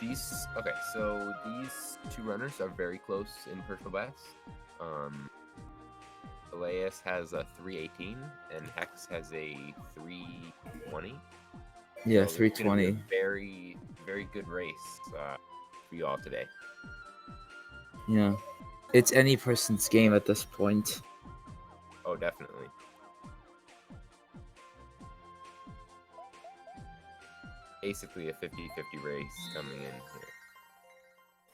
Okay, so these two runners are very close in personal best. Alaeus has a 318 and Hex has a 320. Yeah, so it's gonna be 320. a very, very good race for you all today. Yeah. It's any person's game at this point. Oh, definitely. Basically a 50-50 race coming in here.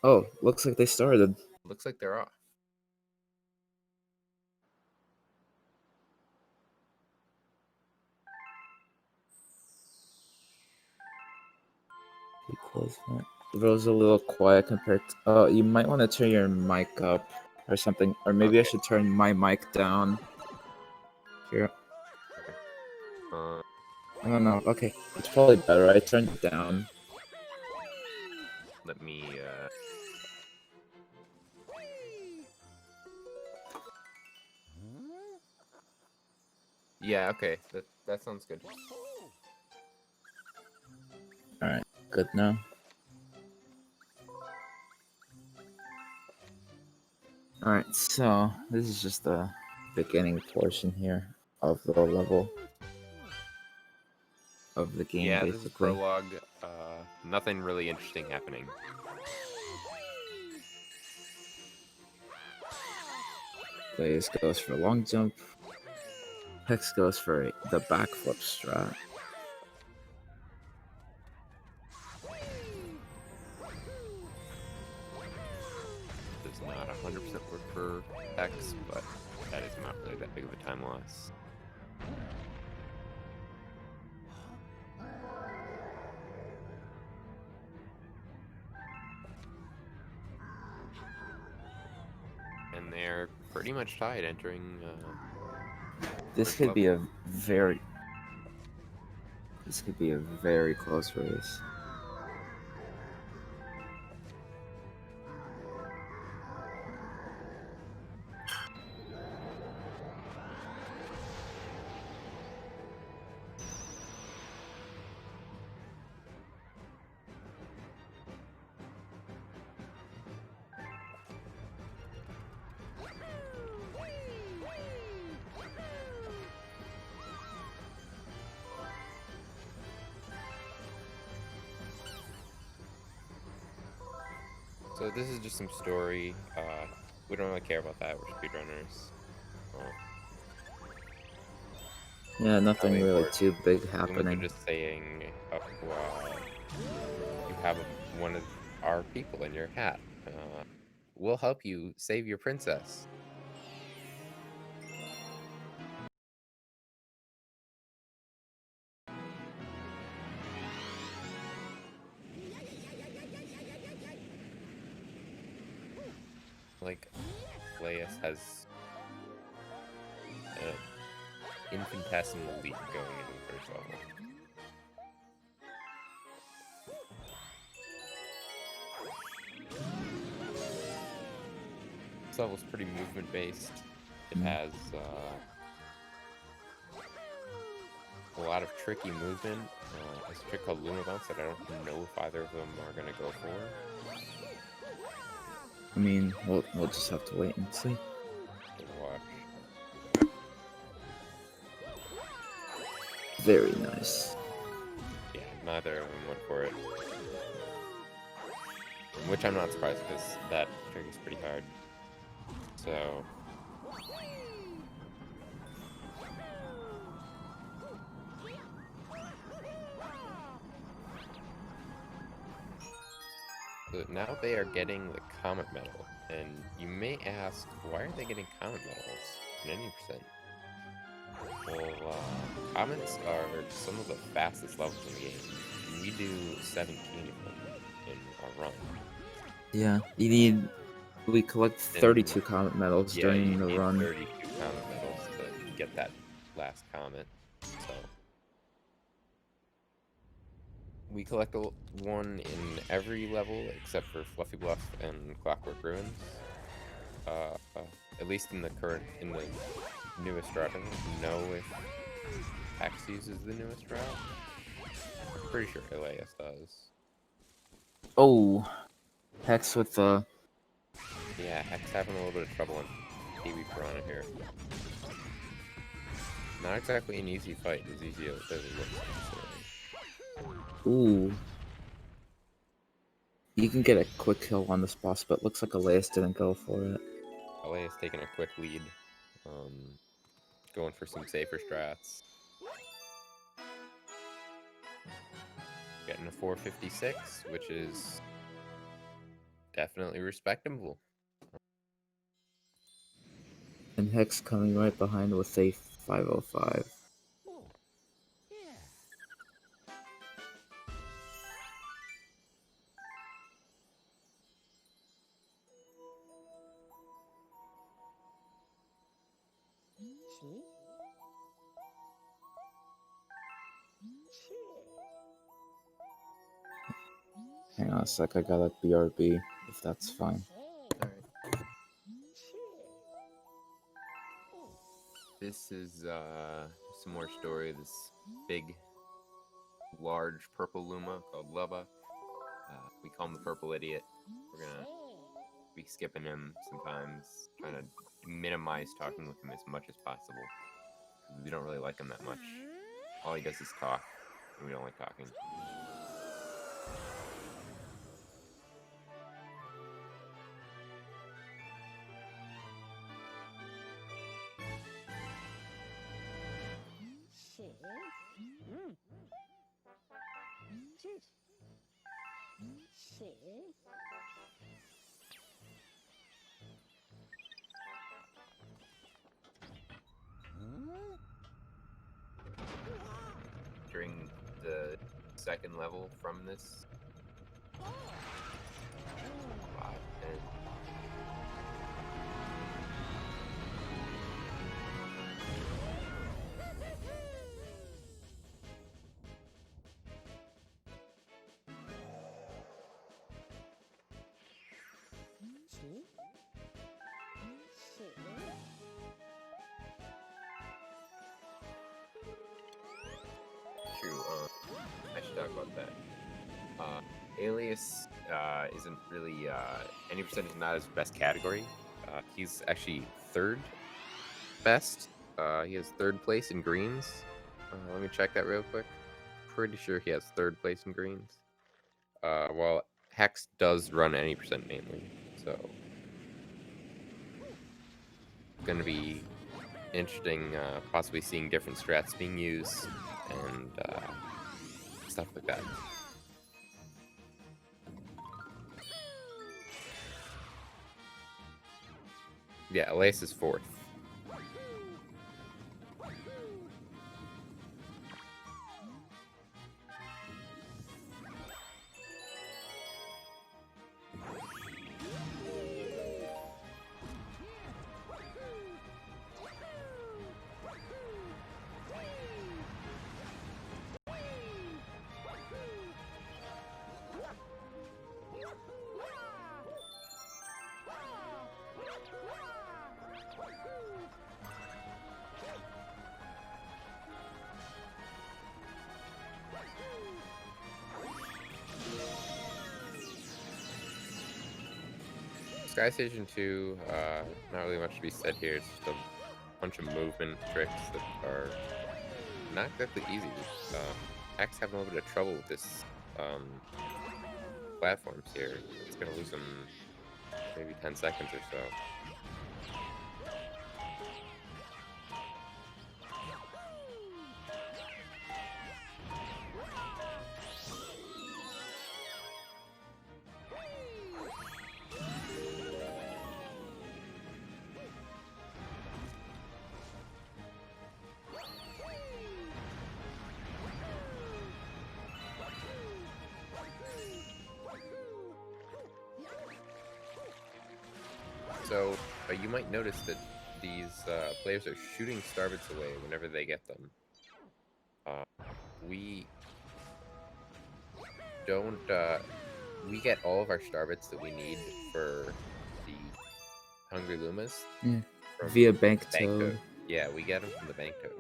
Oh, looks like they started. Looks like they're off. You close that. The road's a little quiet compared to... Oh, you might want to turn your mic up or something. Or maybe I should turn my mic down. Here. Uh, I don't know. Okay, it's probably better. I turned it down. let me Yeah, okay. That sounds good. Alright, good now. Alright, so this is just the beginning portion here of the level. Of the game, Yeah, basically. this is prologue. Nothing really interesting happening. Alaeus goes for a long jump. Hex goes for the backflip strat. Does not 100% work for X, but that is not really that big of a time loss. And they're pretty much tied entering. This could be a very... This could be a very close race. So this is just some story. We don't really care about that. We're speedrunners. Yeah, nothing really too big We're happening. just saying, you have one of our people in your hat. We'll help you save your princess. Like, Alaeus has an infinitesimal lead going into the first level. This level's pretty movement based. It has a lot of tricky movement. There's a trick called Luma Bounce that I don't know if either of them are going to go for. I mean, we'll just have to wait and see. Watch. Very nice. Yeah, neither of them went for it. Which I'm not surprised because that trick is pretty hard. So... So now they are getting the Comet Medal, and you may ask, why are they getting Comet Medals in any percent? Well, Comets are some of the fastest levels in the game. We do 17 of them in our run. Yeah, we collect 32 Comet Medals during the run. 32 Comet Medals to get that last Comet, so... We collect one in every level except for Fluffy Bluff and Clockwork Ruins. At least in the newest route. I don't know if Hex uses the newest route. I'm pretty sure Alaeus does. Oh, Hex with the... Yeah, Hex having a little bit of trouble on Kiwi Piranha here. Not exactly an easy fight, as easy as it looks necessarily. Ooh. You can get a quick kill on this boss, but it looks like Alaeus didn't go for it. Alaeus taking a quick lead. Going for some safer strats. Getting a 456, which is definitely respectable. And Hex coming right behind with a 505. Hang on a sec, I got a BRB, if that's fine. This is some more story of this big, large purple Luma called Lubba. We call him the Purple Idiot. We're gonna be skipping him sometimes, trying to minimize talking with him as much as possible. We don't really like him that much. All he does is talk, and we don't like talking. During the second level from this 5, 10. True. I should talk about that. Alaeus isn't really any percent is not his best category. He's actually third best. He has third place in greens. Let me check that real quick. Pretty sure he has third place in greens. While Hex does run any percent mainly, so it's gonna be interesting, possibly seeing different strats being used and stuff like that. Yeah, Alaeus is fourth. Sky Station 2, not really much to be said here. It's just a bunch of movement tricks that are not exactly easy. Hex having a little bit of trouble with this platforms here. It's gonna lose him maybe 10 seconds or so. So you might notice that these players are shooting starbits away whenever they get them. We don't. We get all of our starbits that we need for the Hungry Lumas Via Bank Toad. Yeah, we get them from the Bank Toad.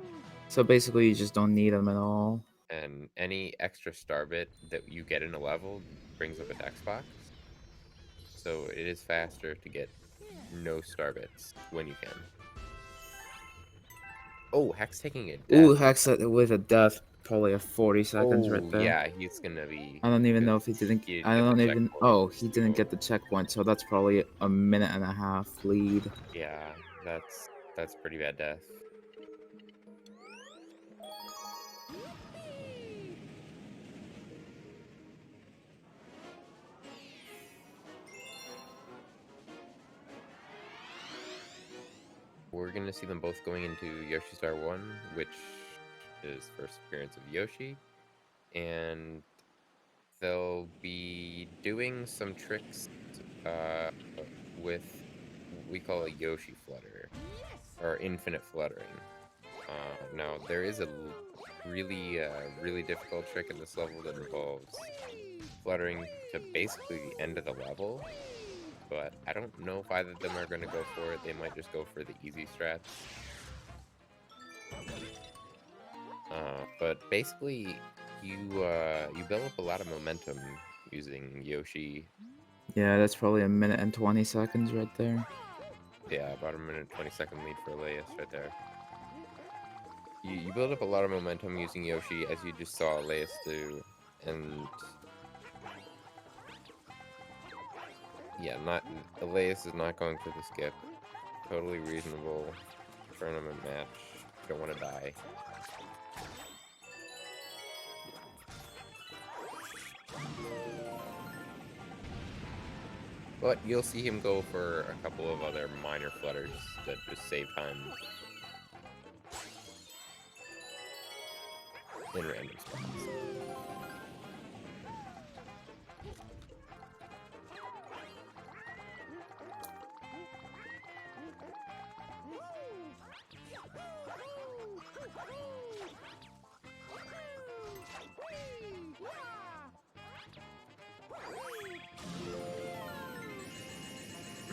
So basically, you just don't need them at all. and any extra star bit that you get in a level brings up a dex box. So it is faster to get no star bits when you can. Oh, Hex taking a death. Ooh, Hex with a death, probably a 40 seconds right Oh, there. yeah, he's gonna be. I don't even know if he didn't. He didn't I get the don't even. checkpoint. Oh, he didn't get the checkpoint, so that's probably a minute and a half lead. Yeah, that's pretty bad death. We're gonna see them both going into Yoshi Star 1, which is first appearance of Yoshi, and they'll be doing some tricks with what we call a Yoshi flutter, or infinite fluttering. Now, there is a really difficult trick in this level that involves fluttering to basically the end of the level, but I don't know if either of them are going to go for it. They might just go for the easy strats. But basically, you build up a lot of momentum using Yoshi. Yeah, that's probably a minute and 20 seconds right there. Yeah, about a minute 20-second lead for Alaeus right there. You build up a lot of momentum using Yoshi, as you just saw Alaeus do, and yeah, Alaeus is not going for the skip. Totally reasonable tournament match. You don't want to die. But you'll see him go for a couple of other minor flutters that just save time in random spots.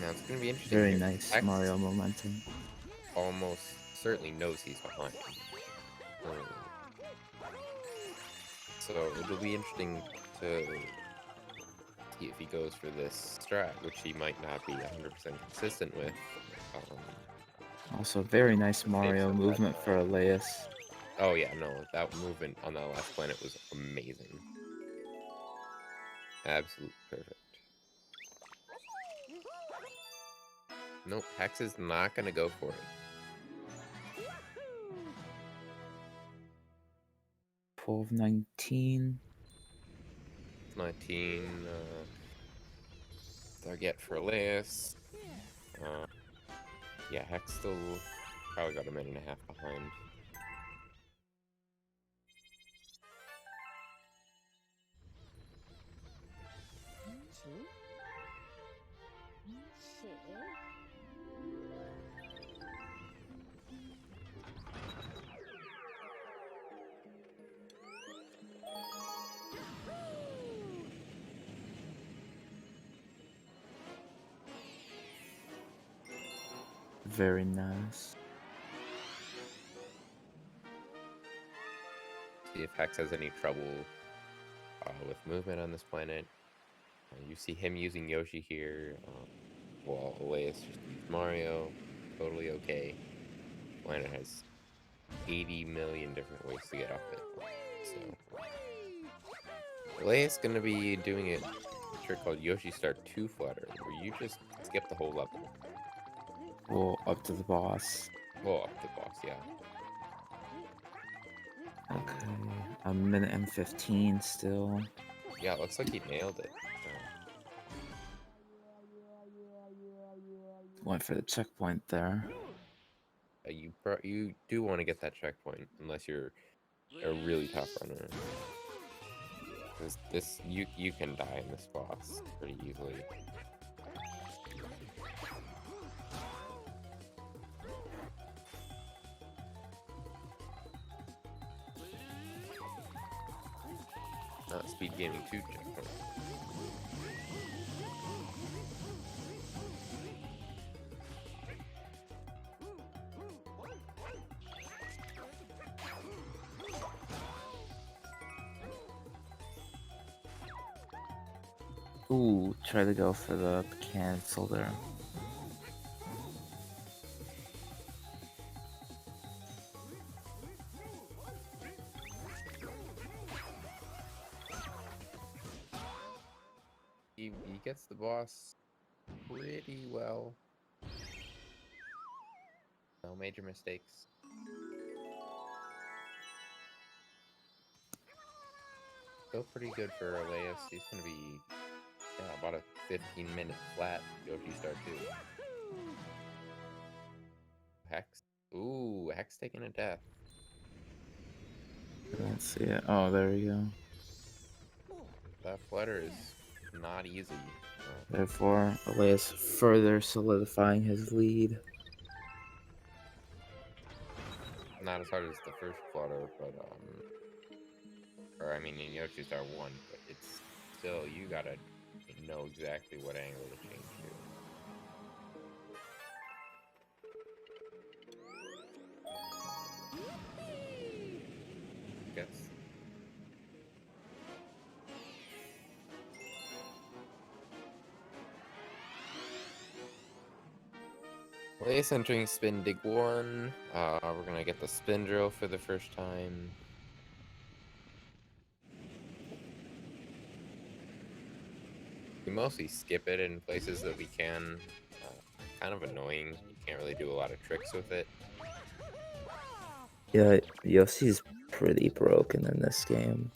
Now it's going to be interesting. Very here. nice Hex Mario momentum. almost certainly knows he's behind. So it'll be interesting to see if he goes for this strat, which he might not be 100% consistent with. Also, very nice Save Mario some movement that for time. Alaeus. Oh yeah, no, that movement on that last planet was amazing. Absolutely perfect. Nope, Hex is not gonna go for it. 12:19. 19 target for Alaeus. Yeah, Hex still probably got a minute and a half behind. Very nice. See if Hex has any trouble with movement on this planet. You see him using Yoshi here, while Alaeus just used Mario. Totally okay. Planet has 80 million different ways to get up it. So Alaeus gonna be doing a trick called Yoshi Star 2 Flutter, where you just skip the whole level. Well, up to the boss. Well, up to the boss, yeah. Okay, a minute and 15 still. Yeah, it looks like he nailed it. Went for the checkpoint there. You do want to get that checkpoint, unless you're a really tough runner. Because this, you can die in this boss pretty easily. SpeedGaming 2 checkpoint. Ooh, try to go for the cancel there. He gets the boss pretty well. No major mistakes. Still pretty good for Alaeus. He's gonna be about a 15-minute flat Yoshi Star 2. Hex. Ooh, Hex taking a death. I don't see it. Oh, there we go. That flutter is not easy. Therefore, Alaeus further solidifying his lead. Not as hard as the first flutter, but or I mean in Yoshi Star 1, but it's still, you gotta know exactly what angle to change to. Gets Alaeus entering Spin Dig 1. We're gonna get the spin drill for the first time. We mostly skip it in places that we can. Kind of annoying. You can't really do a lot of tricks with it. Yeah, Yoshi's pretty broken in this game.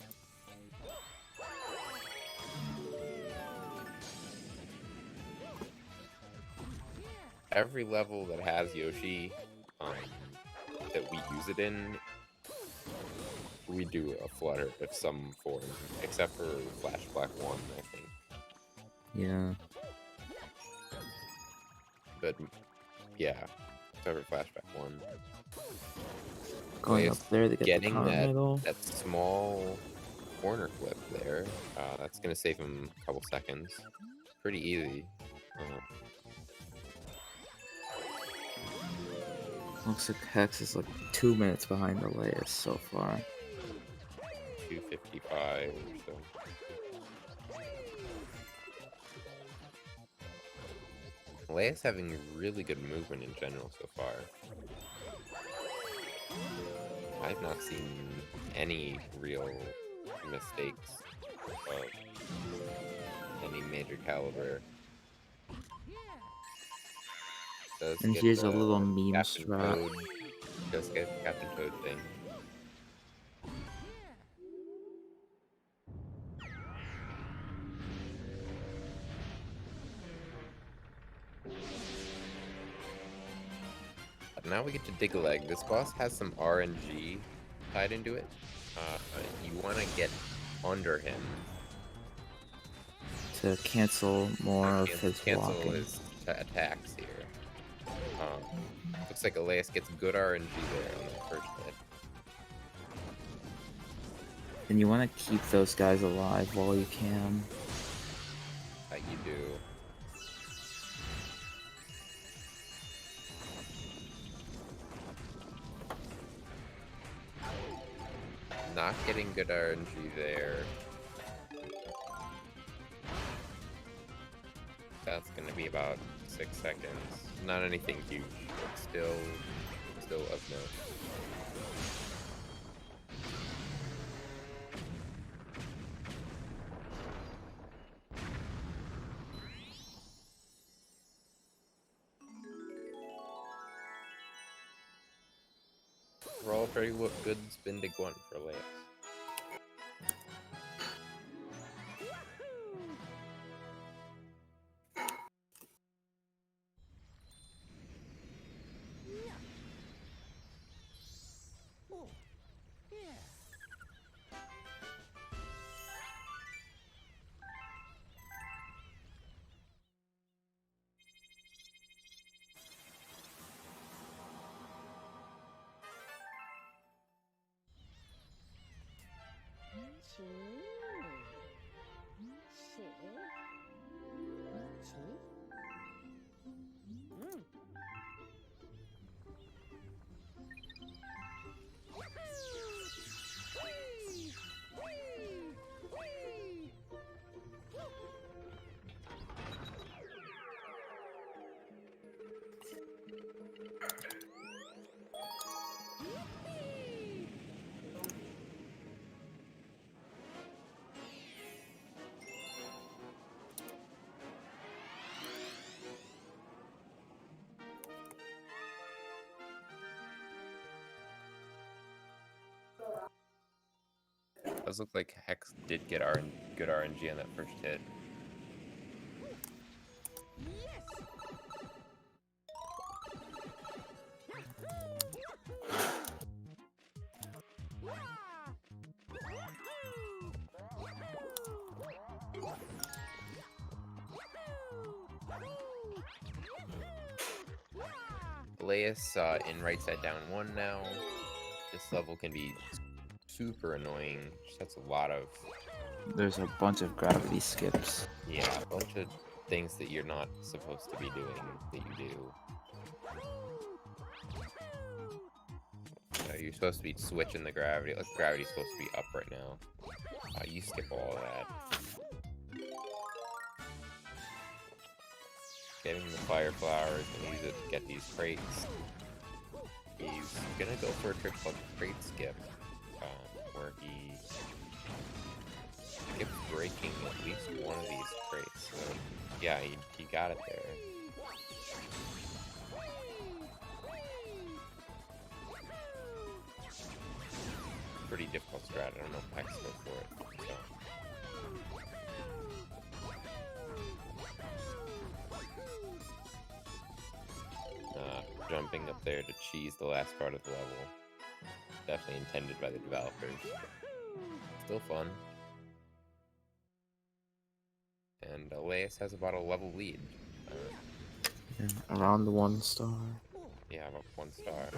Every level that has Yoshi that we use it in, we do a flutter of some form, except for Flash Black 1, I think. Yeah. But yeah, except for Flashback 1. Going Alaeus up there to get the getting car medal. that small corner flip there, that's going to save him a couple seconds. Pretty easy. Looks like Hex is like 2 minutes behind Alaeus so far. 2:55 or so. Alaeus having really good movement in general so far. I've not seen any real mistakes of any major caliber. Does And get here's a the little meme Captain strat. Toad. Does get the Captain Toad thing. Now we get to dig a leg. This boss has some RNG tied into it. You want to get under him To cancel more of his cancel blocking. his attacks here. Looks like Alaeus gets good RNG there on that first hit. And you want to keep those guys alive while you can. That you do. Not getting good RNG there. That's gonna be about 6 seconds. Not anything huge, but still of note. Roll pretty good spin dig 1 for Alaeus. Does look like Hex did get good RNG on that first hit. Alaeus in right side down 1 now. This level can be super annoying. Just has a lot of... There's a bunch of gravity skips. Yeah, a bunch of things that you're not supposed to be doing that you do. You're supposed to be switching the gravity. Like, gravity's supposed to be up right now. You skip all of that. Getting the fire flowers and use it to get these crates. He's gonna go for a trick called crate skip, where he keeps breaking at least one of these crates. So, yeah, he got it there. Pretty difficult strat. I don't know if Hex go for it. So. Jumping up there to cheese the last part of the level. Definitely intended by the developers. Still fun. And Alaeus has about a level lead. Yeah, around 1 star. Yeah, about 1 star.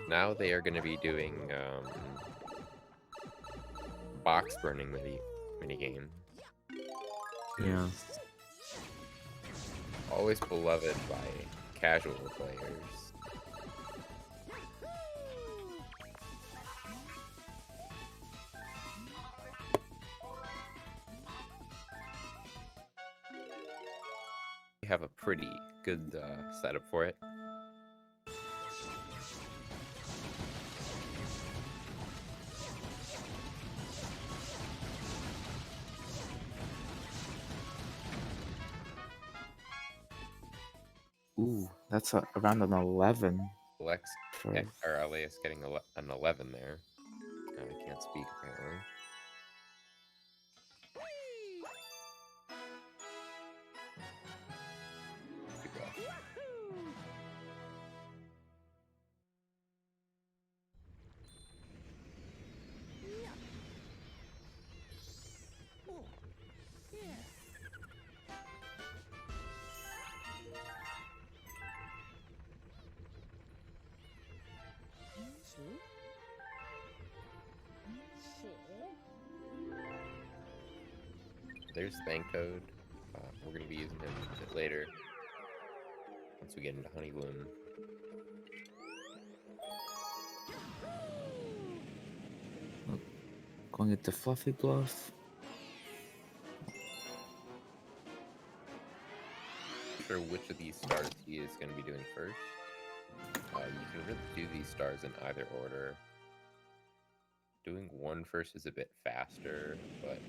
Now they are going to be doing box burning mini game. Yeah. Always beloved by casual players. We have a pretty good setup for it. Ooh, that's around an 11. Alaeus getting an 11 there. I can't speak apparently. There's Bank Toad. We're going to be using him a bit later. Once we get into Honey Bloom. Going into Fluffy Bluff. Not sure which of these stars he is going to be doing first. You can really do these stars in either order. Doing 1 first is a bit faster, but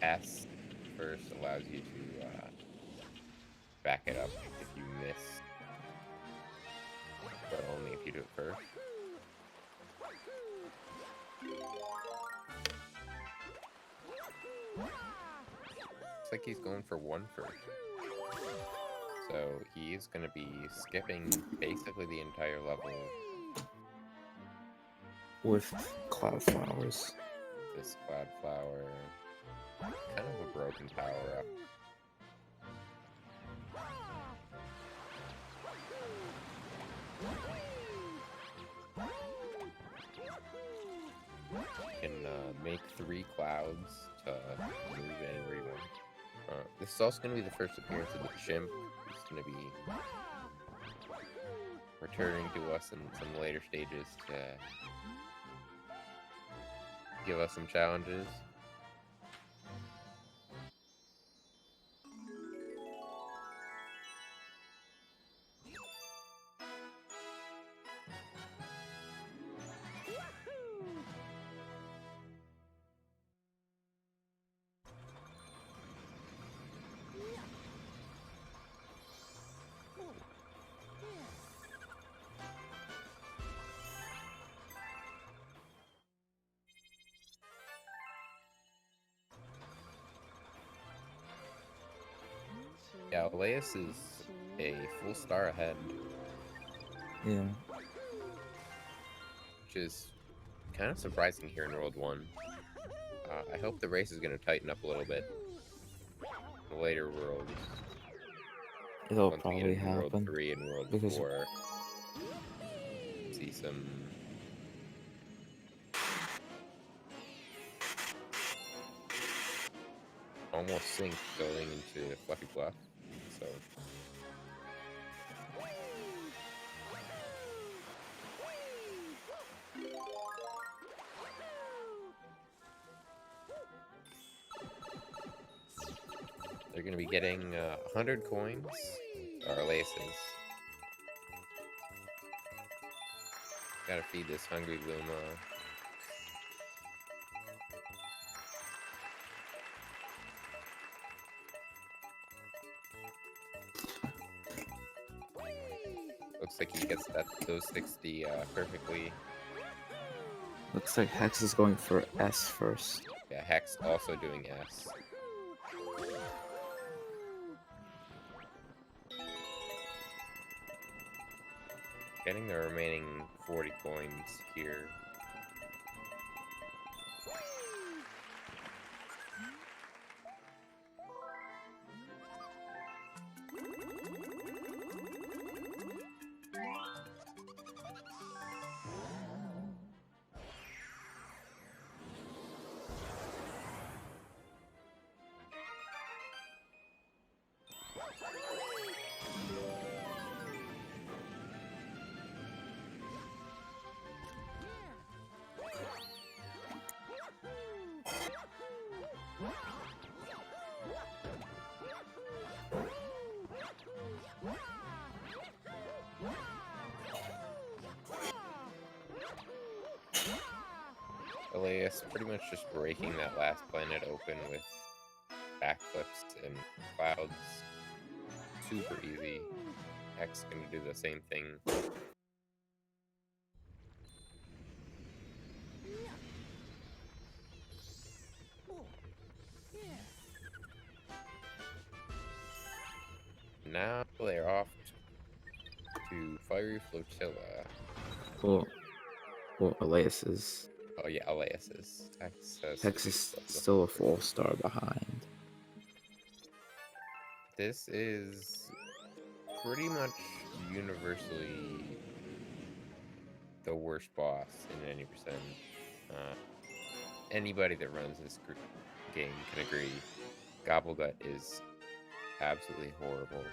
S first allows you to back it up if you miss, but only if you do it first. Looks like he's going for 1 first. So he's going to be skipping basically the entire level. With Cloud Flowers. This Cloud Flower. Kind of a broken power-up. You can make 3 clouds to move anywhere you want. This is also going to be the first appearance of the chimp. He's going to be returning to us in some later stages to give us some challenges. Yeah, Alaeus is a full star ahead, Yeah. which is kind of surprising here in World 1. I hope the race is going to tighten up a little bit in the later worlds. It'll Once we get probably into World happen 3 and World because 4, see some almost sync going into Fluffy Bluff. So they're going to be getting 100 coins, or laces. Gotta feed this hungry Luma. Looks like he gets those 60 perfectly. looks like Hex is going for S first. Yeah, Hex also doing S. Getting the remaining 40 coins here. Alaeus pretty much just breaking that last planet open with backflips and clouds. Super easy. Hex gonna do the same thing. Now they're off to Fiery Flotilla. Well, Alaeus is. Oh yeah, Alaeus is. Hex is still a full star behind. This is pretty much universally the worst boss in any percent. Anybody that runs this game can agree. Gobblegut is absolutely horrible.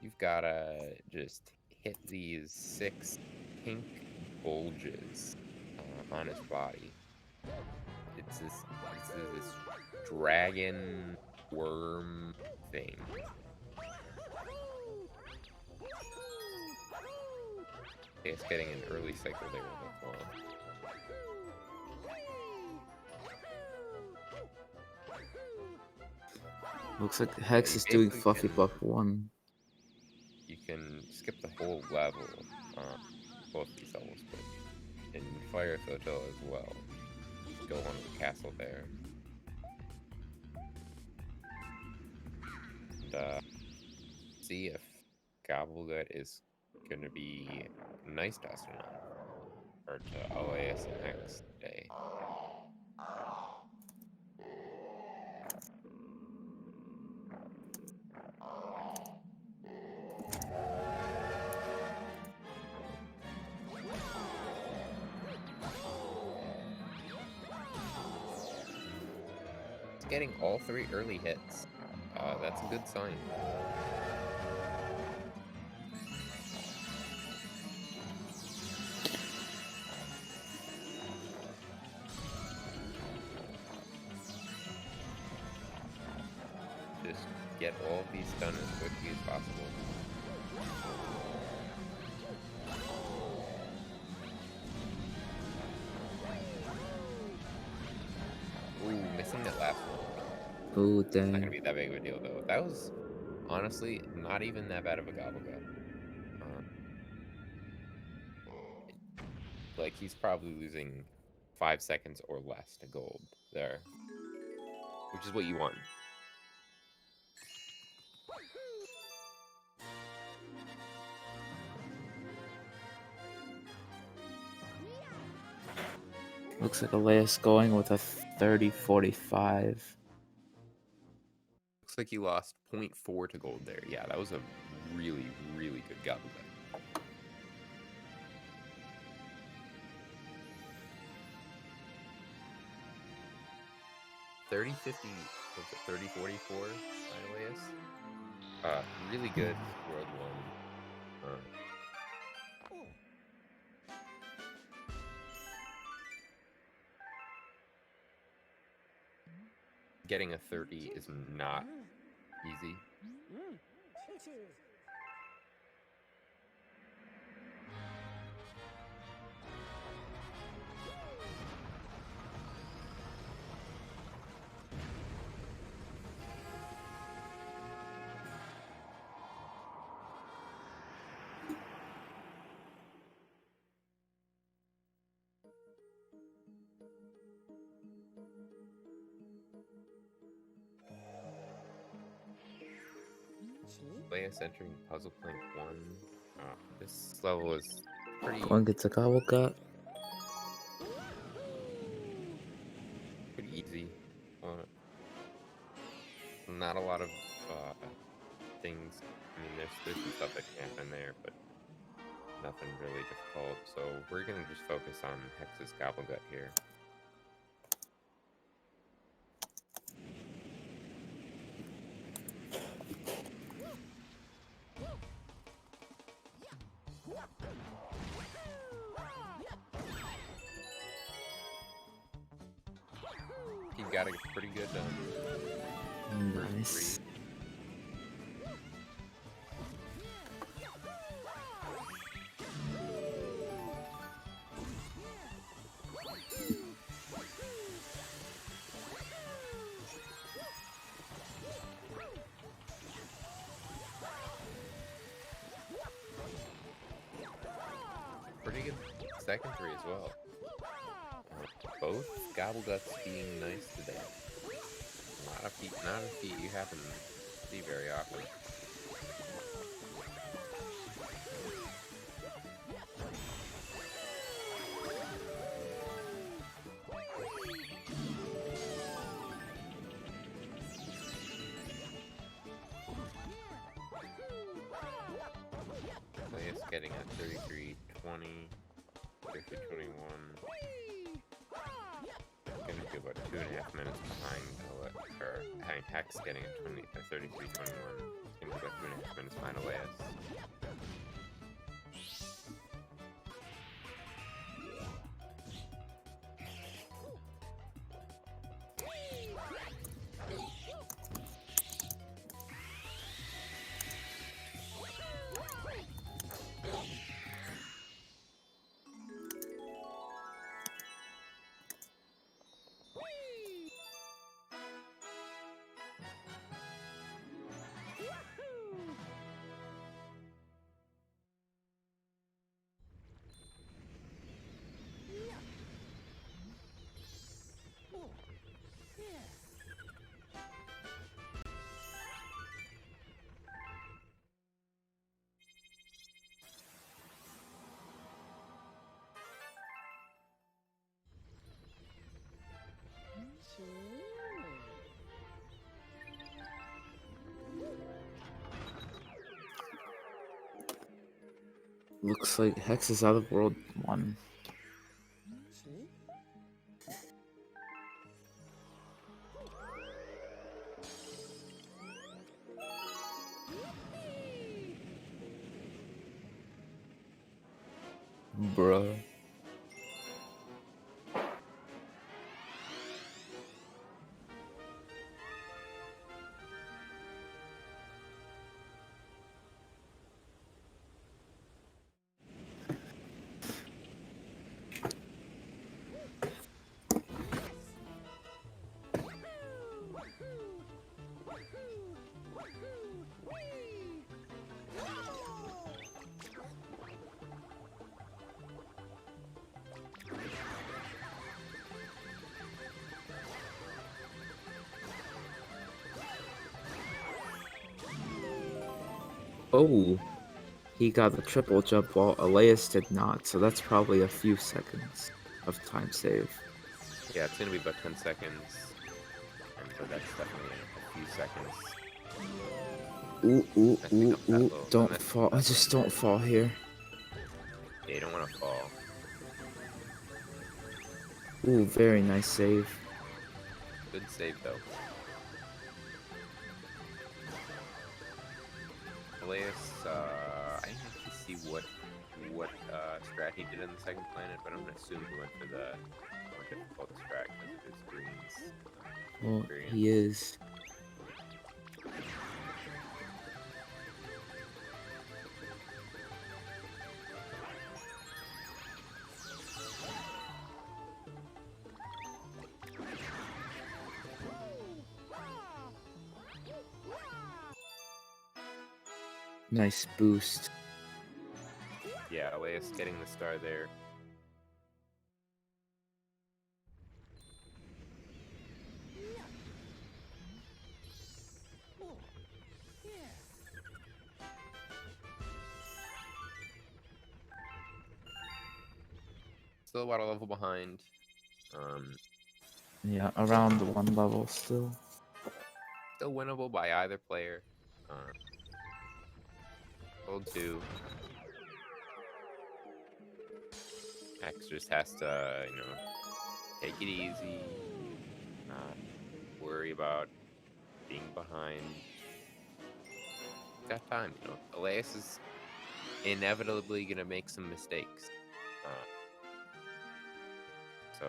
You've gotta just hit these 6 pink bulges on his body. It's this dragon worm thing. Okay, it's getting an early cycle there with one. Looks like Hex is doing Fluffy Buff 1. You can skip the whole level, both these levels, but in Fire Flotilla as well. Go on to the castle there. And see if Gobblegut is going to be nice to us or not. Or to Alaeus and Hex today. Getting all 3 early hits. That's a good sign. get all of these done as quickly as possible. Ooh, missing that last one. Ooh, It's not gonna dang. be that big of a deal though. That was honestly not even that bad of a gobble gut. Like he's probably losing 5 seconds or less to gold there, which is what you want. Looks like Alaeus going with a 30-45. Looks like he lost 0.4 to gold there. Yeah, that was a really, really good gobble gut. 30-50, was it 30-44 by Alaeus? Really good World 1. Getting a 30 is not easy. Alaeus entering Puzzle Plank 1. This level is pretty Going gets a gobble gut. easy. Not a lot of things. I mean, there's some stuff that can happen there, but nothing really difficult. So we're gonna just focus on Hex's gobble gut here. He got a pretty good Nice. three. Pretty good second three as well. Both gobble guts being nice today. Not a feat you happen to see very often. Alaeus getting a 33-20, 33-21. Gonna be about 2.5 minutes behind Hex getting a 33-21. Gonna be about 2.5 minutes behind Alaeus. Looks like Hex is out of World 1. Bruh. Oh, he got the triple jump while Alaeus did not, so that's probably a few seconds of time save. Yeah, it's gonna be about 10 seconds. But that's definitely a few seconds. Messing up that little. Don't fall. I just don't fall here. Yeah, you don't want to fall. Ooh, very nice save. Good save though. Alaeus, I didn't actually see what strat he did on the second planet, but I'm gonna assume he went for the more difficult strat because of his greens. Well, Experience. he is. Nice boost. Yeah, Alaeus getting the star there. Still about a level behind. Yeah, around 1 level still. Still winnable by either player. Hold 2. Hex just has to, take it easy. Not worry about being behind. Got time, Alaeus is inevitably gonna make some mistakes. So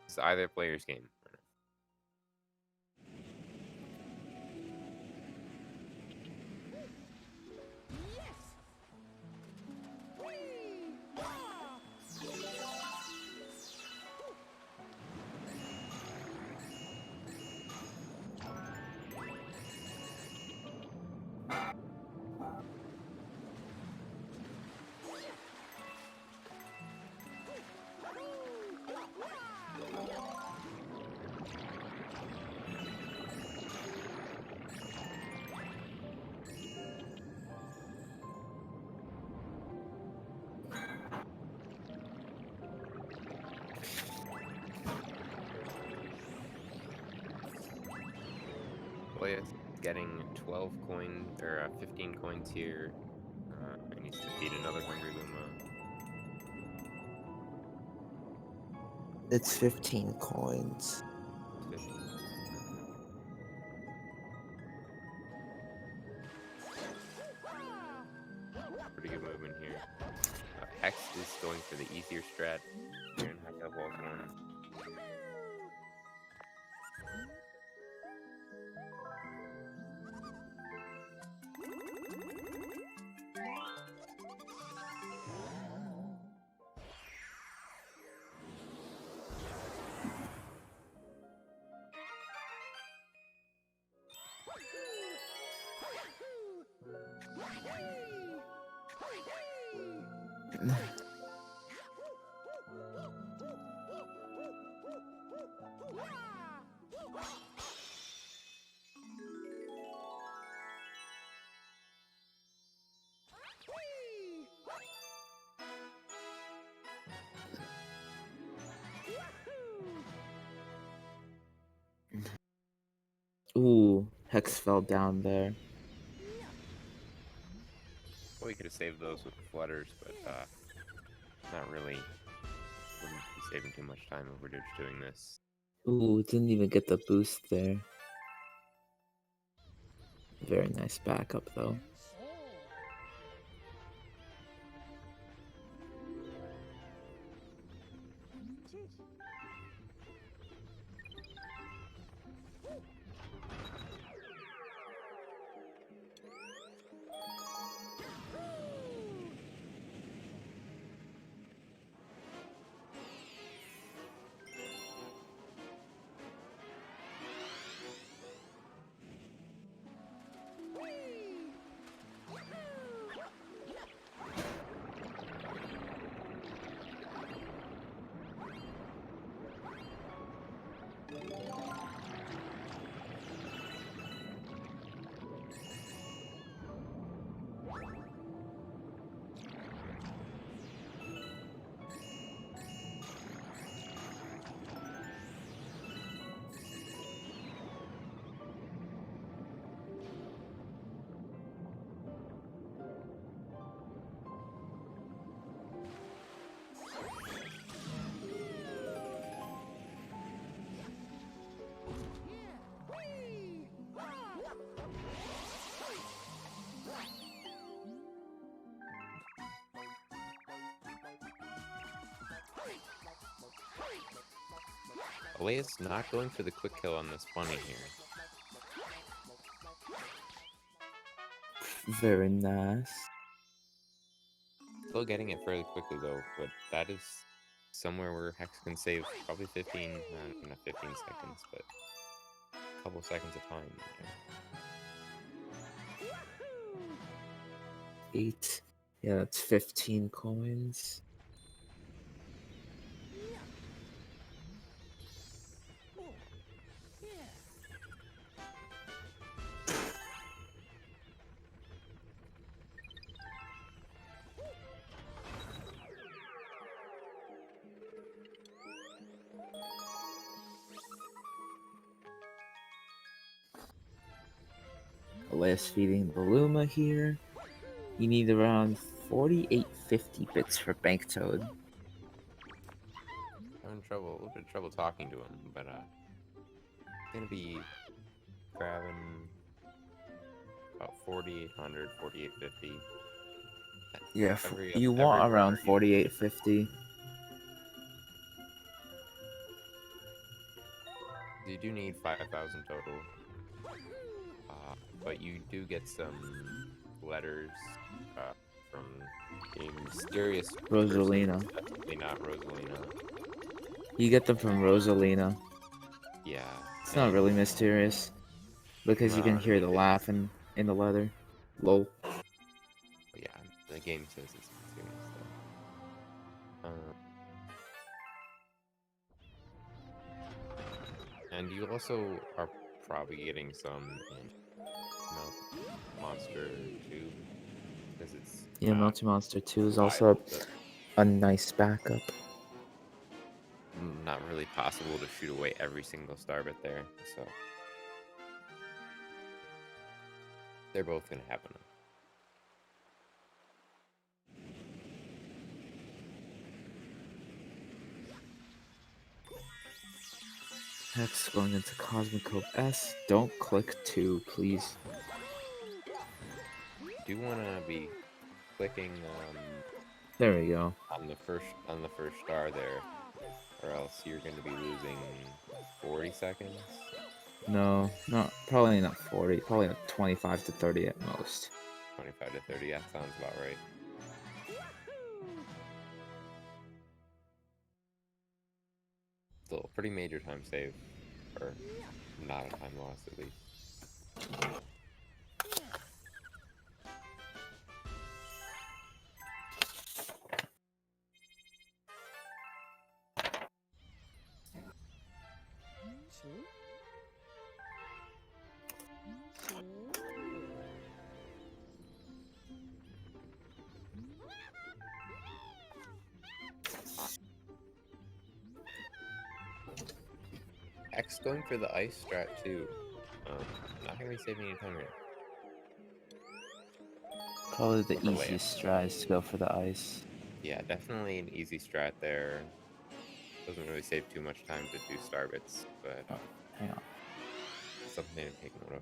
it's either player's game. Alaeus getting 12 coins or 15 coins here. He needs to beat another Hungry Luma. It's 15 coins. 15. Pretty good movement here. Hex is going for the easier strat here in High Balls 1. Ooh, Hex fell down there. Well, we could have saved those with flutters, but not really. Wouldn't be saving too much time if we're just doing this. Ooh, didn't even get the boost there. Very nice backup though. Alaeus not going for the quick kill on this bunny here. Very nice. Still getting it fairly quickly though, but that is somewhere where Hex can save probably 15, not 15 seconds, but a couple seconds of time. You know? 8. Yeah, that's 15 coins. Alaeus feeding the Luma here. You need around 4850 bits for Bank Toad. Having a little bit of trouble talking to him, but gonna be grabbing about 4800, 4850. Yeah, Every you every want around runner 4850. you do need 5,000 total, but you do get some letters from a mysterious person. Rosalina. It's definitely not Rosalina. You get them from Rosalina. Yeah, It's not really and mysterious because you can not hear really. the laugh in the letter. Lol. Yeah, the game says it's mysterious though. And you also are probably getting some in Melt Monster 2 because it's Yeah, not Multi Monster 2 is also viable to, a nice backup. not really possible to shoot away every single starbit there, so they're both gonna happen. Hex going into Cosmic Cove S. Don't click 2, please. Do want to be clicking There we go. on the first star there, or else you're going to be losing 40 seconds. No, probably not 40. Probably not 25 to 30 at most. 25 to 30. That sounds about right. Still a pretty major time save, or not a time loss at least. X going for the ice strat too. Not gonna be saving any time here. Probably the For Leia. easiest strat is to go for the ice. Yeah, definitely an easy strat there. Doesn't really save too much time to do starbits, but Oh, hang on. something to take note of.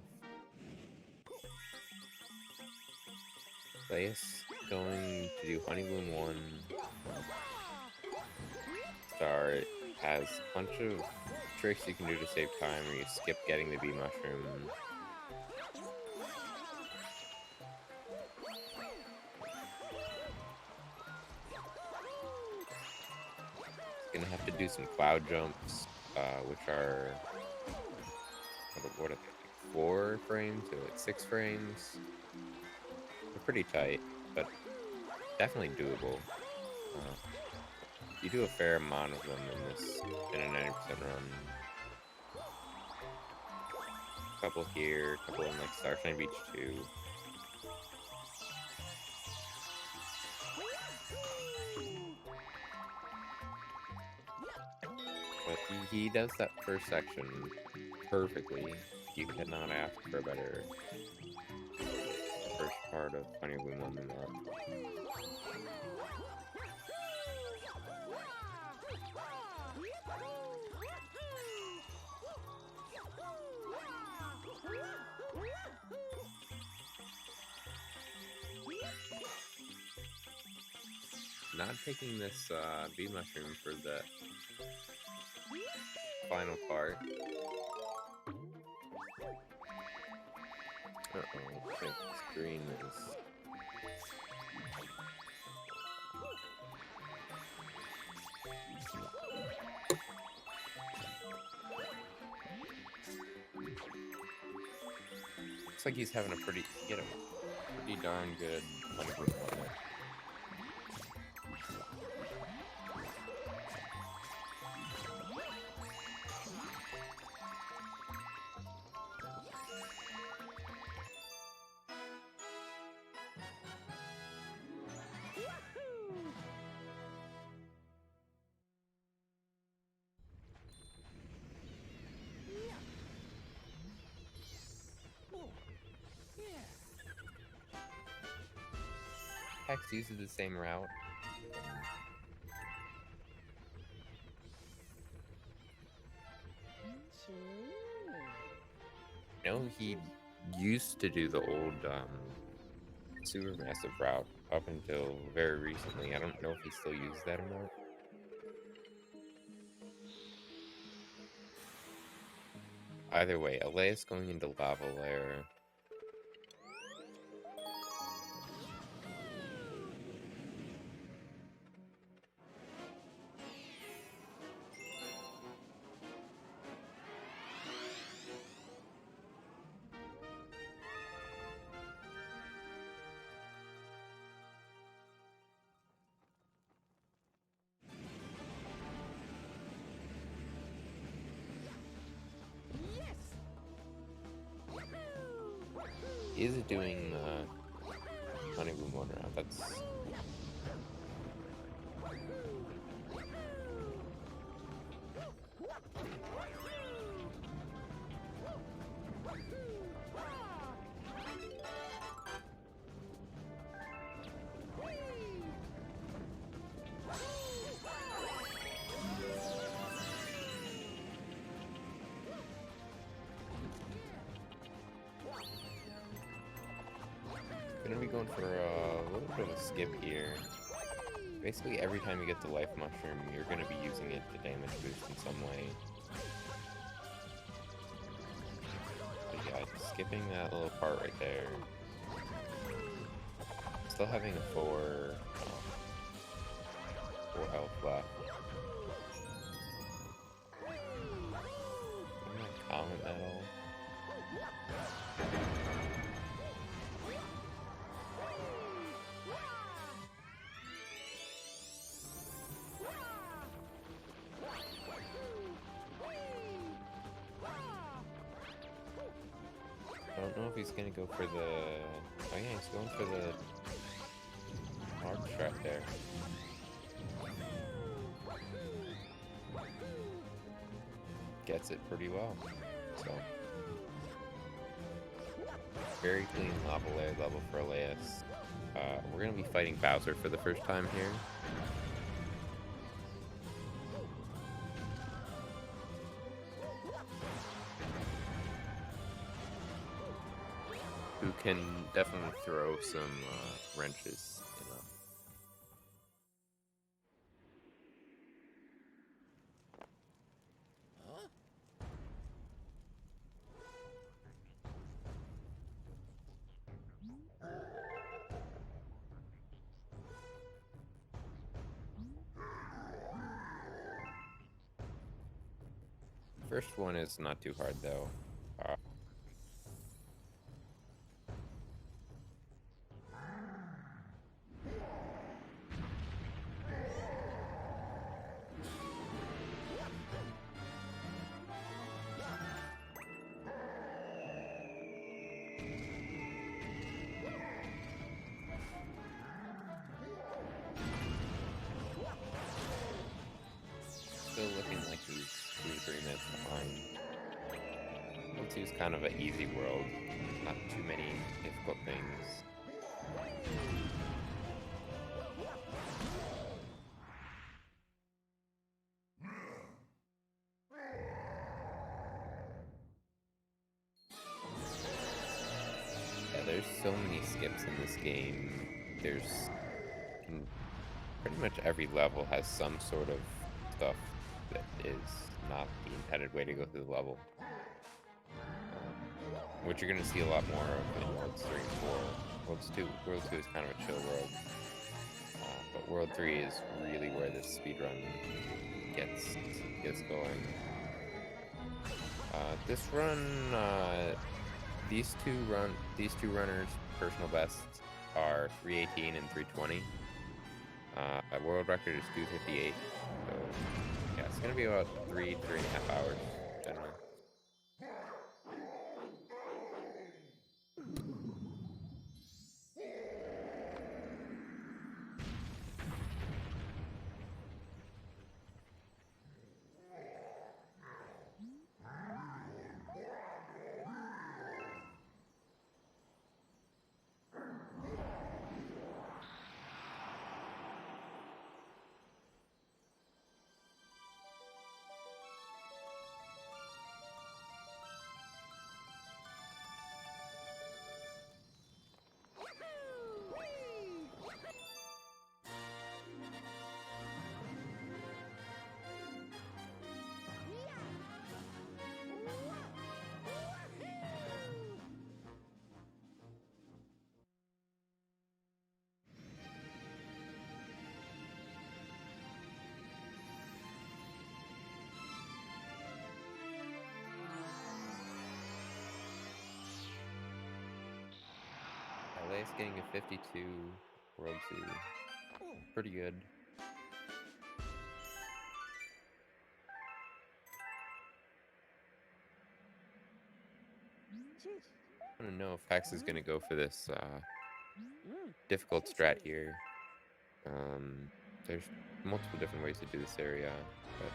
Alaeus going to do Honeybloom 1 star. It has a bunch of tricks you can do to save time, or you skip getting the bee mushroom. It's gonna have to do some cloud jumps, which are what are they, 4 frames or like 6 frames. They're pretty tight, but definitely doable. You do a fair amount of them in a 90% run. Couple here, couple in like Starshine Beach 2. But he does that first section perfectly. You cannot ask for a better first part of Honeybloom 1 than that. not taking this bee mushroom for the final part. Uh-oh, I think green is... Looks like he's having a pretty darn good honeycomb on there. Hex uses the same route. I know he used to do the old supermassive route up until very recently. I don't know if he still uses that or not. Either way, Alaeus going into lava lair. Is it doing the honeycomb one round? That's... Gonna be going for a little bit of a skip here. Basically, every time you get the life mushroom, you're gonna be using it to damage boost in some way. But yeah, skipping that little part right there. Still having a 4 health left. Comet medal. I don't know if he's gonna go for the... Oh yeah, he's going for the hard strat there. Gets it pretty well. So very clean lava layer level for Alaeus. We're gonna be fighting Bowser for the first time here. Who can definitely throw some wrenches, you know. First one is not too hard though. Still looking like he's 2 or 3 minutes behind. World 2 is kind of an easy world. Not too many difficult things. Yeah, there's so many skips in this game. There's pretty much every level has some sort of stuff that is not the intended way to go through the level. Which you're going to see a lot more of in Worlds 3 and 4. World 2 is kind of a chill world. But World 3 is really where this speedrun gets going. This run, these two runners' personal bests are 318 and 320. World record is 258. So yeah, it's gonna be about 3.5 hours generally. Alaeus getting a 52, World 2. Pretty good. I don't know if Hex is going to go for this difficult strat here. There's multiple different ways to do this area, but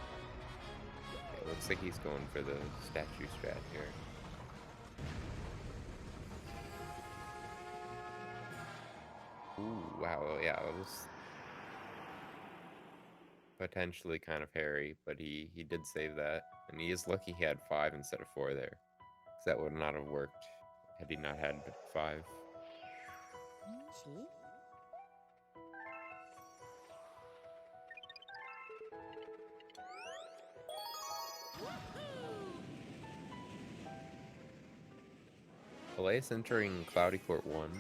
it looks like he's going for the statue strat here. Ooh, wow, yeah, it was potentially kind of hairy, but he did save that. And he is lucky he had 5 instead of 4 there, because that would not have worked had he not had 5. Alaeus entering Cloudy Court 1.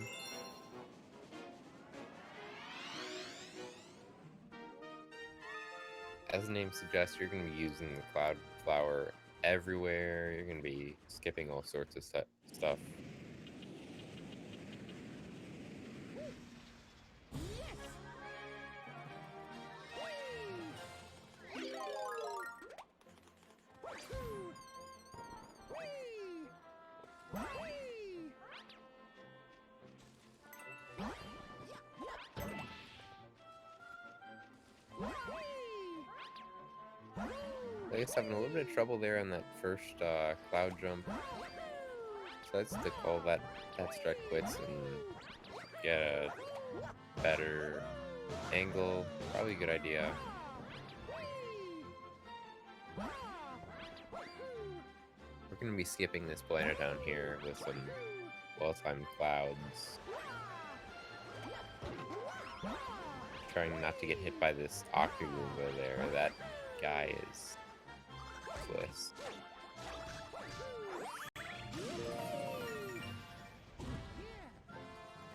As the name suggests, you're going to be using the Cloud Flower everywhere. You're going to be skipping all sorts of stuff. Alaeus having a little bit of trouble there on that first cloud jump. So that's to call that strat quits and get a better angle. Probably a good idea. We're going to be skipping this planet down here with some well-timed clouds. Trying not to get hit by this Octagoomba there. That guy is useless.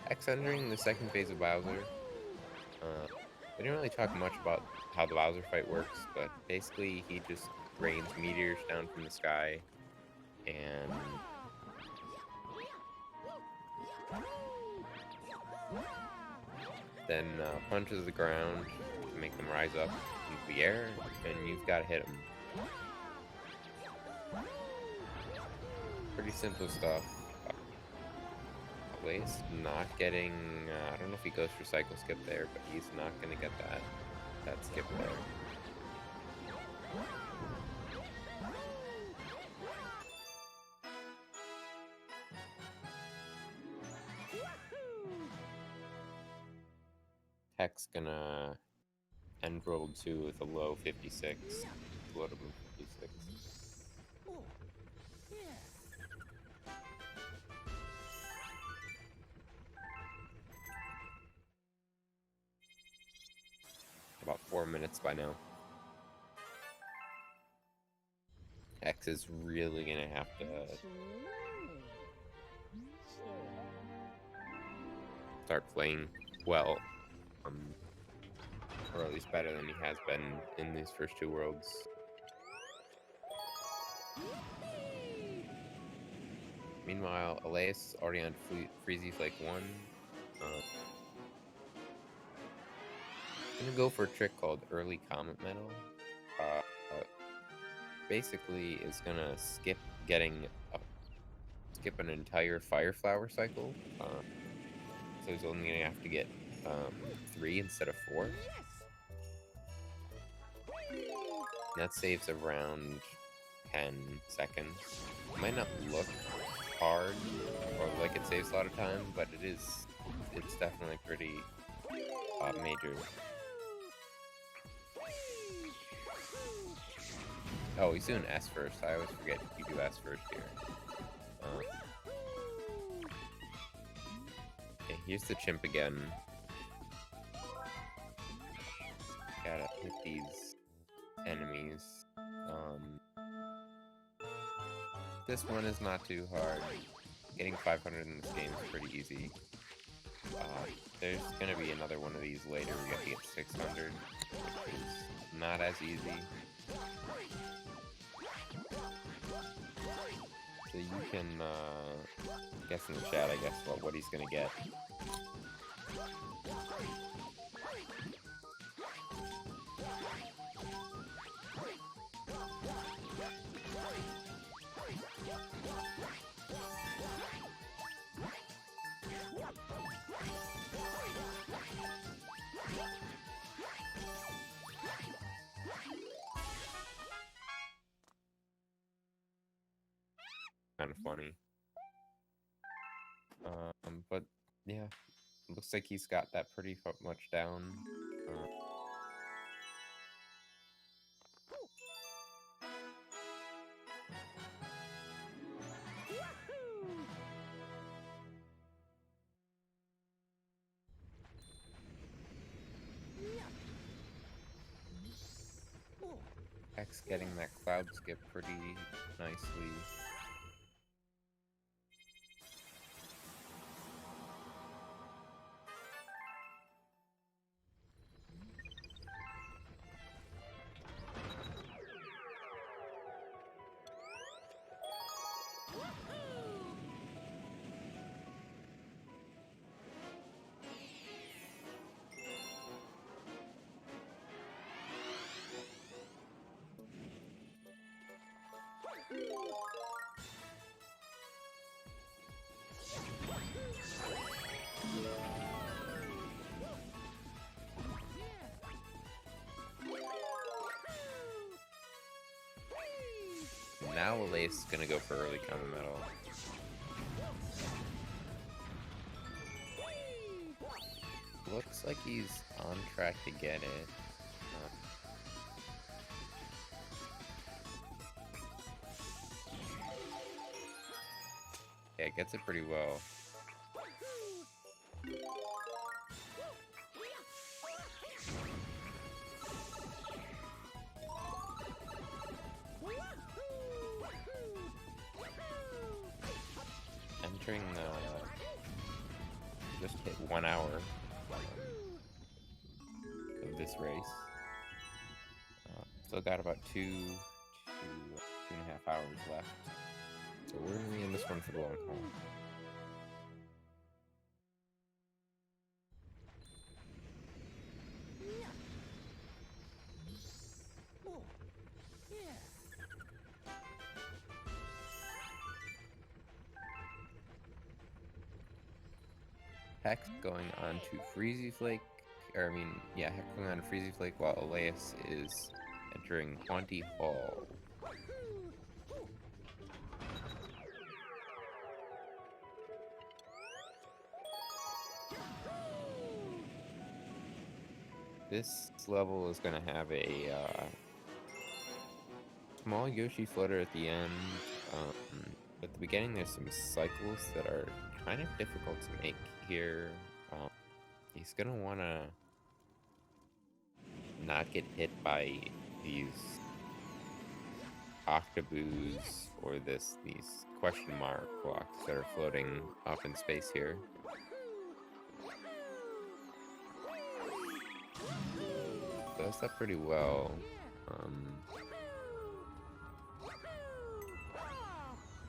Hex entering the second phase of Bowser. We didn't really talk much about how the Bowser fight works, but basically he just rains meteors down from the sky and then punches the ground to make them rise up into the air, and you've got to hit them. Pretty simple stuff. Alaeus not getting, I don't know if he goes for cycle skip there, but he's not going to get that skip there. Hex gonna end roll 2 with a low 56, floatable 56. 4 minutes by now. Hex is really gonna have to start playing well, or at least better than he has been in these first two worlds. Meanwhile, Alaeus is already on Freezy Flake 1. I'm gonna go for a trick called Early Comet Medal. Basically, it's gonna skip an entire Fire Flower cycle. So he's only gonna have to get 3 instead of 4. And that saves around 10 seconds. It might not look hard or like it saves a lot of time, but it's definitely pretty major. Oh, he's doing S first. I always forget you do S first here. Okay, here's the chimp again. Gotta hit these enemies. This one is not too hard. Getting 500 in this game is pretty easy. There's gonna be another one of these later. We have to get 600, which is not as easy. So you can guess in the chat, I guess, what he's gonna get. Kind of funny. But yeah, looks like he's got that pretty much down. Hex getting that cloud skip pretty nicely. Now Alaeus is gonna go for early comet medal. Looks like he's on track to get it. Yeah, gets it pretty well. Entering just hit 1 hour of this race. Still got about 2.5 hours left. So we're gonna be in this one for the long haul. Hex going on to Freezy Flake, or I mean, yeah, Hex going on to Freezy Flake while Alaeus is entering Haunty Hall. This level is going to have a small Yoshi flutter at the end. At the beginning, there's some cycles that are kind of difficult to make here. He's going to want to not get hit by these octoboos or these question mark blocks that are floating up in space here. Does that pretty well.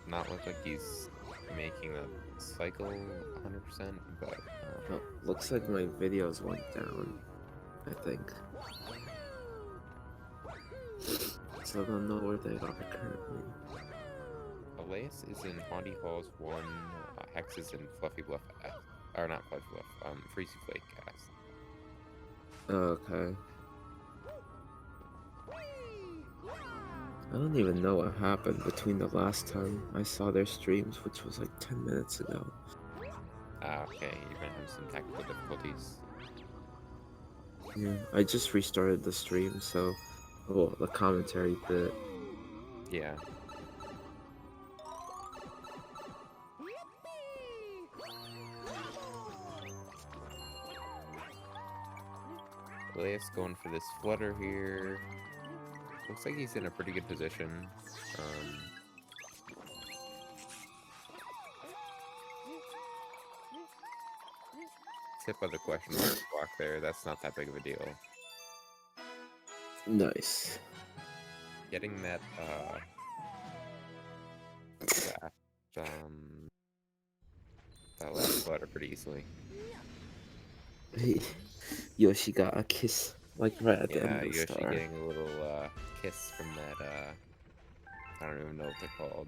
Not look like he's making a cycle 100%, but Oh, looks like my videos went down, I think. So I don't know where they are currently. Alaeus is in Haunty Halls 1, Hex is in Fluffy Bluff S, or not Fluffy Bluff, Freezy Flake cast. Okay. I don't even know what happened between the last time I saw their streams, which was like 10 minutes ago. Okay, you're gonna have some technical difficulties. Yeah, I just restarted the stream, so... Well, the commentary bit. Yeah. Alaeus going for this flutter here. Looks like he's in a pretty good position. Tip of the question mark block there. That's not that big of a deal. Nice. Getting that that last flutter pretty easily. Yoshi got a kiss, like right at the end Yeah, of the Yoshi star. getting a little kiss from that I don't even know what they're called.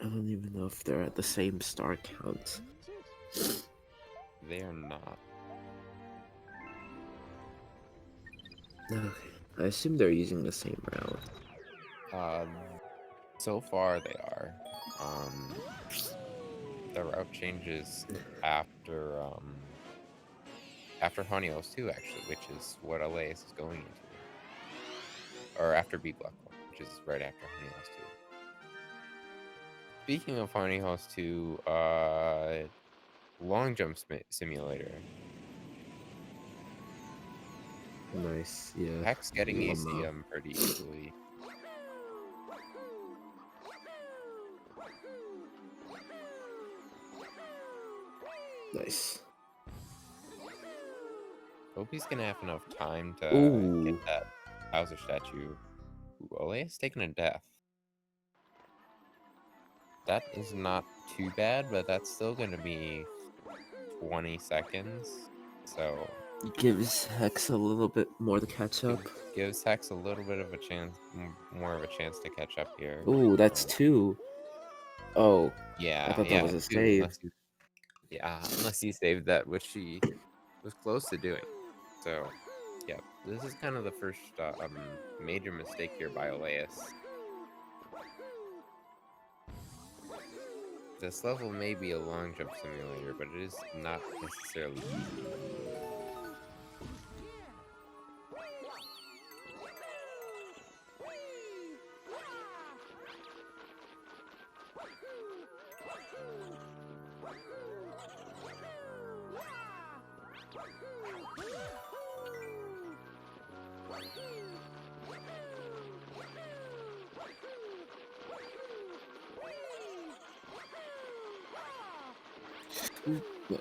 I don't even know if they're at the same star count. They are not. Okay. I assume they're using the same route. So far they are. The route changes after Honey House 2 actually, which is what Alaeus is going into. Or after B Block 1, which is right after Honey House 2. Speaking of Honey House 2, long jump simulator. Nice, yeah. Hex getting Llama. ACM pretty easily. Nice. Hope he's gonna have enough time to get Ooh. that Bowser statue. Ooh, Alaeus taking a death. That is not too bad, but that's still gonna be 20 seconds. So Gives Hex a little bit more to catch up. gives Hex a little bit of a chance, more of a chance to catch up here. Ooh, that's 2. Oh, Yeah, I thought that yeah, was a 2, save. unless he saved that, which he was close to doing. So, yeah, this is kind of the first major mistake here by Alaeus. This level may be a long jump simulator, but it is not necessarily easy. Okay.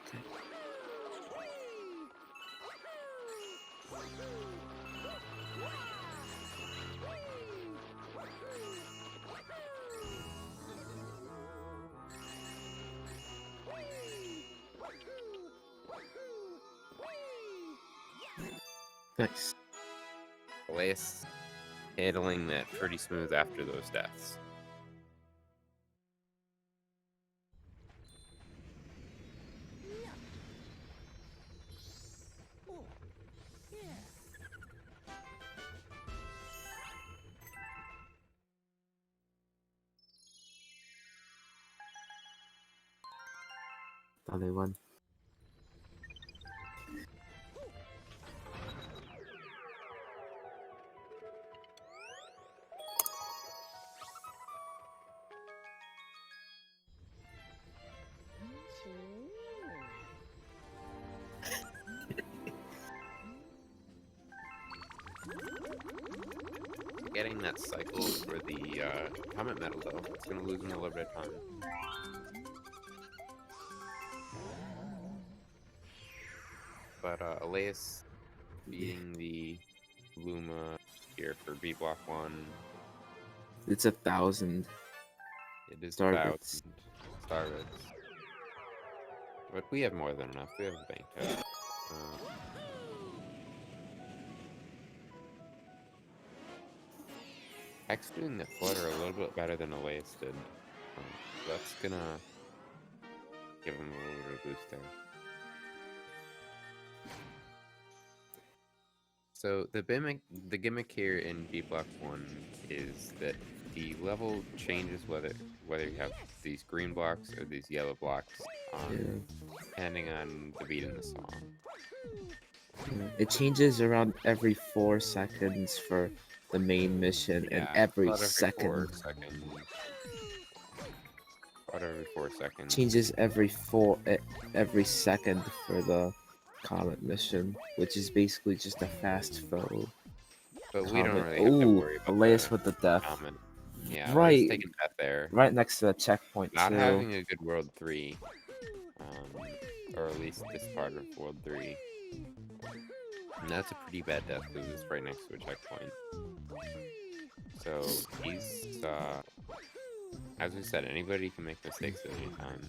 Nice. Alaeus handling that pretty smooth after those deaths. Thought they won. getting that cycle for the comet medal, though. It's going to lose him a little bit of time. But Alaeus beating the Luma here for B block 1. It's 1,000. It is Star 1,000 bits. star bits. But we have more than enough. We have a bank tag. Hex doing the flutter a little bit better than Alaeus did. That's gonna give him a little bit of a boost there. So the gimmick here in B block 1 is that the level changes whether you have these green blocks or these yellow blocks, depending on the beat in the song. Yeah. It changes around every 4 seconds for the main mission, and every second. About every 4 seconds. Changes every second for the comet mission, which is basically just a fast foe. But comet. We don't really have to worry about Alaeus with the death. Comet. Yeah, right. Alaeus taking death there. Right next to the checkpoint, Not too. having a good World 3. Or at least this part of World 3. And that's a pretty bad death because it's right next to a checkpoint. So he's, as we said, anybody can make mistakes at any time.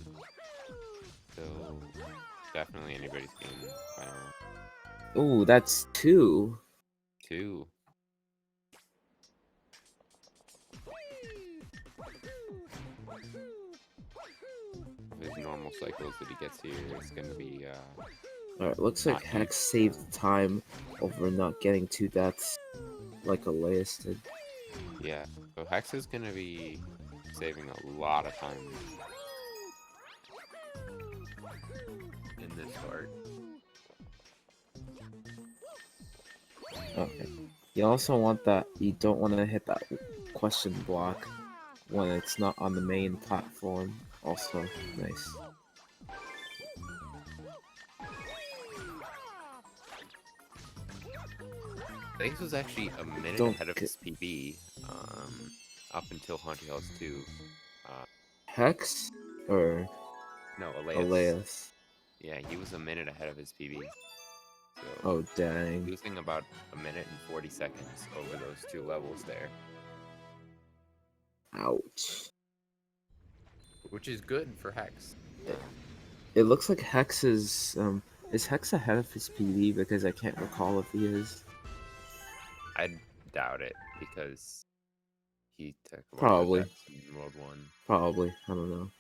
So definitely anybody's game by now. Ooh, that's 2. 2. His normal cycles that he gets here is going to be Alright, looks like Hex saved time over not getting 2 deaths like Alaeus did. Yeah, so Hex is going to be saving a lot of time in this part. Okay. You also want that, you don't want to hit that question block when it's not on the main platform. Also, nice. Alaeus was actually a minute ahead of his PB up until Haunted Hills 2. Hex? Or? No, Alaeus. Alaeus. Yeah, he was a minute ahead of his PB. So oh, dang. Losing about a minute and 40 seconds over those 2 levels there. Ouch. Which is good for Hex. It looks like Hex is Hex ahead of his PB? Because I can't recall if he is. I doubt it, because he took a Probably. bunch of deaths in World 1. Probably. I don't know.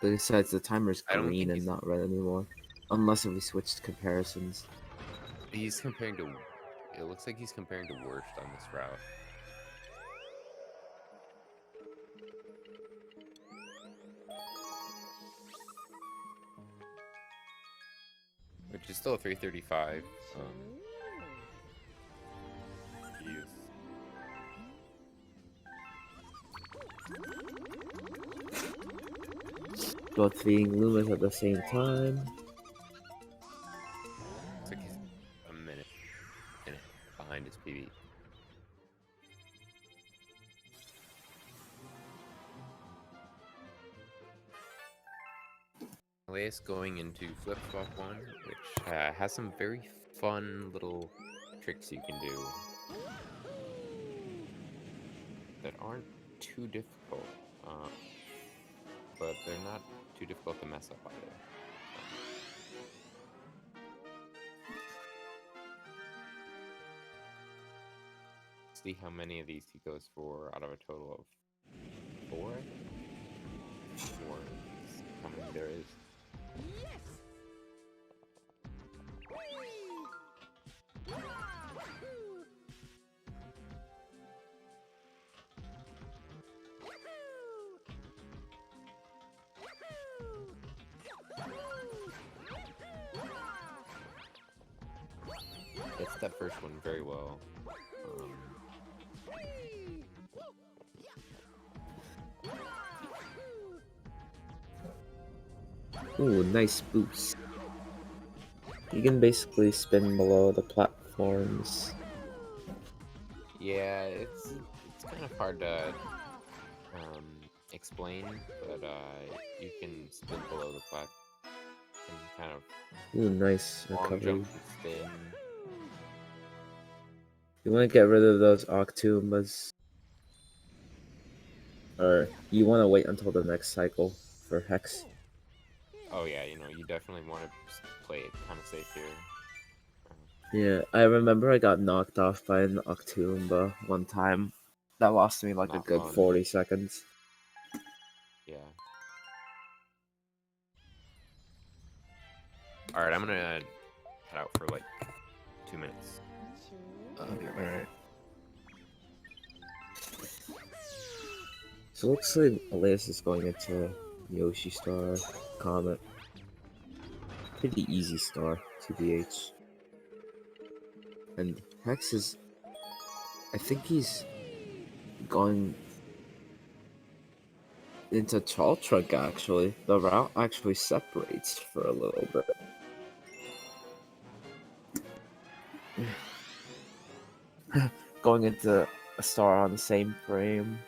But besides, the timer's green and not red anymore. Unless if we switched comparisons. He's comparing to... It looks like he's comparing to worst on this route. Which is still a 335. Both being Lumas at the same time. Looks like he's a minute behind his PB. Alaeus going into Flip Flop 1, which has some very fun little tricks you can do that aren't too difficult, but they're not too difficult to mess up either. See how many of these he goes for out of a total of 4? 4 is how many there is. Gets that first one very well. Ooh, nice boost. You can basically spin below the platforms. Yeah, it's kind of hard to explain, but you can spin below the plat and kind of Ooh, nice long recovery. jump and spin. You want to get rid of those Octoombas, or you want to wait until the next cycle for Hex? Oh yeah, you definitely want to play it kind of safe here. Yeah, I remember I got knocked off by an Octoomba one time. That lost me like a Not good fun. 40 seconds. Yeah. All right, I'm gonna head out for like 2 minutes. Alright. So it looks like Alaeus is going into Yoshi Star Comet. Pretty easy star, TBH. And Hex is... I think he's going into Tall Trunk actually. The route actually separates for a little bit. Going into a star on the same frame.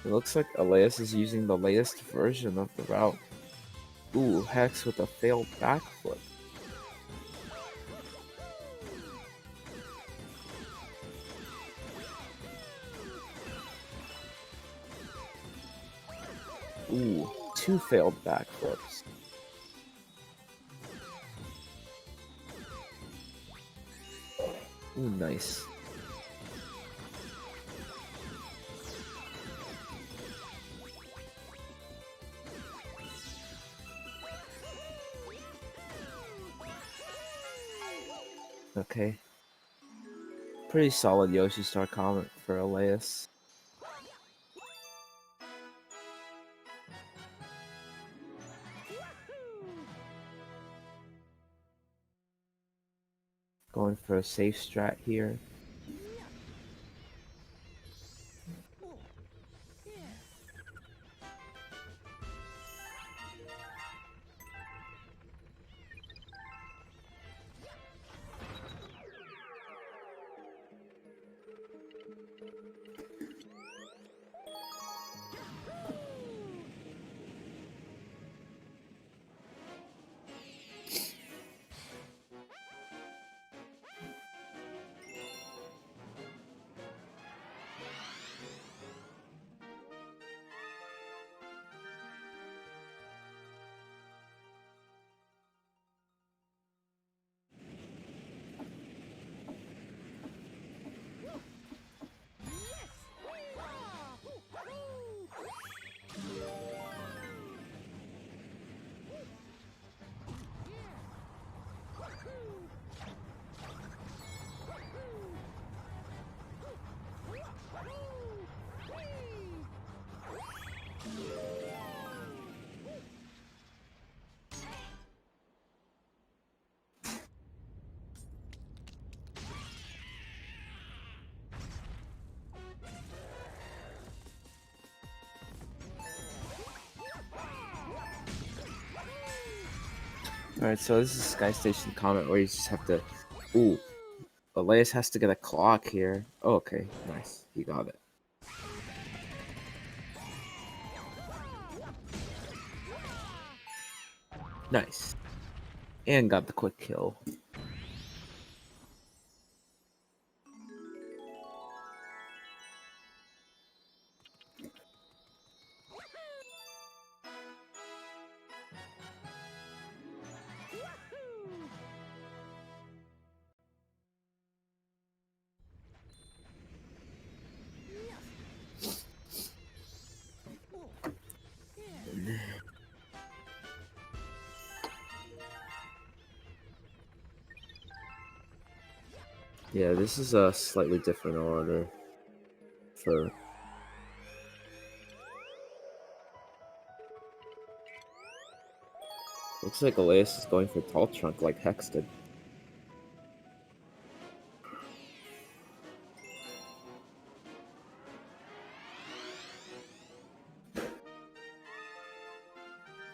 It looks like Alaeus is using the latest version of the route. Ooh, Hex with a failed backflip. Ooh, 2 failed backflips. Ooh, nice. Okay. Pretty solid Yoshi Star Comet for Alaeus. Going for a safe strat here. Alright, so this is Sky Station Comet where you just have to... Ooh, Alaeus has to get a clock here. Oh, okay, nice. He got it. Nice. And got the quick kill. Yeah, this is a slightly different order for... Looks like Alaeus is going for Tall Trunk like Hex did.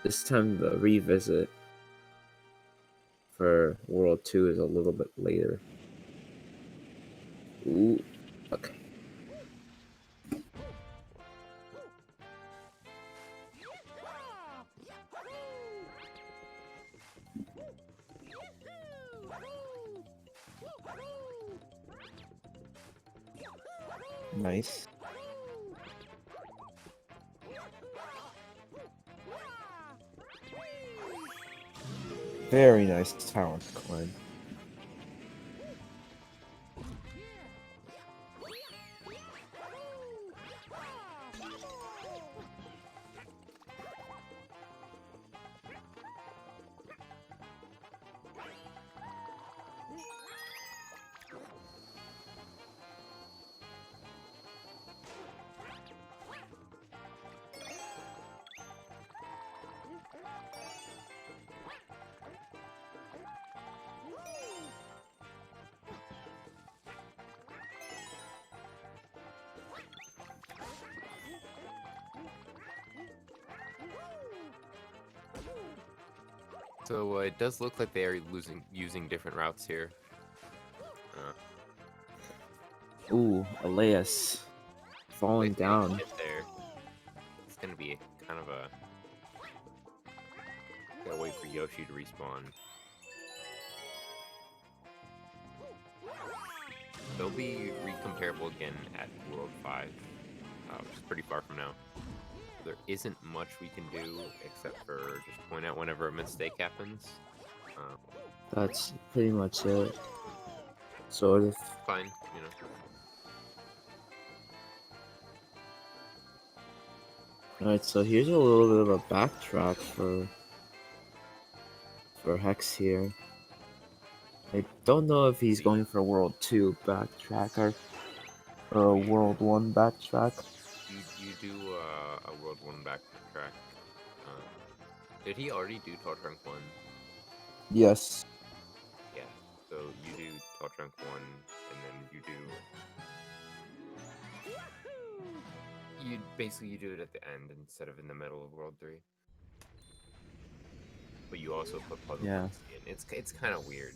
This time the revisit for World 2 is a little bit later. Ooh, okay. Nice. Very nice talent climb. So it does look like they are using different routes here. Ooh, Alaeus falling Place getting down. hit there. It's gonna be kind of a. Gotta wait for Yoshi to respawn. They'll be recomparable again at World 5, which is pretty far from now. There isn't much we can do except for just point out whenever a mistake happens. That's pretty much it. Sort of. Fine, you know. Alright, so here's a little bit of a backtrack for Hex here. I don't know if he's going for World 2 backtrack or a World 1 backtrack. You do a World 1 backtrack. Did he already do Tall Trunk 1? Yes. Yeah, so you do Tall Trunk 1, and then you do it at the end instead of in the middle of World 3. But you also put puzzle points in. It's kind of weird.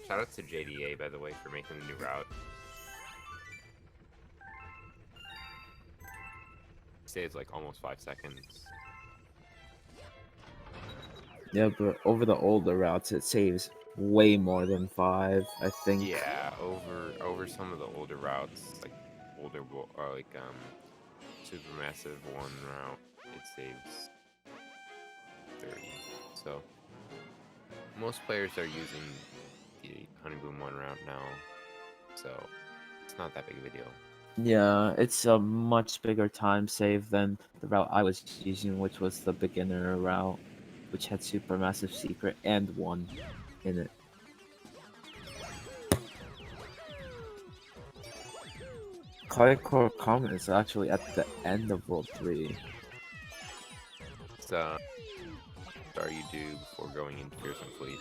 Shout out to JDA, by the way, for making the new route. Saves like almost 5 seconds. Yeah, but over the older routes, it saves way more than 5, I think. Yeah, over some of the older routes, like Supermassive 1 route, it saves 30. So most players are using the Honeyboom 1 route now, so it's not that big of a deal. Yeah, it's a much bigger time save than the route I was using, which was the beginner route, which had Supermassive Secret and 1 in it. Hardcore Comet is actually at the end of World 3. So, star you do before going into Fearsome Fleet.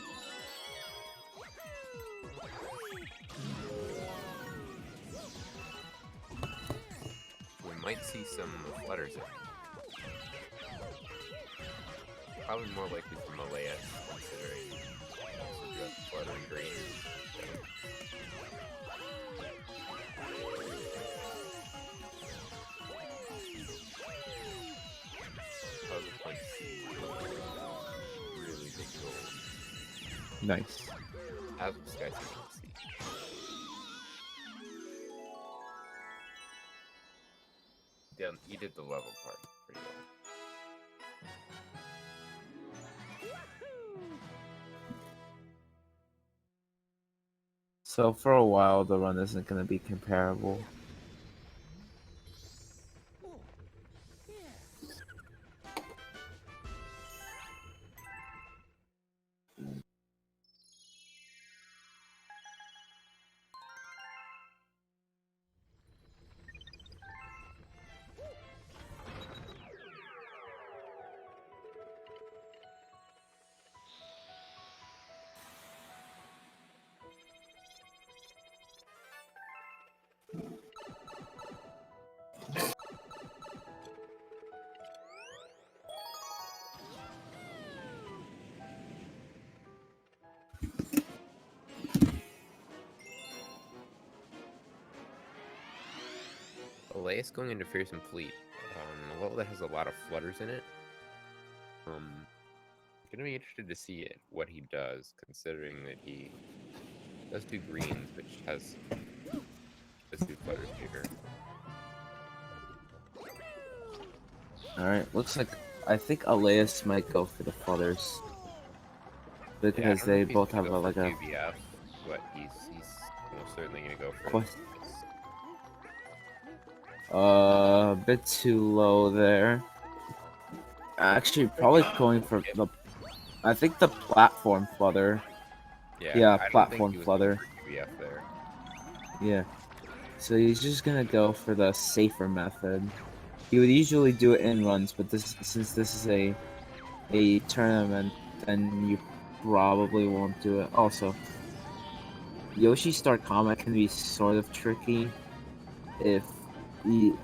We might see some flutters in. Probably more likely from Alaeus, considering also you have fluttering green. Puzzle points really big gold. Nice. As with Sky Sea. Yeah, you did the level part pretty well. So for a while, the run isn't going to be comparable. Alaeus going into Fearsome Fleet. A level that has a lot of flutters in it. Gonna be interested to see what he does, considering that he does do greens, which does do flutters here. Alright, looks like I think Alaeus might go for the flutters. Because I don't know they if he's both gonna have go like for a UVF, but he's most certainly gonna go for Quest- this. a bit too low there. Actually, probably going for the. I think the platform flutter. Yeah, I don't think platform he was flutter. going for UVF there. Yeah. So he's just gonna go for the safer method. He would usually do it in runs, but since this is a tournament, then you probably won't do it. Also, Yoshi Start Combat can be sort of tricky if you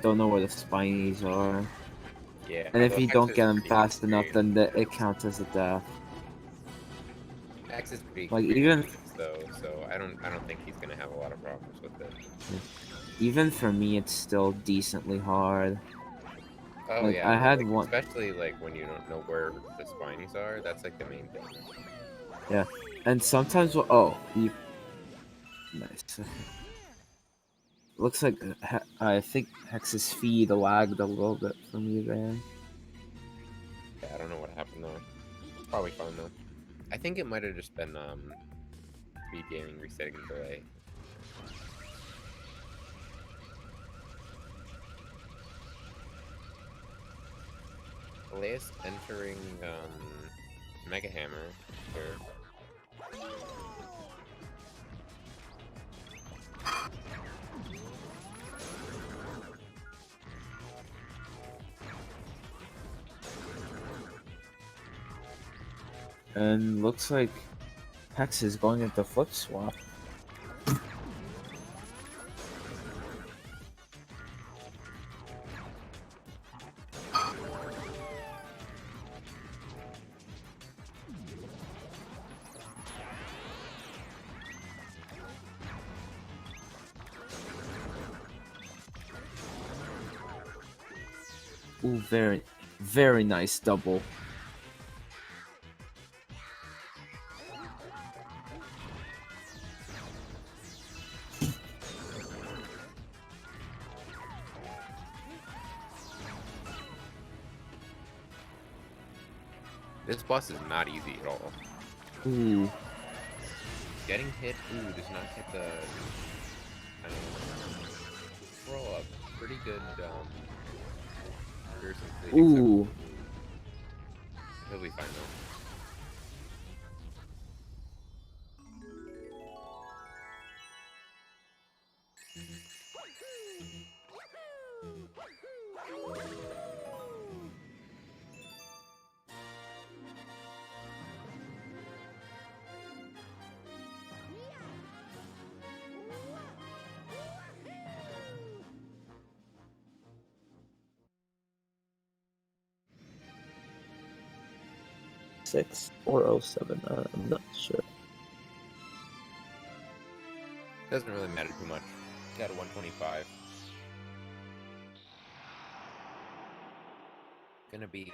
don't know where the spinies are. Yeah, And if although you Hex don't is get them pretty fast enough, then experienced. it counts as a death. Hex is pretty Like experienced though, so I don't think he's gonna have a lot of problems with it. even for me, it's still decently hard. Oh Like yeah, I no, had like one, especially like when you don't know where the spinies are, that's like the main thing. yeah, and sometimes oh you nice. Looks like I think Hex's feed lagged a little bit from you there. Yeah, I don't know what happened there. It's probably fine though. I think it might have just been SpeedGaming resetting the delay. Alaeus entering Mega Hammer here. And looks like Hex is going into flip swap. Ooh, very nice double. This boss is not easy at all. Ooh. Getting hit, does not get the roll up. Pretty good Fearsome Fleet, Ooh. he'll be fine though. Six or 07, I'm not sure. Doesn't really matter too much. Got a 125. Gonna be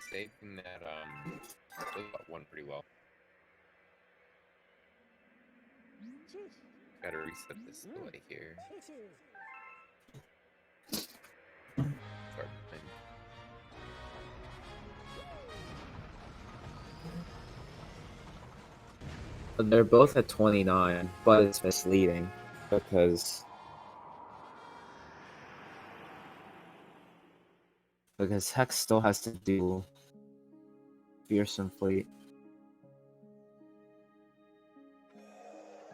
saving that one pretty well. Gotta reset this delay here. Start playing. They're both at 29, but it's misleading because Hex still has to do Fearsome Fleet.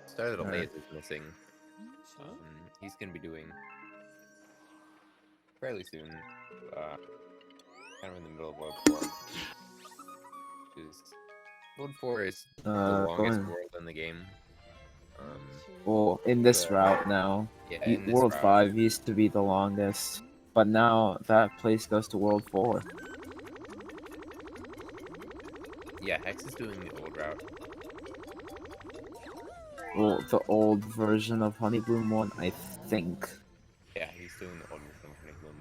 Start of the Alright. Alaeus is missing. He's gonna be doing fairly soon. Kind of in the middle of World 4. World 4 is the longest world in the game. Well, in this route now, yeah, in this World route. 5 used to be the longest, but now that place goes to World 4. Yeah, Hex is doing the old route. Well, the old version of Honey Bloom 1, I think. Yeah, he's doing the old version of Honey Bloom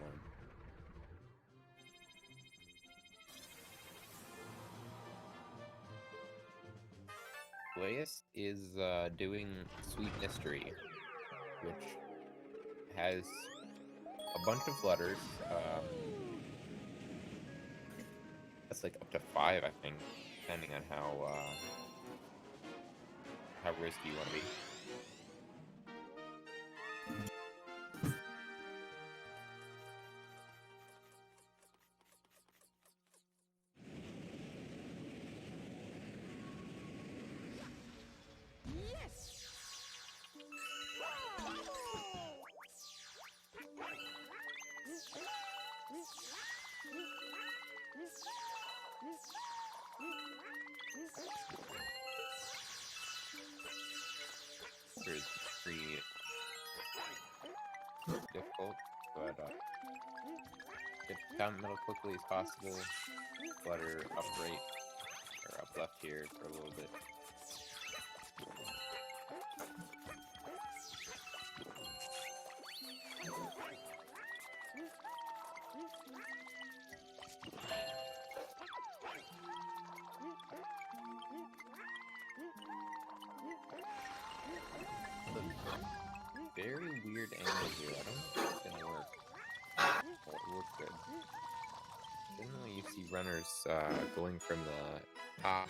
1. Alaeus is doing Sweet Mystery, which has a bunch of letters. That's like up to 5, I think, depending on how risky you want to be. It's pretty difficult, but get the common metal quickly as possible. Flutter up right or up left here for a little bit. Very weird angle here. I don't know if it's gonna work. Well, it worked good. Generally, you see runners going from the top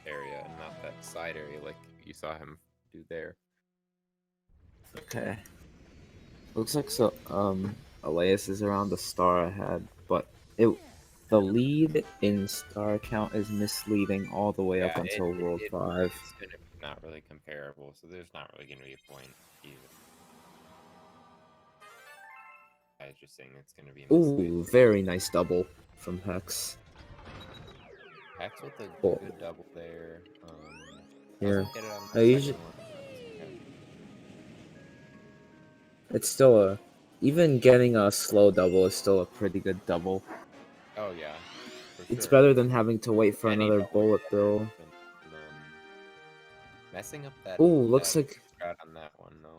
area and not that side area like you saw him do there. Okay. Looks like Alaeus is around the star ahead, but the lead in star count is misleading all the way up Yeah, until World 5. it's gonna be not really comparable, so there's not really gonna be a point either. I was just saying it's gonna be misleading. Ooh, very nice double from Hex. Hex with a Cool. good double there. Yeah. Doesn't get it on I the usually second one. Okay. it's still even getting a slow double is still a pretty good double. Oh yeah, for It's sure. better than having to wait for Any another double bullet better bill. than, messing up that Ooh, looks like strat on that one though.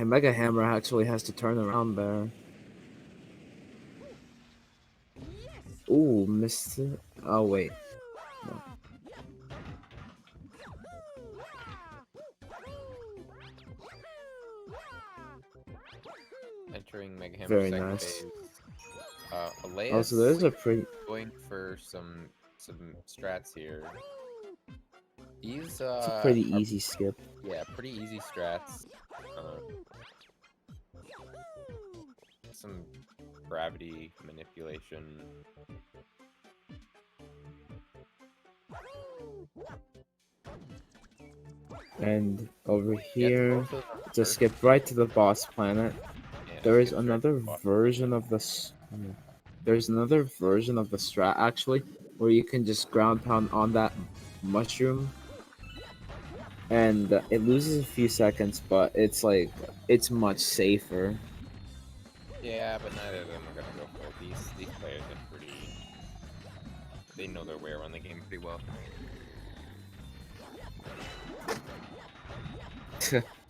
Mega Hammer actually has to turn around there. Ooh, missed it. Oh wait. No. Entering Mega Hammer's Very second nice. phase. Also, there's Alaeus a pretty going for some strats here. He's it's a pretty easy skip. yeah, pretty easy strats. Some gravity manipulation. And over Gets here, both of them to first. skip right to the boss planet, Yeah, there is skips right another to the boss. version of this. There's another version of the strat actually, where you can just ground pound on that mushroom, and it loses a few seconds, but it's much safer. Yeah, but neither of them are gonna go for it. These players are pretty. They know their way around the game pretty well.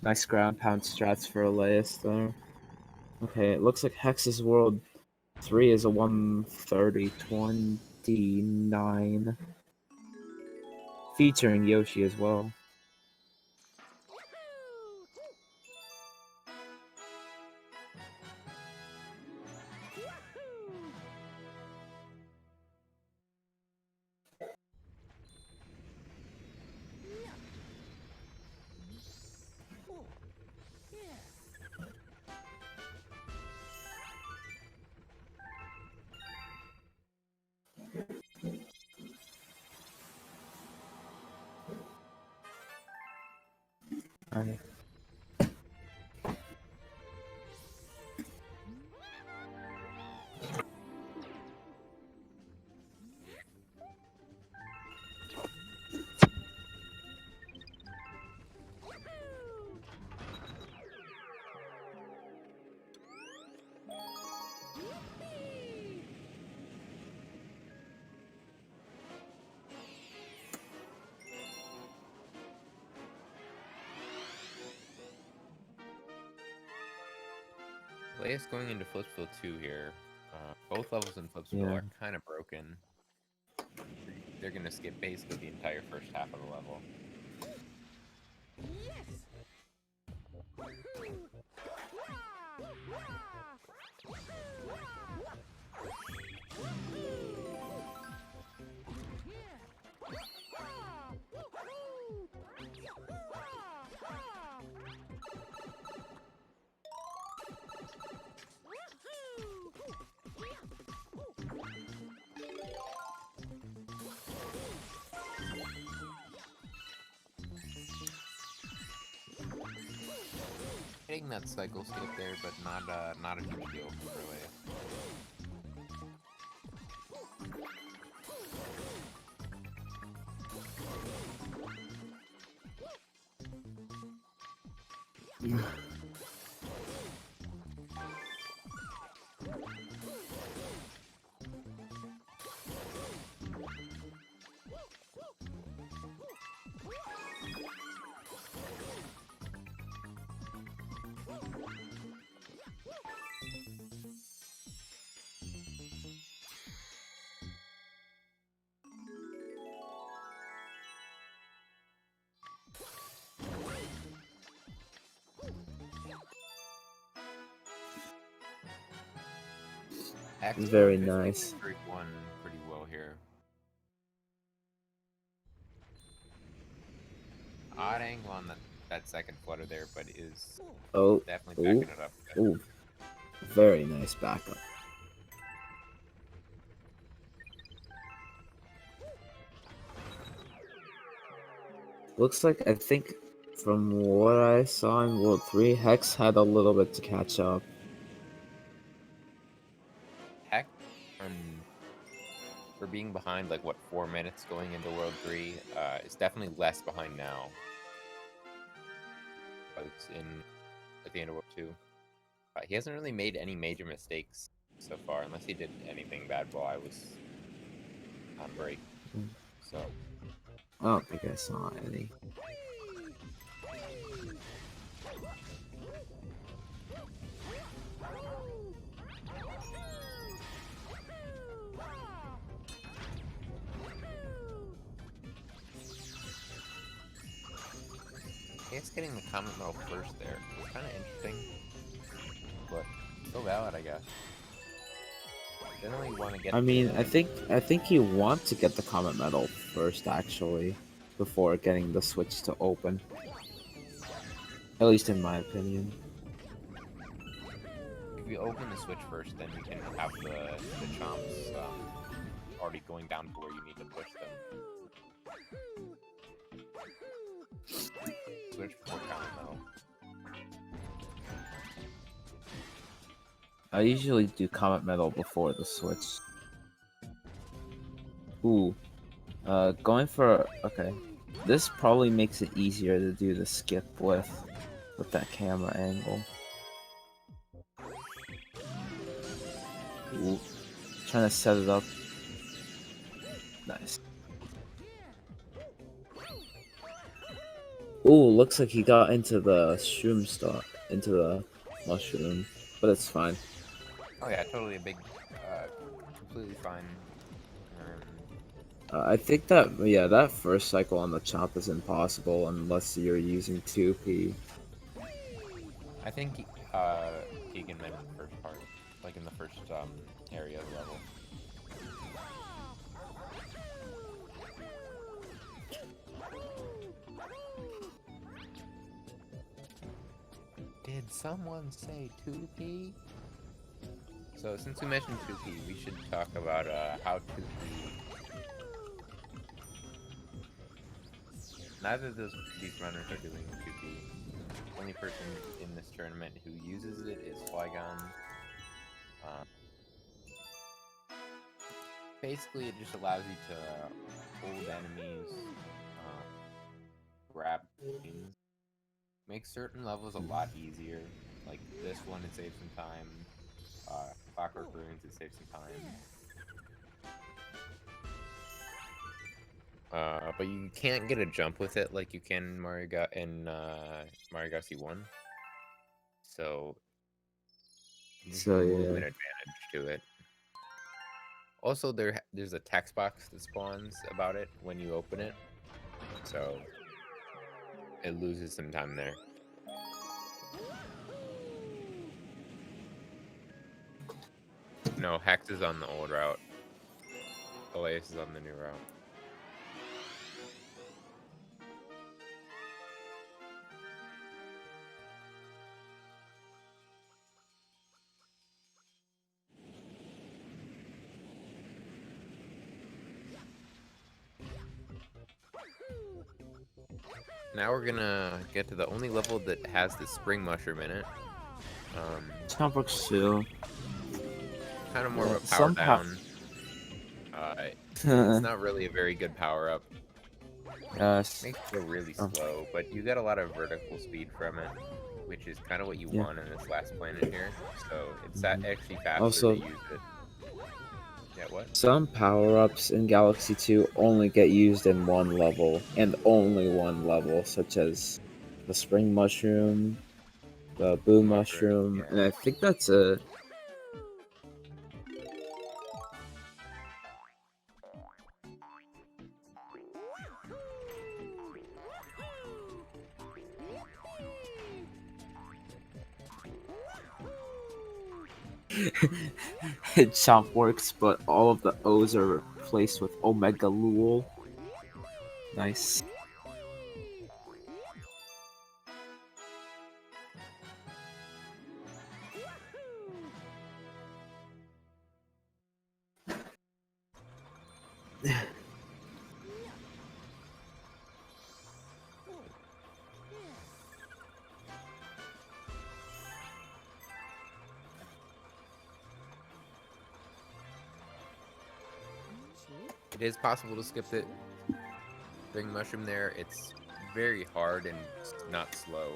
Nice ground pound strats for Alaeus there. Okay, it looks like Hex's World 3 is a 1:30:29, featuring Yoshi as well. Alright. Alaeus going into Flipsville 2 here. Both levels in Flipsville Yeah. are kind of broken. They're gonna skip basically the entire first half of the level. Hitting that cycle skip there, but not a huge deal for Alaeus. Very nice. Won pretty well here. Odd angle on that second flutter there, but is definitely backing it up. Ooh. Very nice backup. Looks like, I think, from what I saw in World 3, Hex had a little bit to catch up. Heck, for being behind, like, what, 4 minutes going into World 3, is definitely less behind now. But it's at the end of World 2. He hasn't really made any major mistakes so far, unless he did anything bad while I was on break. So I don't think I saw any. I guess getting the comment medal first there was kind of interesting, but still valid, I guess. Generally, want to get. I mean, I think you want to get the comment medal first, actually, before getting the switch to open. At least in my opinion. If you open the switch first, then you can have the chomps already going down to where you need to push them. Switch before comment medal. I usually do comment medal before the switch. Ooh. Going for... Okay. This probably makes it easier to do the skip with that camera angle. Ooh. Trying to set it up. Nice. Ooh, looks like he got into the shroom stalk, into the mushroom, but it's fine. Oh yeah, totally a big, completely fine. I think that, yeah, that first cycle on the chomp is impossible unless you're using 2P. I think Keegan meant in the first part, like in the first area of the level. Did someone say 2P? So since we mentioned 2P, we should talk about how 2P. Neither of these runners are doing 2P. The only person in this tournament who uses it is Flygon. Basically, it just allows you to hold enemies, grab things, make certain levels a lot easier. Like this one, it saves some time. Clockwork Ruins, it saves some time. But you can't get a jump with it like you can in Mario Galaxy 1. So There's So no yeah. movement advantage to it. Also, there's a text box that spawns about it when you open it, so it loses some time there. No, Hex is on the old route. Alaeus is on the new route. Now we're gonna get to the only level that has the spring mushroom in it. Chomp too. Kind of more of a power Somehow. down. It's not really a very good power up. Yes. Makes it go really slow, but you get a lot of vertical speed from it, which is kind of what you want in this last planet here. So it's actually faster Also, to use it. Yeah, what? some power-ups in Galaxy 2 only get used in one level, and only one level, such as the Spring Mushroom, the Boo Mushroom, Yeah. and I think that's a... Chomp works, but all of the O's are replaced with Omega Lul. Nice. It is possible to skip the spring mushroom there. It's very hard and not slow,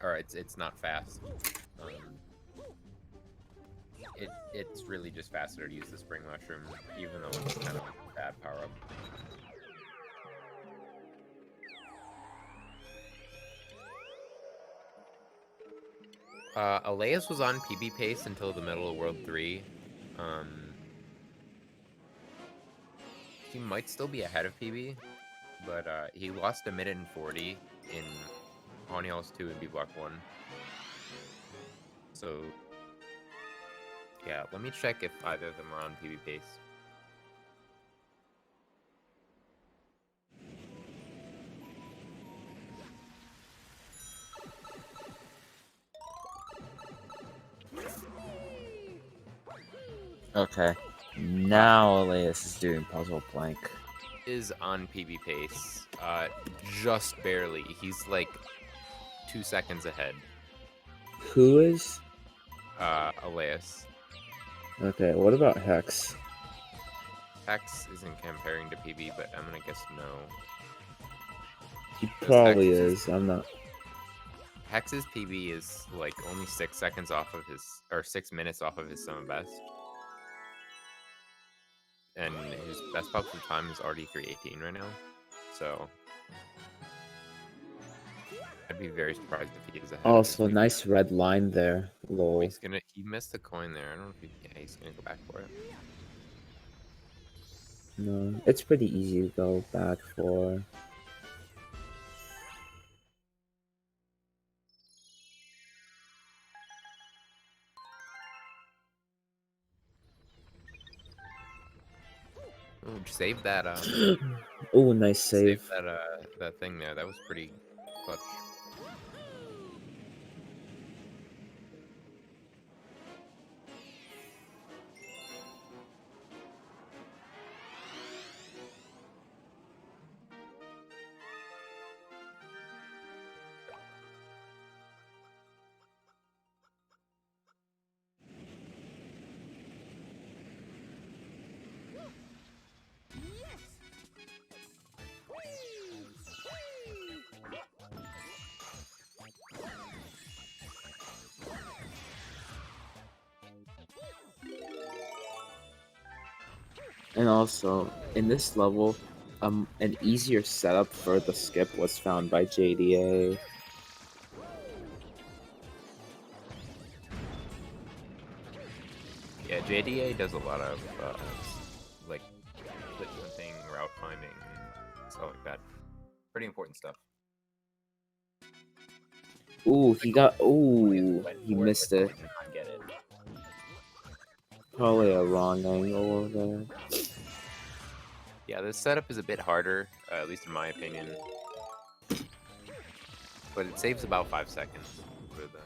or it's not fast. It's really just faster to use the spring mushroom, even though it's kind of a bad power up. Alaeus was on PB pace until the middle of World 3. He might still be ahead of PB, but he lost a minute and 40 in Alaeus 2 and B Block 1. So, yeah, let me check if either of them are on PB pace. Okay. Now Alaeus is doing Puzzle Plank. Is on PB pace, just barely. He's like 2 seconds ahead. Who is? Alaeus. Okay, what about Hex? Hex isn't comparing to PB, but I'm gonna guess no. He probably Hex is. I'm not. Hex's PB is like only 6 seconds off of his, or 6 minutes off of his summer best. And his best possible time is already 3:18 right now. So I'd be very surprised if he is ahead. Also, of his nice red line there. Lol. He missed the coin there. I don't know if he's gonna go back for it. No, it's pretty easy to go back for. Ooh, save that Oh, nice save. that thing there. That was pretty clutch. And also, in this level, an easier setup for the skip was found by JDA. Yeah, JDA does a lot of like split hunting, route finding, and stuff like that. Pretty important stuff. Ooh, he got. Ooh, Went he for it, missed but it. did not get it. Probably a wrong angle over there. Yeah, this setup is a bit harder, at least in my opinion. But it saves about 5 seconds for the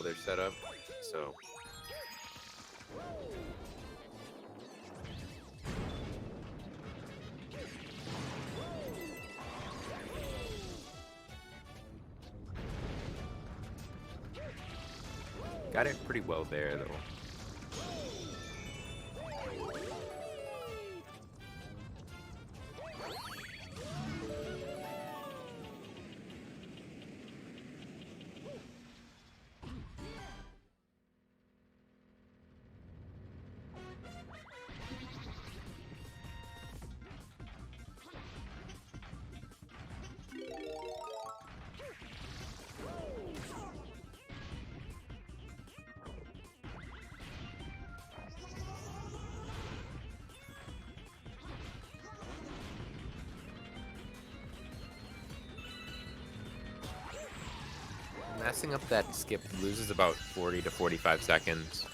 other setup, so... Got it pretty well there, though. Messing up that skip loses about 40 to 45 seconds.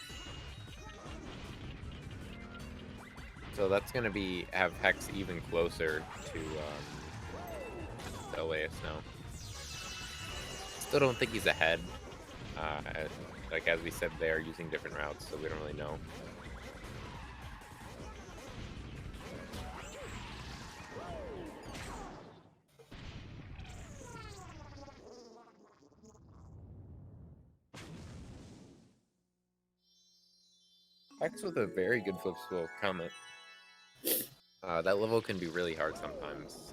So that's going to have Hex even closer to Alaeus now. Still don't think he's ahead. Like as we said, they are using different routes, so we don't really know. Hex with a very good flip swivel comet. That level can be really hard sometimes.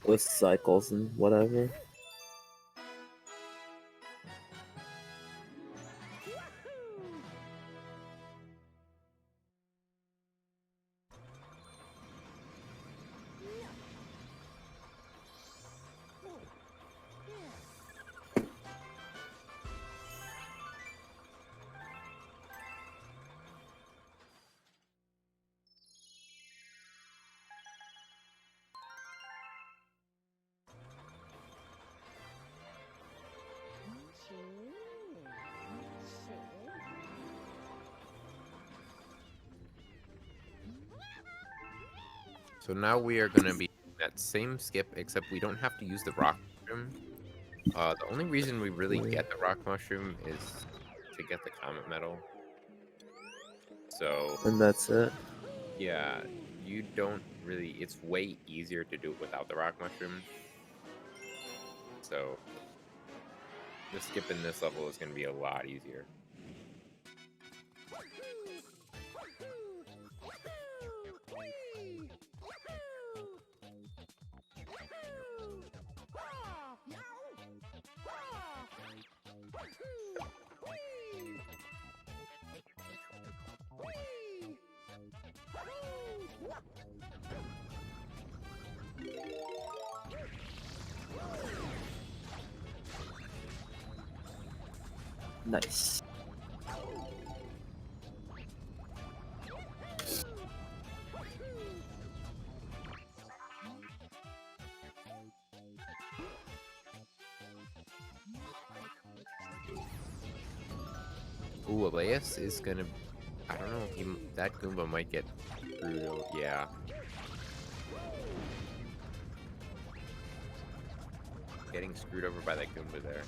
With cycles and whatever. So now we are going to be that same skip, except we don't have to use the rock mushroom. The only reason we really get the rock mushroom is to get the comet medal. So And that's it. yeah, you don't really. It's way easier to do it without the rock mushroom. So the skip in this level is going to be a lot easier. Nice. Ooh, Alaeus is gonna. I don't know. That Goomba might get screwed. Yeah. Getting screwed over by that Goomba there.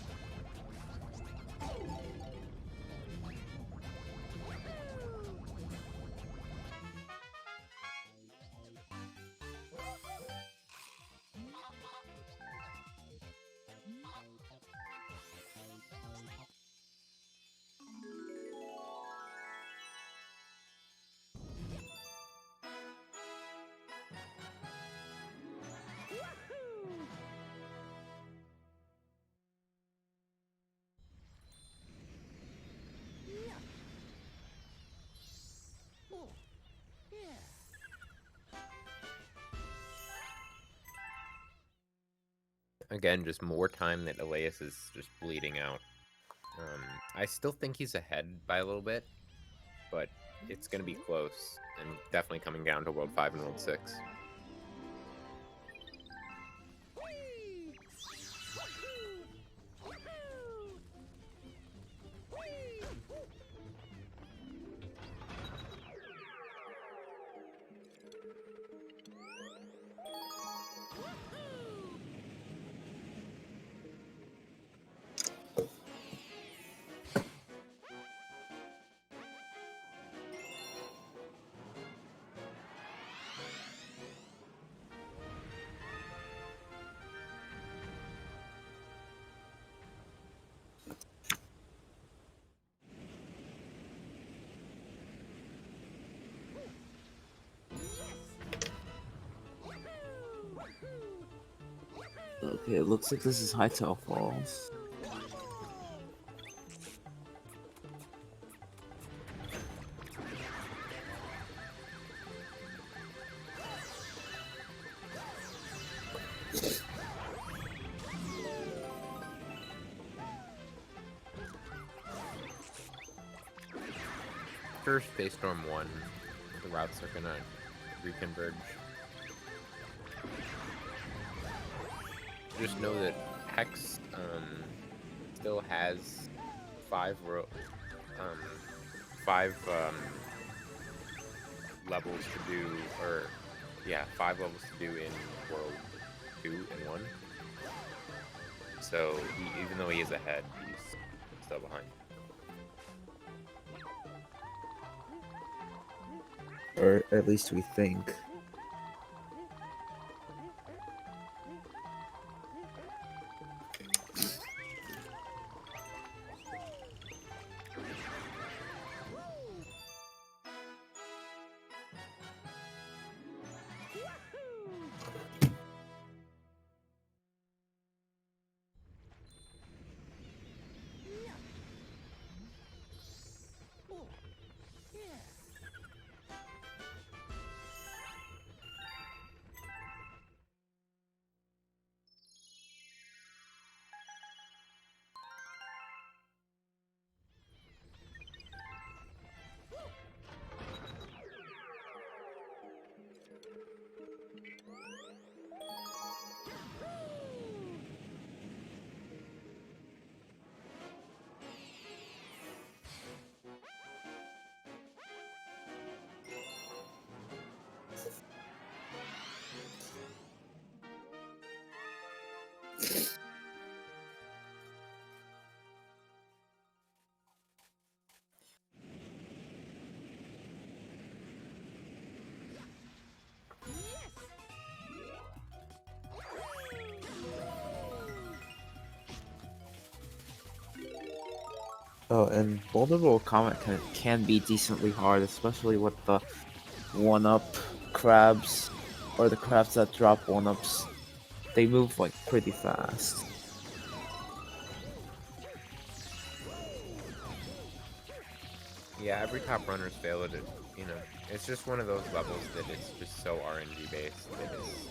Again, just more time that Alaeus is just bleeding out. I still think he's ahead by a little bit, but it's going to be close, and definitely coming down to World 5 and World 6. Okay, it looks like this is Hightail Falls. After Space Storm 1, the routes are going to reconverge. Just know that Hex still has five levels to do, or yeah, 5 levels to do in World 2 and 1. So even though he is ahead, he's still behind. Or at least we think. Oh, and Vulnerable Comet can be decently hard, especially with the 1-up crabs, or the crabs that drop 1-ups. They move like pretty fast. Yeah, every top runner's failed it. You know, it's just one of those levels that it's just so RNG based that it's.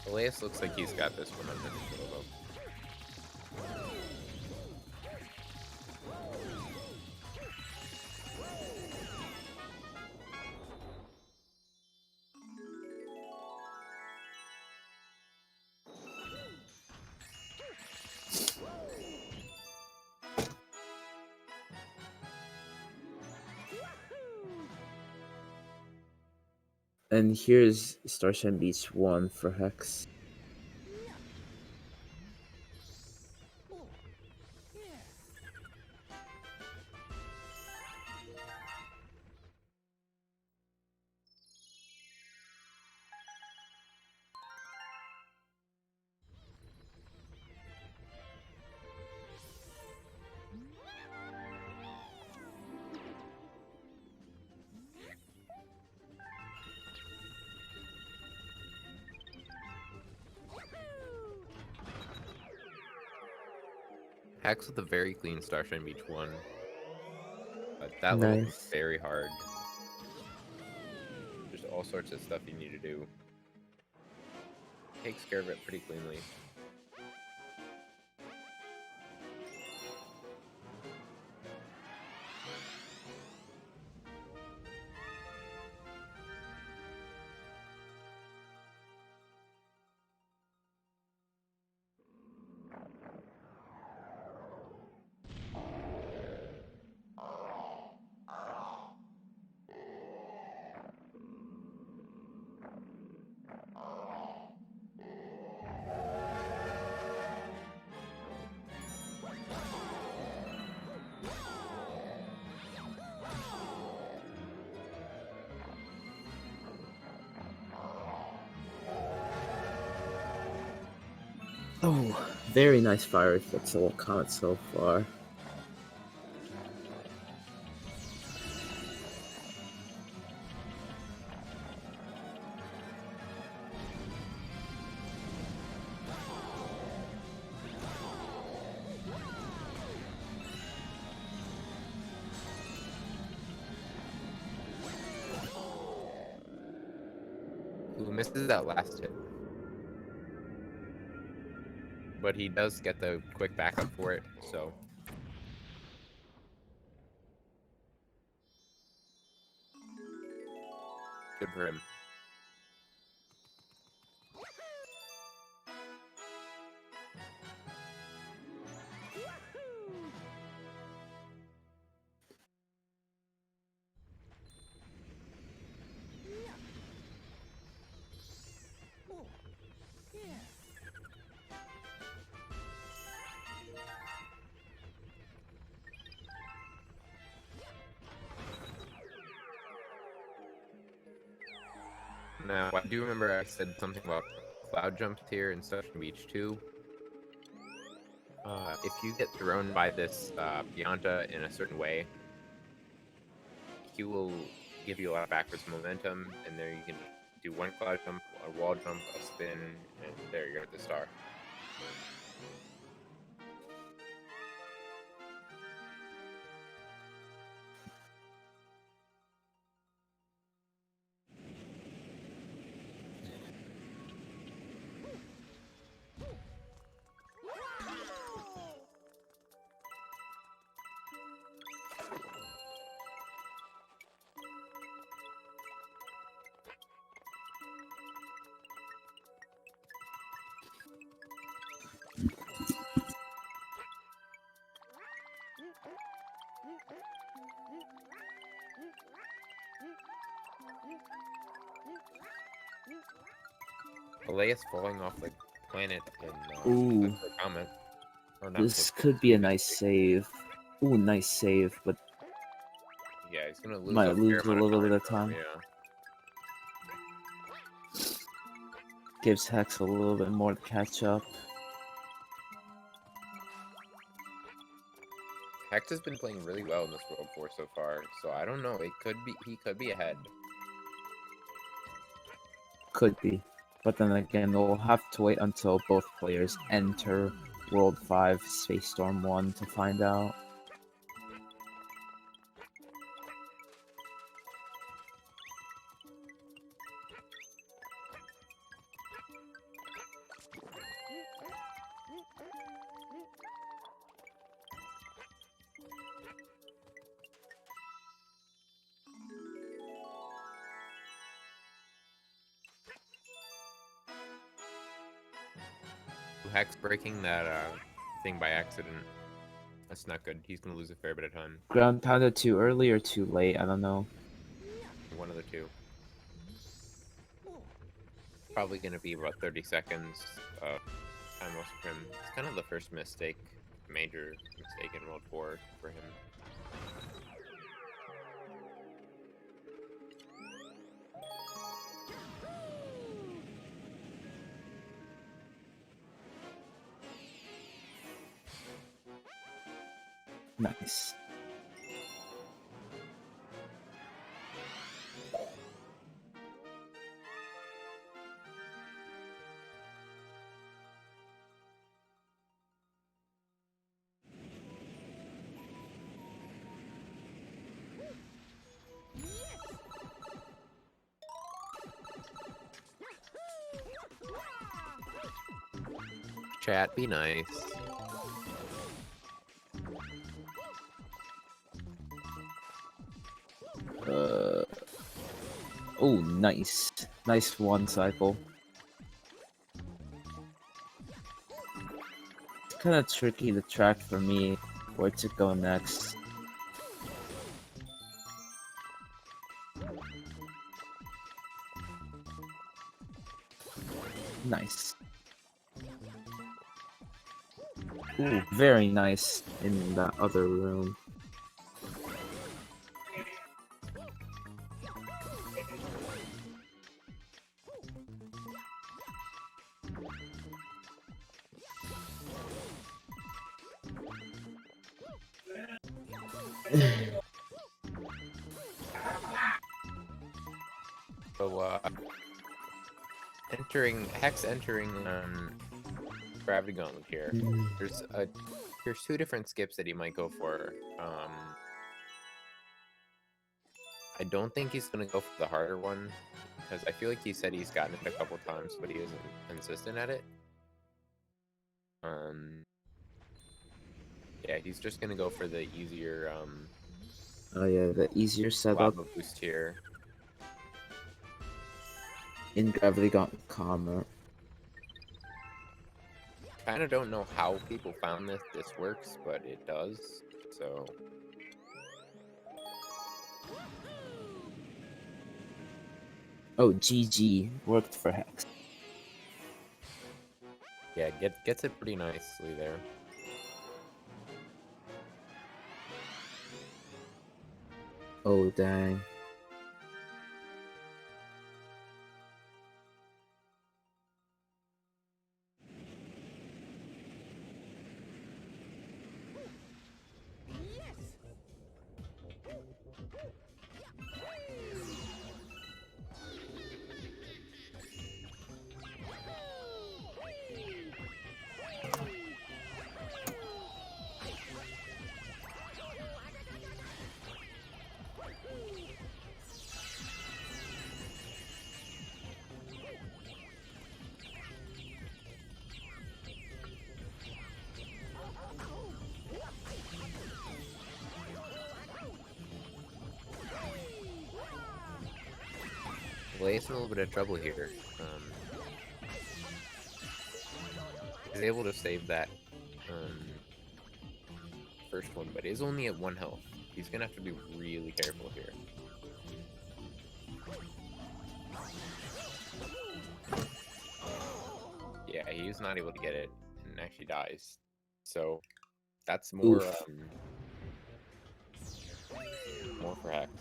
Alaeus looks like he's got this one under control though. And here's Starshine Beach 1 for Hex. Hex with a very clean Starshine Beach 1. But that level is Nice. very hard. There's all sorts of stuff you need to do. Takes care of it pretty cleanly. Oh, very nice fire effects little comet so far. Who misses that last hit. But he does get the quick backup for it, so. Good for him. Now, I do remember I said something about cloud jumps here in Sunshine Beach 2. If you get thrown by this Pianta in a certain way, he will give you a lot of backwards momentum, and there you can do one cloud jump, a wall jump, a spin, and there you're at the star. Alaeus falling off the planet in the comet. Or not This could be a nice save. Ooh, nice save, but yeah, he's gonna lose might a fair lose a amount little bit of from, time. yeah. Gives Hex a little bit more to catch up. Hex has been playing really well in this World 4 so far, so I don't know. He could be ahead. Could be. But then again, we'll have to wait until both players enter World 5 Space Storm 1 to find out. Hex breaking that thing by accident. That's not good. He's gonna lose a fair bit of time. Ground pounded too early or too late, I don't know. One of the two. Probably gonna be about 30 seconds of time lost for him. It's kind of the first mistake, major mistake in World 4 for him. Nice. Chat, be nice. Oh, nice. Nice one cycle. It's kind of tricky to track for me where to go next. Nice. Ooh, very nice in that other room. So, entering Gravity Gauntlet here. There's two different skips that he might go for. I don't think he's gonna go for the harder one, because I feel like he said he's gotten it a couple times, but he isn't consistent at it. Yeah, he's just gonna go for the easier Oh yeah, the easier setup lava boost here. in Gravity Gauntlet Comet. Kind of don't know how people found this works, but it does. So Oh, GG worked for Hex. yeah, gets it pretty nicely there. Oh dang. Alaeus in a little bit of trouble here. He's able to save that first one, but is only at 1 health. He's gonna have to be really careful here. Yeah, he's not able to get it and actually dies. So that's more more for Hex.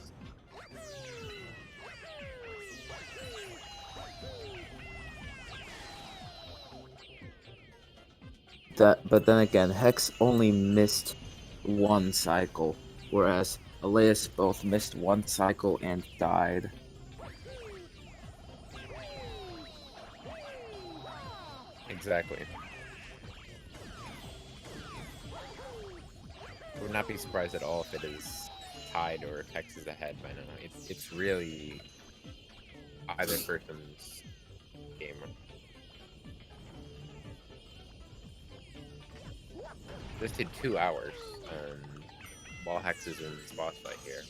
But then again, Hex only missed one cycle, whereas Alaeus both missed one cycle and died. Exactly. Would not be surprised at all if it is tied or if Hex is ahead by now. It's really either person's game. This did 2 hours while Hex is in this boss fight here.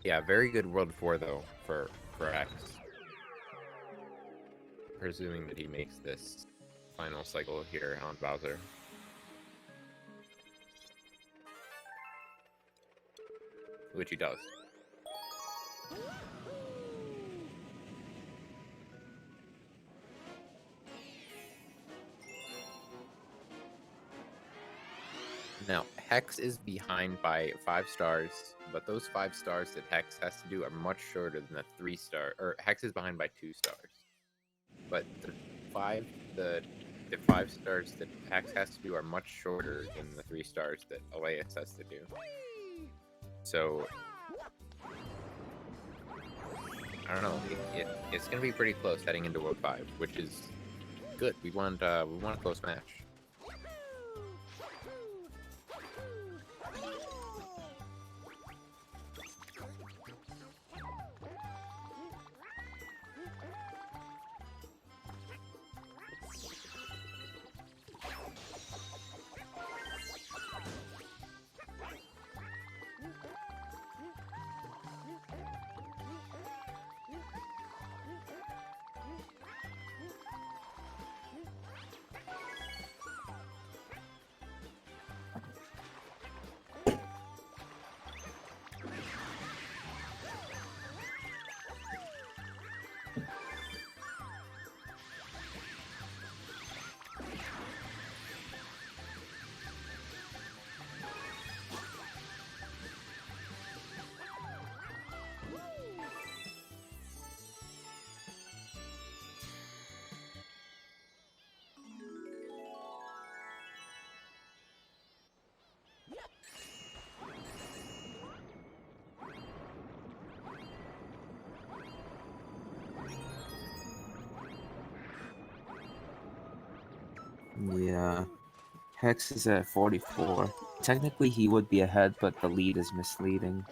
Yeah, very good World 4 though for Hex. Presuming that he makes this final cycle here on Bowser. Which he does. Now, Hex is behind by 5 stars, but those 5 stars that Hex has to do are much shorter than the 3 star, or Hex is behind by 2 stars. But the 5 stars that Hex has to do are much shorter than the 3 stars that Alaeus has to do. So I don't know. It's gonna be pretty close heading into World 5, which is good. We want a close match. Hex is at 44. Technically, he would be ahead, but the lead is misleading.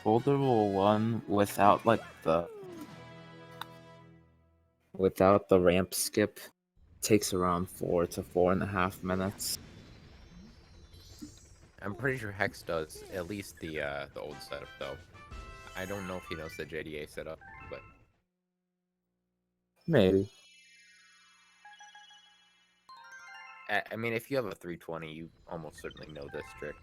Boulder will run without without the ramp skip. Takes around 4 to 4.5 minutes. I'm pretty sure Hex does at least the old setup though. I don't know if he knows the JDA setup, but Maybe. I mean, if you have a 320, you almost certainly know this trick.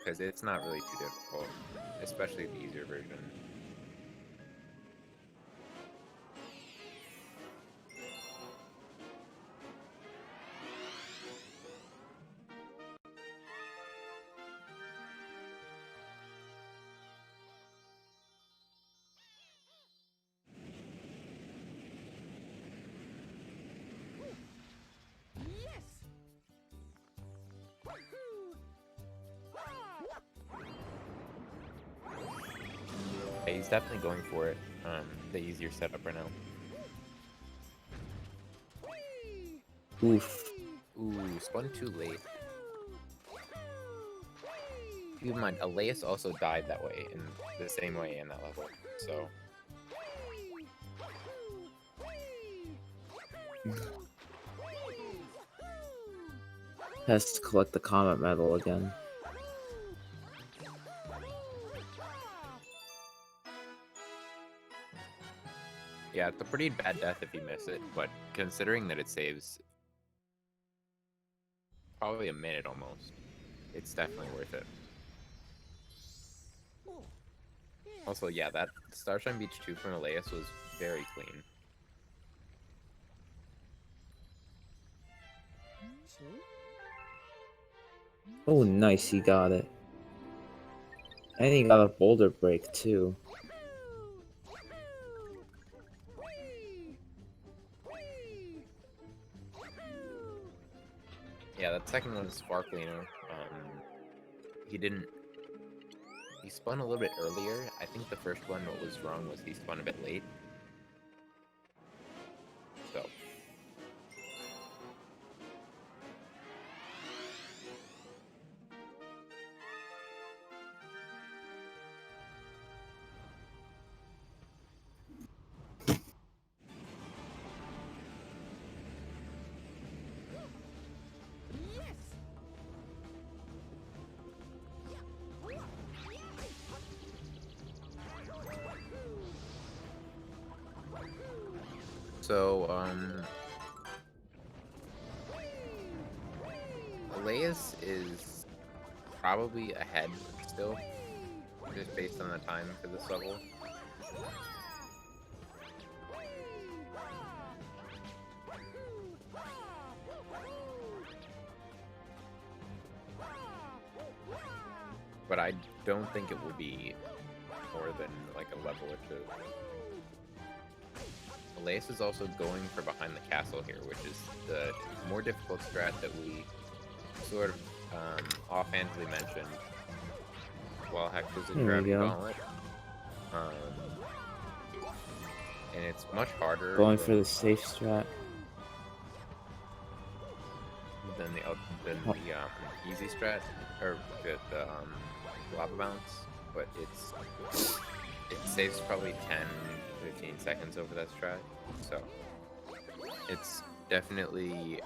Because it's not really too difficult, especially the easier version. Yeah, he's definitely going for it. The easier setup right now. Oof. Ooh, spun too late. Keep in mind, Alaeus also died that way, in the same way in that level, so... Has to collect the Comet Medal again. Yeah, it's a pretty bad death if you miss it, but considering that it saves probably a minute almost, it's definitely worth it. Also, yeah, that Starshine Beach 2 from Alaeus was very clean. Oh, nice, he got it. And he got a boulder break, too. Yeah, that second one is far cleaner. He spun a little bit earlier. I think the first one, what was wrong was he spun a bit late. So. So, Alaeus is probably ahead still, just based on the time for this level. But I don't think it will be more than like a level or two. Alaeus is also going for behind the castle here, which is the more difficult strat that we sort of offhandedly mentioned while Hex was in There we Dragon go. Gauntlet. And it's much harder Going for the safe strat. than the easy strat, or the lava bounce, but it saves probably 10-15 seconds over that strat, so it's definitely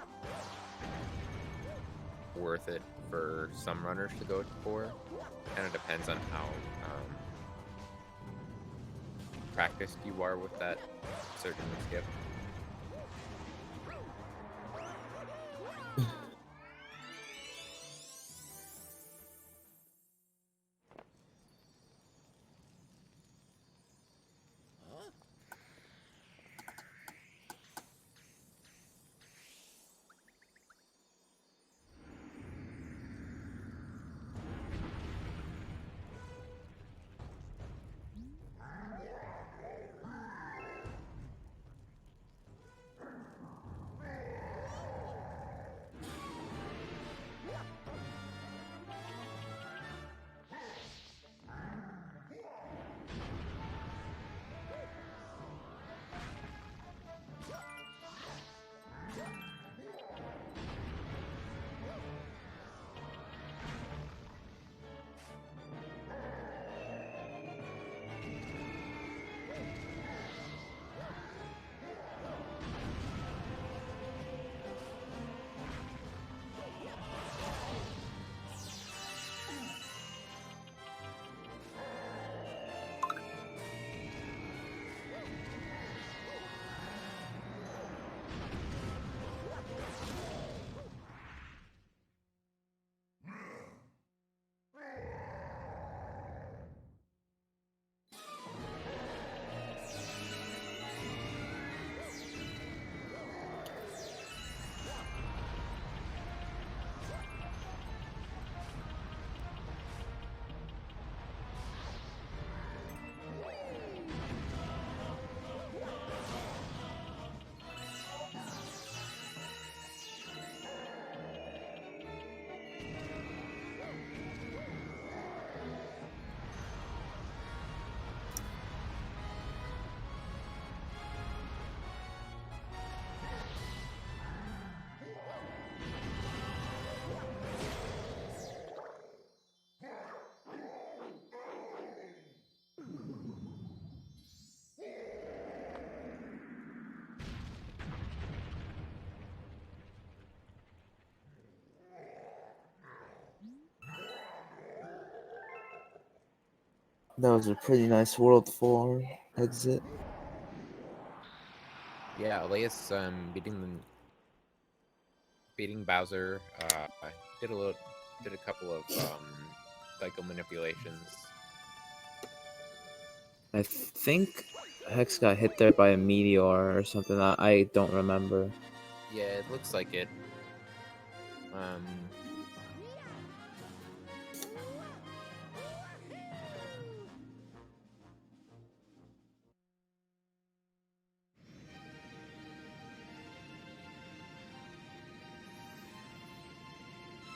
worth it for some runners to go for. Kind of depends on how practiced you are with that certain skip. That was a pretty nice World 4 exit. Yeah, Alaeus beating Bowser. Did a couple of cycle manipulations. I think Hex got hit there by a meteor or something. I don't remember. Yeah, it looks like it.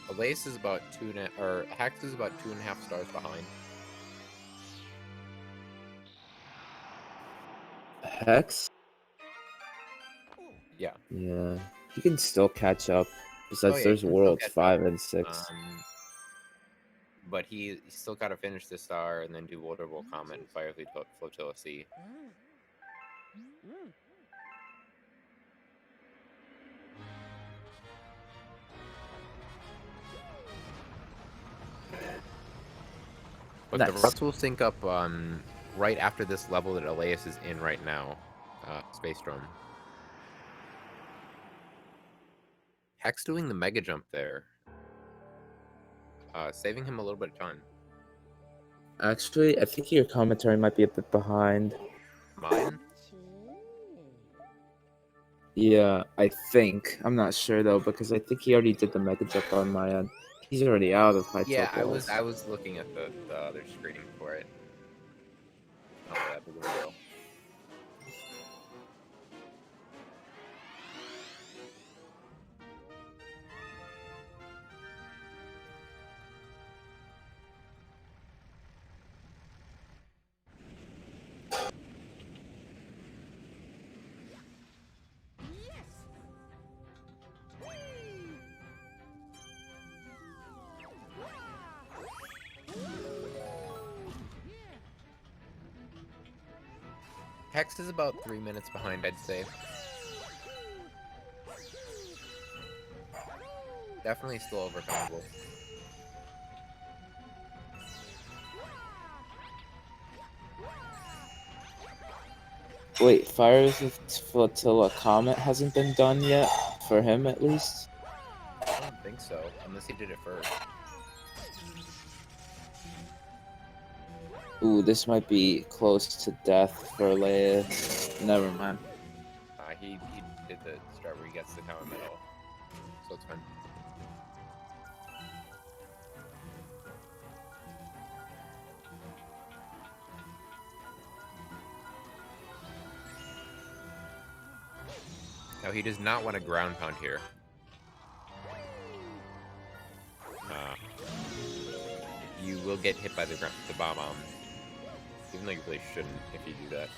Alaeus is about Hex is about 2.5 stars behind. Hex? Yeah. Yeah. He can still catch up. Oh Besides, yeah, he there's can still World catch 5 up. and 6. But he still got to finish the star and then do Waterbowl Comet and Fire Flotilla C. But the Nice. routes will sync up right after this level that Alaeus is in right now. Space Drone. Hex doing the mega jump there. Saving him a little bit of time. Actually, I think your commentary might be a bit behind. Mine? Yeah, I think. I'm not sure though, because I think he already did the mega jump on my end. He's already out of high Yeah, tilt walls. I was looking at the other screen for it. Not that big of a deal. Hex is about 3 minutes behind, I'd say. Definitely still overcomable. Wait, Fire Flotilla Comet hasn't been done yet? For him, at least? I don't think so, unless he did it first. Ooh, this might be close to death for Alaeus. Never mind. He did the start where he gets the comet medal, so it's fine. Now he does not want a ground pound here. You will get hit by the bomb, even though you really shouldn't if you do that.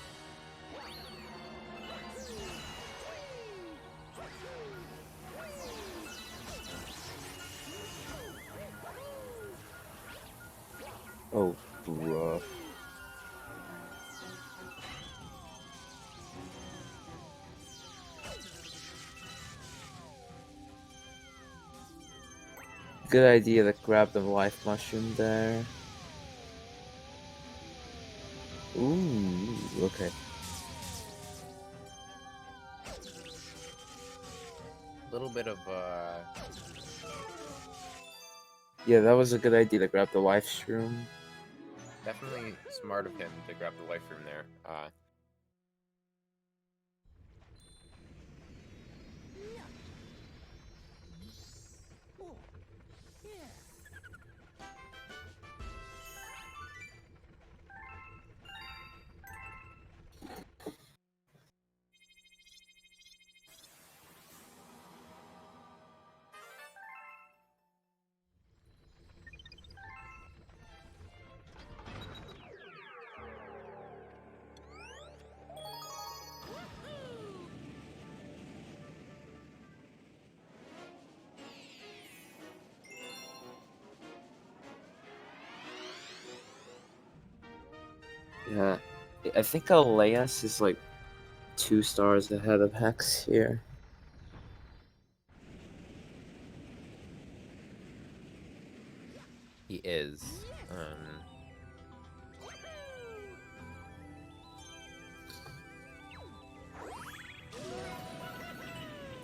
Oh, bruh. Good idea to grab the life mushroom there. Ooh, okay. A little bit of Yeah, that was a good idea to grab the life shroom. definitely smart of him to grab the life room there. Yeah, I think Alaeus is like 2 stars ahead of Hex here. He is.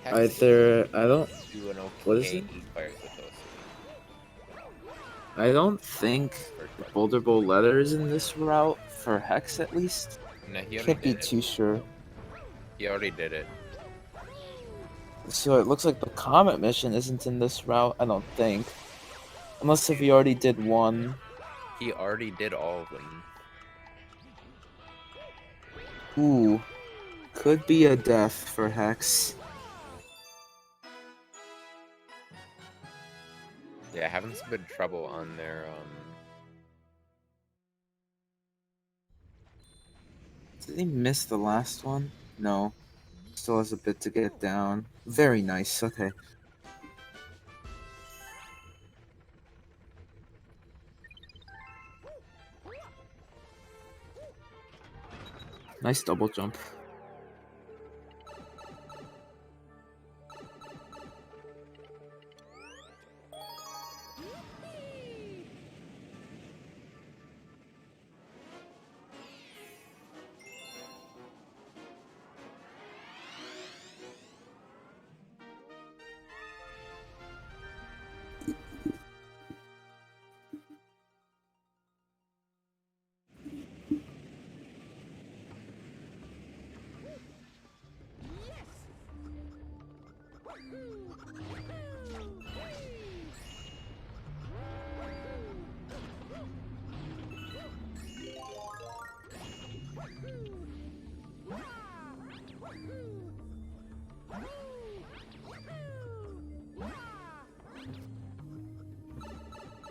Hex Either I don't. do an What is okay it? fire supposedly. I don't think First the part. Boulder Bowl letter is in this route for Hex at least. No, he already Can't be did it. too sure. He already did it. So it looks like the Comet mission isn't in this route. I don't think, unless if he already did one. He already did all of them. Ooh, could be a death for Hex. Yeah, having some bit of trouble on their Did he miss the last one? No. Still has a bit to get down. Very nice. Okay. Nice double jump.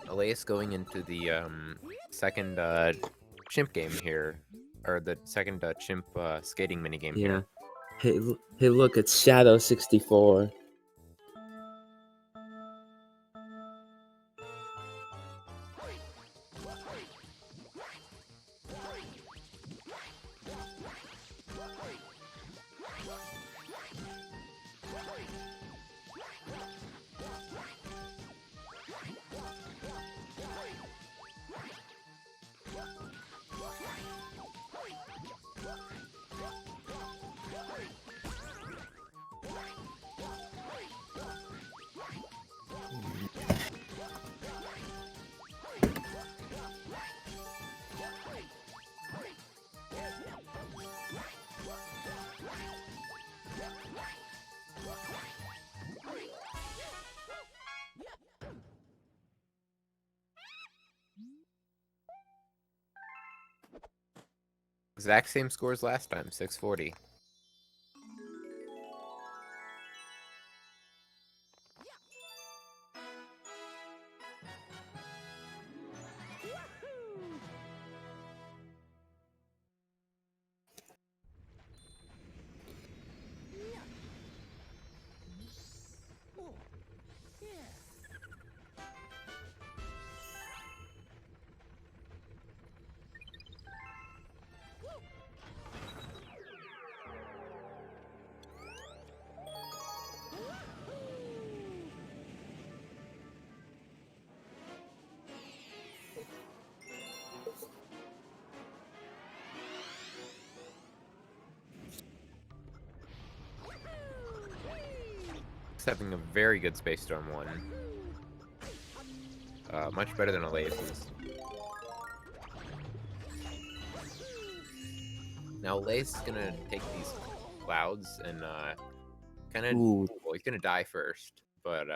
Alaeus going into the second chimp game here, or the second chimp skating minigame Yeah. here. Hey, look, it's Shadow 64. Exact same scores last time, 640. He's having a very good Space Storm one. Much better than Alaeus's. Now Alaeus is gonna take these clouds and kind of, Ooh. well, he's gonna die first, but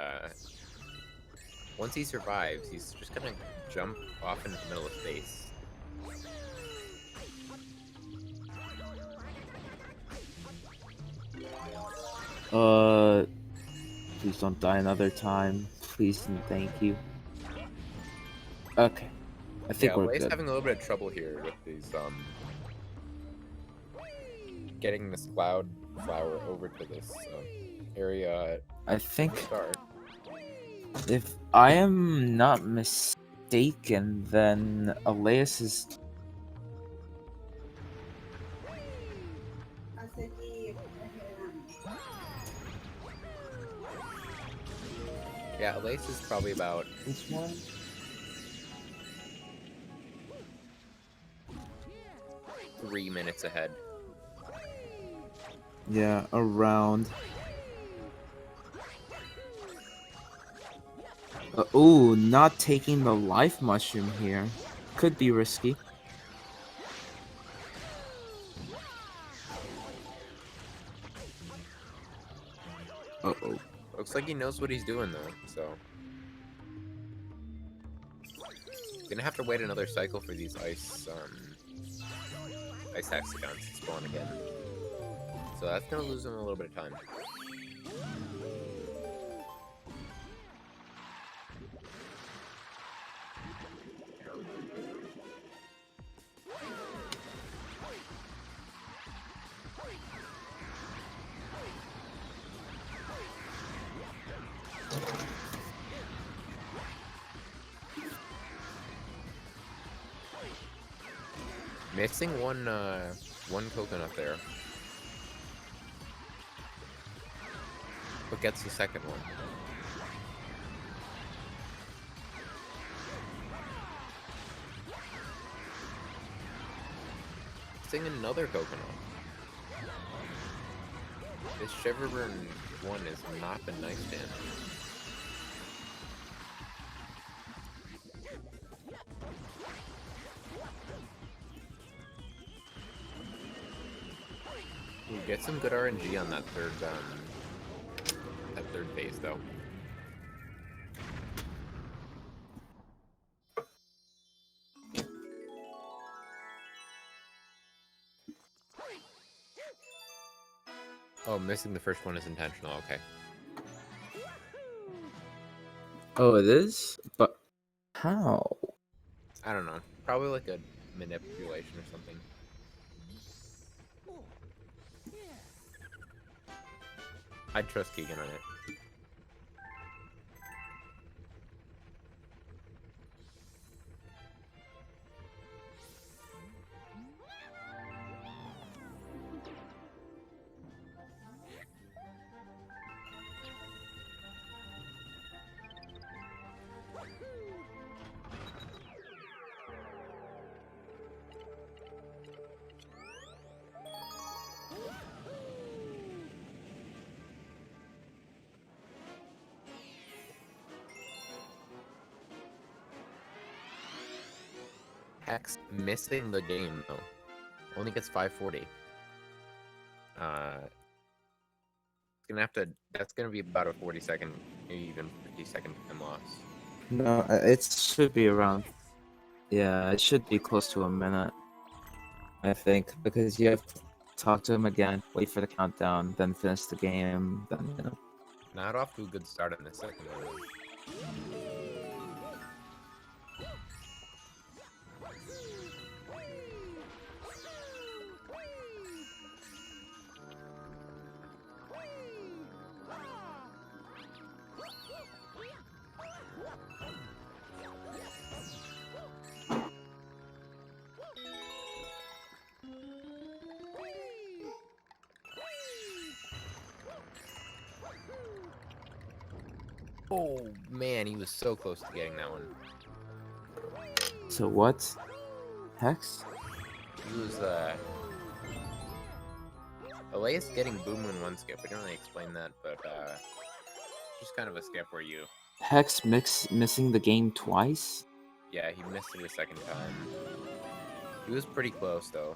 once he survives, he's just gonna jump off into the middle of space. Please don't die another time. Please and thank you. Okay. I think Yeah, we're Alaeus good. having a little bit of trouble here with these getting this cloud flower over to this area at I think the start. if I am not mistaken, then Alaeus is. Yeah, Alaeus is probably about Which one? 3 minutes ahead. Yeah, around. Ooh, not taking the life mushroom here. Could be risky. Uh-oh. Looks like he knows what he's doing though, so. Gonna have to wait another cycle for these ice hexagons to spawn again. So that's gonna lose him a little bit of time. Missing one coconut there. But gets the second one. Missing another coconut. This Shiverburn one has not been nice to him. Ooh, get some good RNG on that third phase though. Oh, missing the first one is intentional, okay. Oh, it is? But how? I don't know. Probably like a manipulation or something. I'd trust Keegan on it. Hex missing the game though. Only gets 540. That's gonna be about a 40-second, maybe even 50-second time loss. No, it should be around. Yeah, it should be close to a minute. I think, because you have to talk to him again, wait for the countdown, then finish the game, then, you know. Not off to a good start in the second one. Oh man, he was so close to getting that one. So what? Hex? He was Alaeus getting Boom in one skip. We didn't really explain that, but just kind of a skip where you. Hex missing the game twice? Yeah, he missed it a second time. He was pretty close though.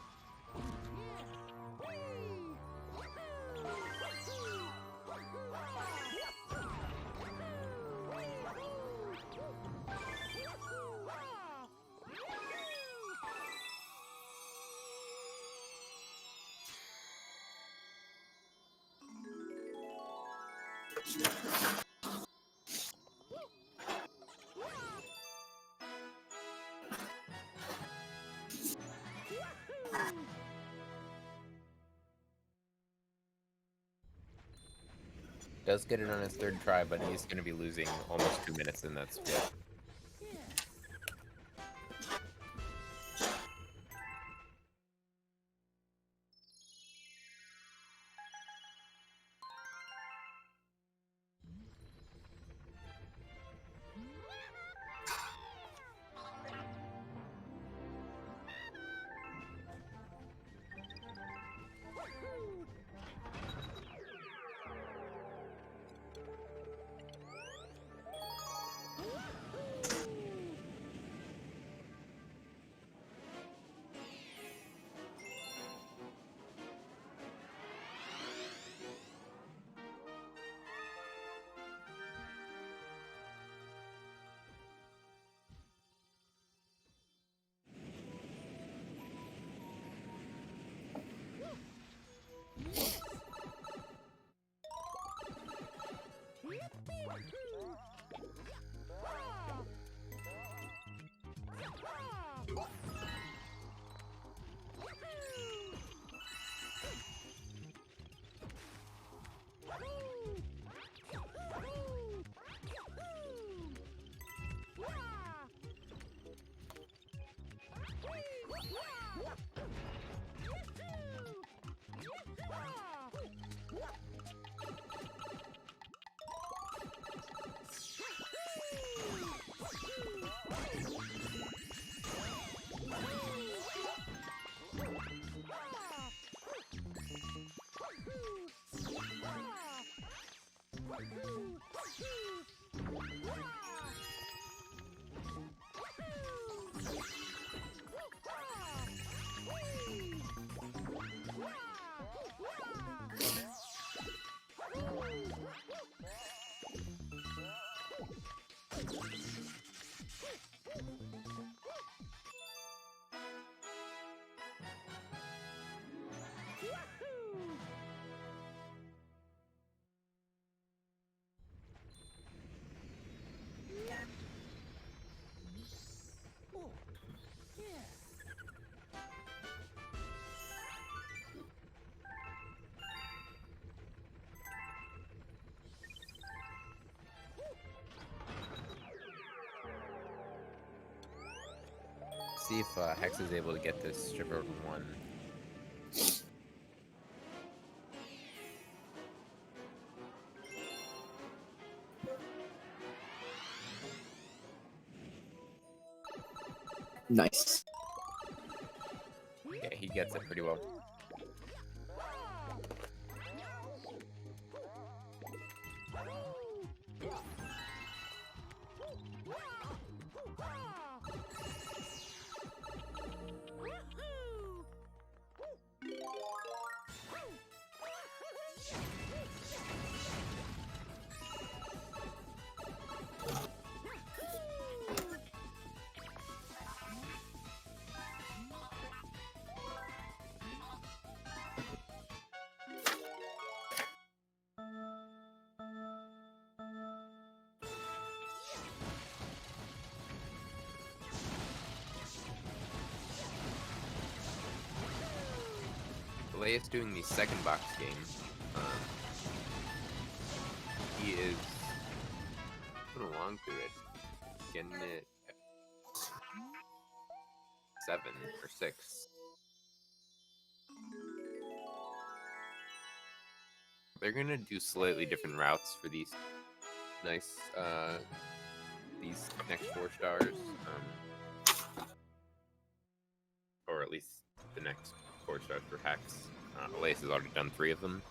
Does get it on his third try, but he's going to be losing almost 2 minutes in that split. See if Hex is able to get this stripper in one. Nice. Yeah, he gets it pretty well. Alaeus doing the second box game. He is putting along through it, getting it at 7 or 6. They're gonna do slightly different routes for these these next 4 stars, or at least the next 4 stars for Hex. Alaeus has already done 3 of them.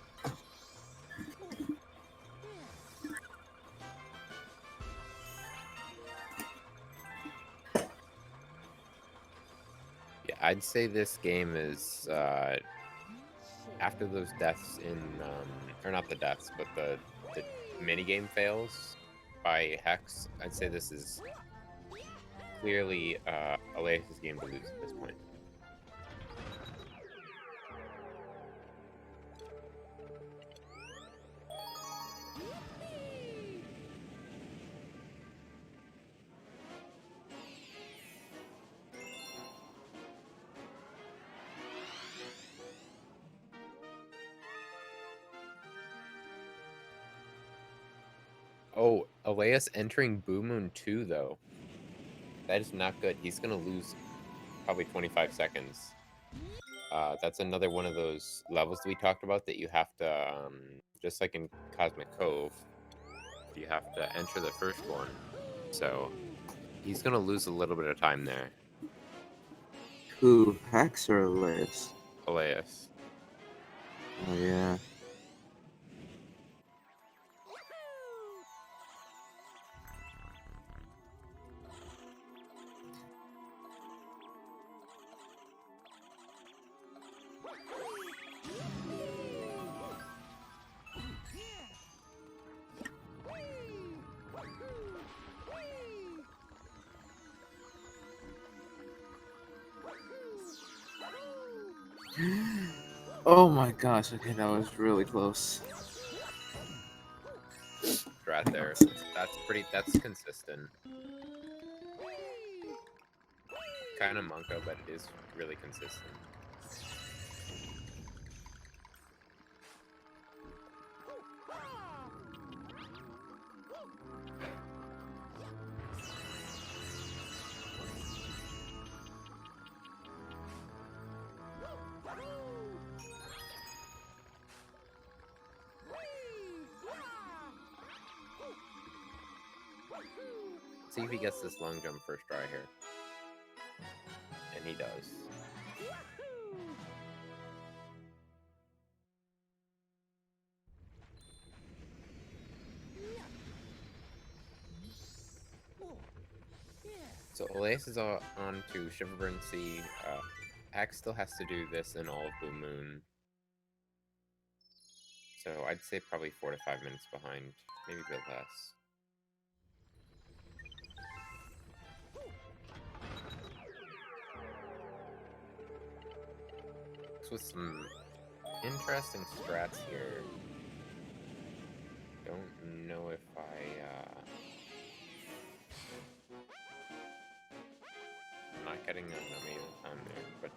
Yeah, I'd say this game is after those deaths in, or not the deaths, but the minigame fails by Hex. I'd say this is clearly Alaeus' game to lose at this point. Oh, Alaeus entering Boo Moon 2, though. That is not good. He's going to lose probably 25 seconds. That's another one of those levels that we talked about that you have to, just like in Cosmic Cove, you have to enter the first one. So he's going to lose a little bit of time there. Who, Hex or Alaeus? Alaeus. Oh, yeah. Oh my gosh, okay, that was really close. Right there. That's consistent. Kind of Monko, but it is really consistent. See if he gets this long jump first try here. And he does. So Alaeus is on to Shiver C. Hex still has to do this in all of Blue Moon. So I'd say probably 4 to 5 minutes behind, maybe a bit less. With some interesting strats here. Don't know if I'm not getting an amazing time there, but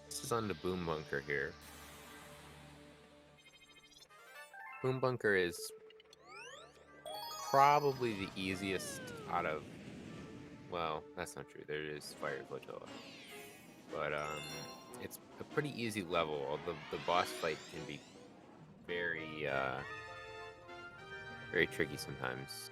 this is on the Boom Bunker here. Boom Bunker is probably the easiest out of, well, that's not true. There is Fire Flotilla. But it's a pretty easy level, although the boss fight can be very, very tricky sometimes.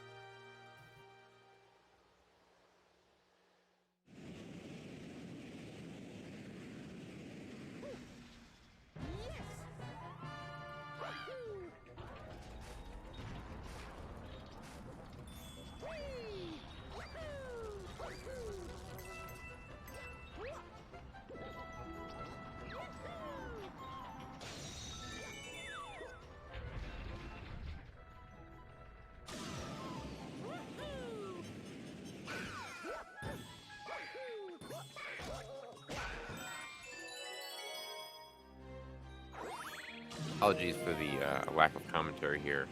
Apologies for the lack of commentary here.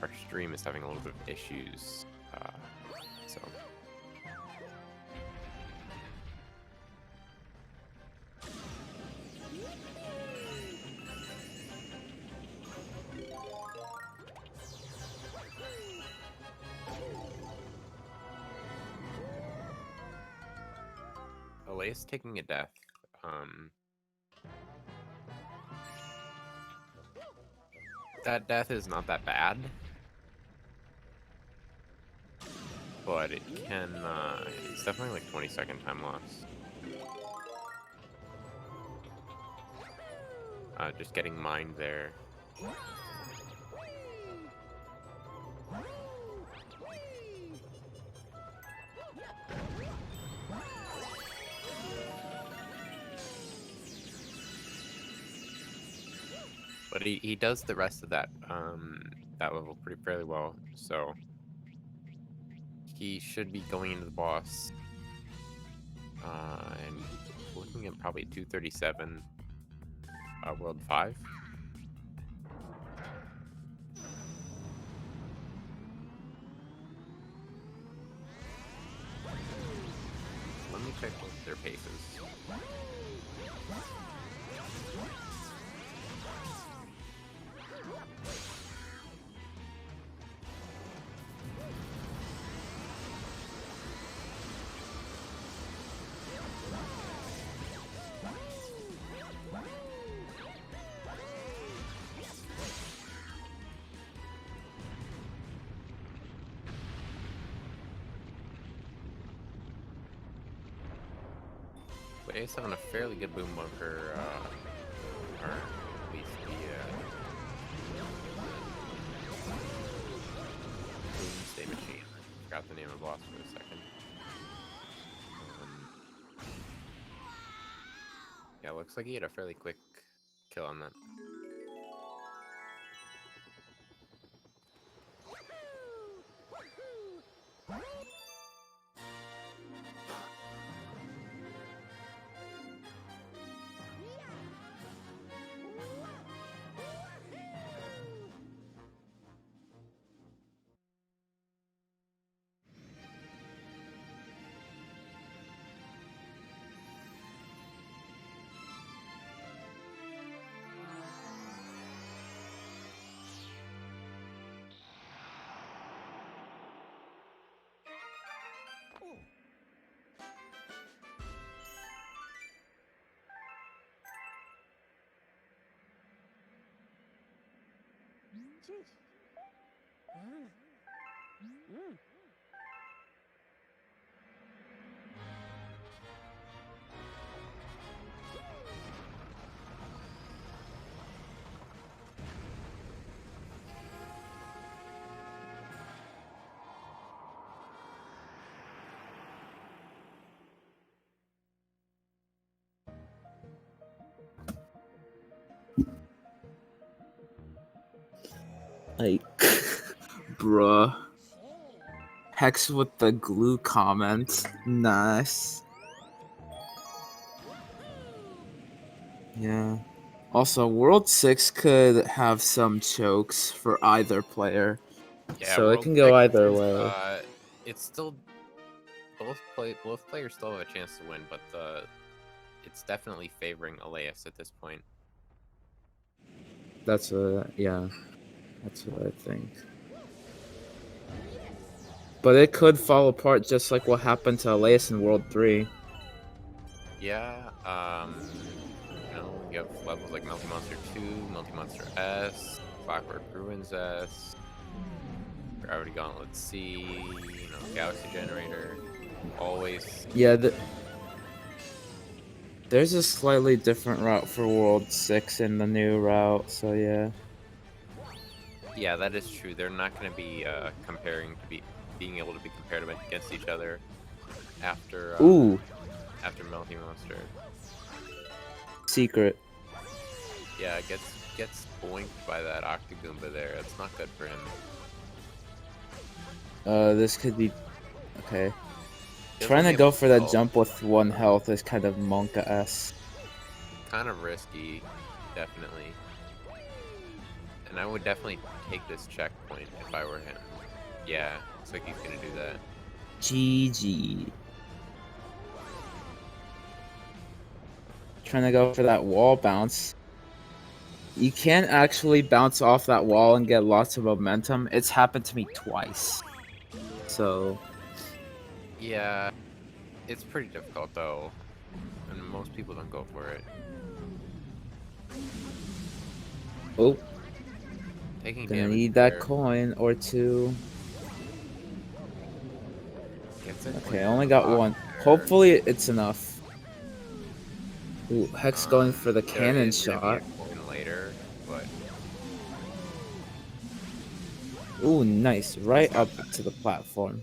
Our stream is having a little bit of issues, so. Alaeus taking a death. That death is not that bad, but it can, it's definitely like 20-second time loss. Just getting mined there. But he does the rest of that that level fairly well, so he should be going into the boss and looking at probably 237 World 5. Let me check what their pace is. But Ace on a fairly good boom bunker, or at least the forgot the name of the boss for a second. Yeah, looks like he had a fairly quick kill on that. Like, bruh. Hex with the glue comment. Nice. Yeah. Also, World 6 could have some chokes for either player. Yeah, So it World can go 6 either is, way. it's still both players still have a chance to win, but it's definitely favoring Alaeus at this point. That's what, yeah. That's what I think. But it could fall apart just like what happened to Alaeus in World 3. Yeah, you know, you have levels like Multi Monster 2, Multi Monster S, Clockwork Ruins S, Gravity Gauntlet C, you know, Galaxy Generator, always. Yeah, there's a slightly different route for World 6 in the new route, so yeah. Yeah, that is true. They're not going to be being able to be compared against each other after Ooh, after Multi Monster. secret. Yeah, gets boinked by that Octogoomba there. That's not good for him. This could be okay. He Trying doesn't to have a go for that skull. jump with 1 health is kind of Monka-esque. Kind of risky, definitely. And I would definitely take this checkpoint if I were him. Yeah, looks like he's gonna do that. GG. Trying to go for that wall bounce. You can't actually bounce off that wall and get lots of momentum. It's happened to me twice. So, Yeah, it's pretty difficult though, and most people don't go for it. oh, Taking gonna damage need that there. coin or 2. Gets it Okay, I on only the got box 1. there. Hopefully it's enough. Ooh, Hex going for the There cannon is gonna be a shot. coin later, but Ooh, nice. he's Right got up that. to the platform.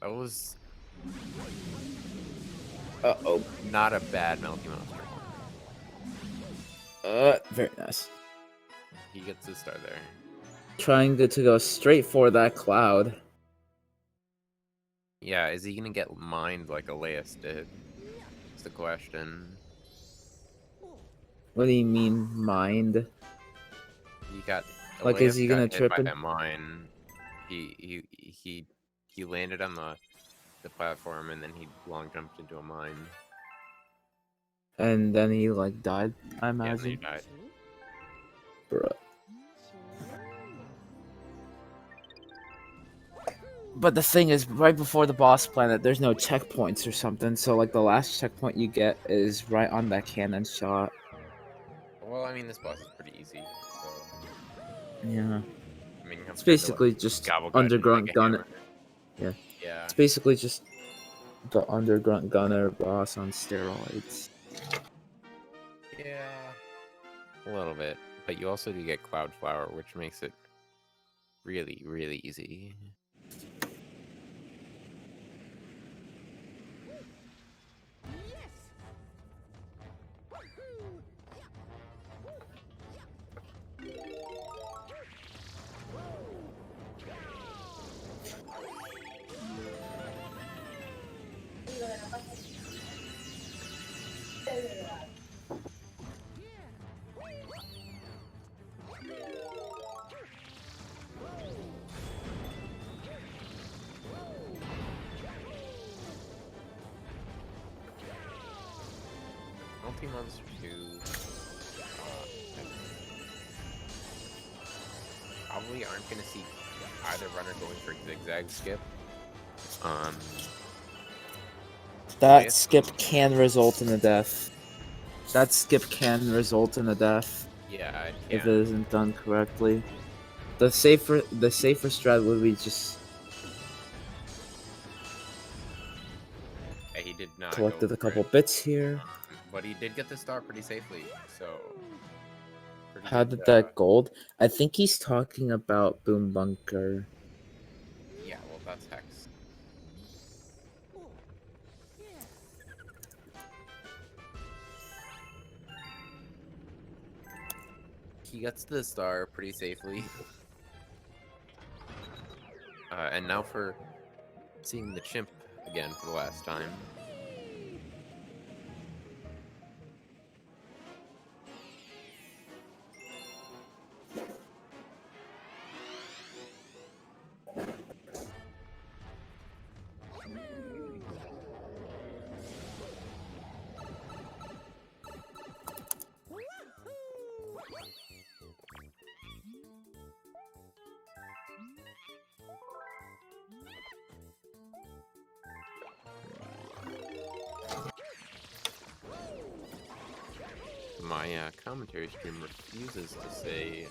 That was Uh-oh. not a bad Multi Monster. Very nice. He gets his star there. Trying to go straight for that cloud. Yeah, is he gonna get mined like Alaeus did? That's the question. What do you mean, mind? He got Like, is Alaeus he got gonna hit trip by it? a mine. He landed on the platform and then he long jumped into a mine. And then he, like, died, I Yeah, and then he imagine. died. Bruh. But the thing is, right before the boss planet, there's no checkpoints or something. So, like, the last checkpoint you get is right on that cannon shot. Well, I mean, this boss is pretty easy. So, Yeah. I mean, It's compared to like basically just Gobblegut and underground Mega gunner. Hammer. Yeah. Yeah, It's basically just the underground gunner boss on steroids. yeah, a little bit. But you also do get Cloud Flower, which makes it Really, really easy. Multi-monster 2. Probably aren't going to see either runner going for zigzag skip. That skip can result in a death. That skip can result in a death Yeah, it if it can. isn't done correctly. The safer strat would be just He did not go collected a for couple it. bits here. But he did get the star pretty safely, so pretty How good. did that gold? I think he's talking about Boom Bunker. Yeah, well, that's Hex. He gets the star pretty safely. And now for seeing the chimp again for the last time. My commentary stream refuses to say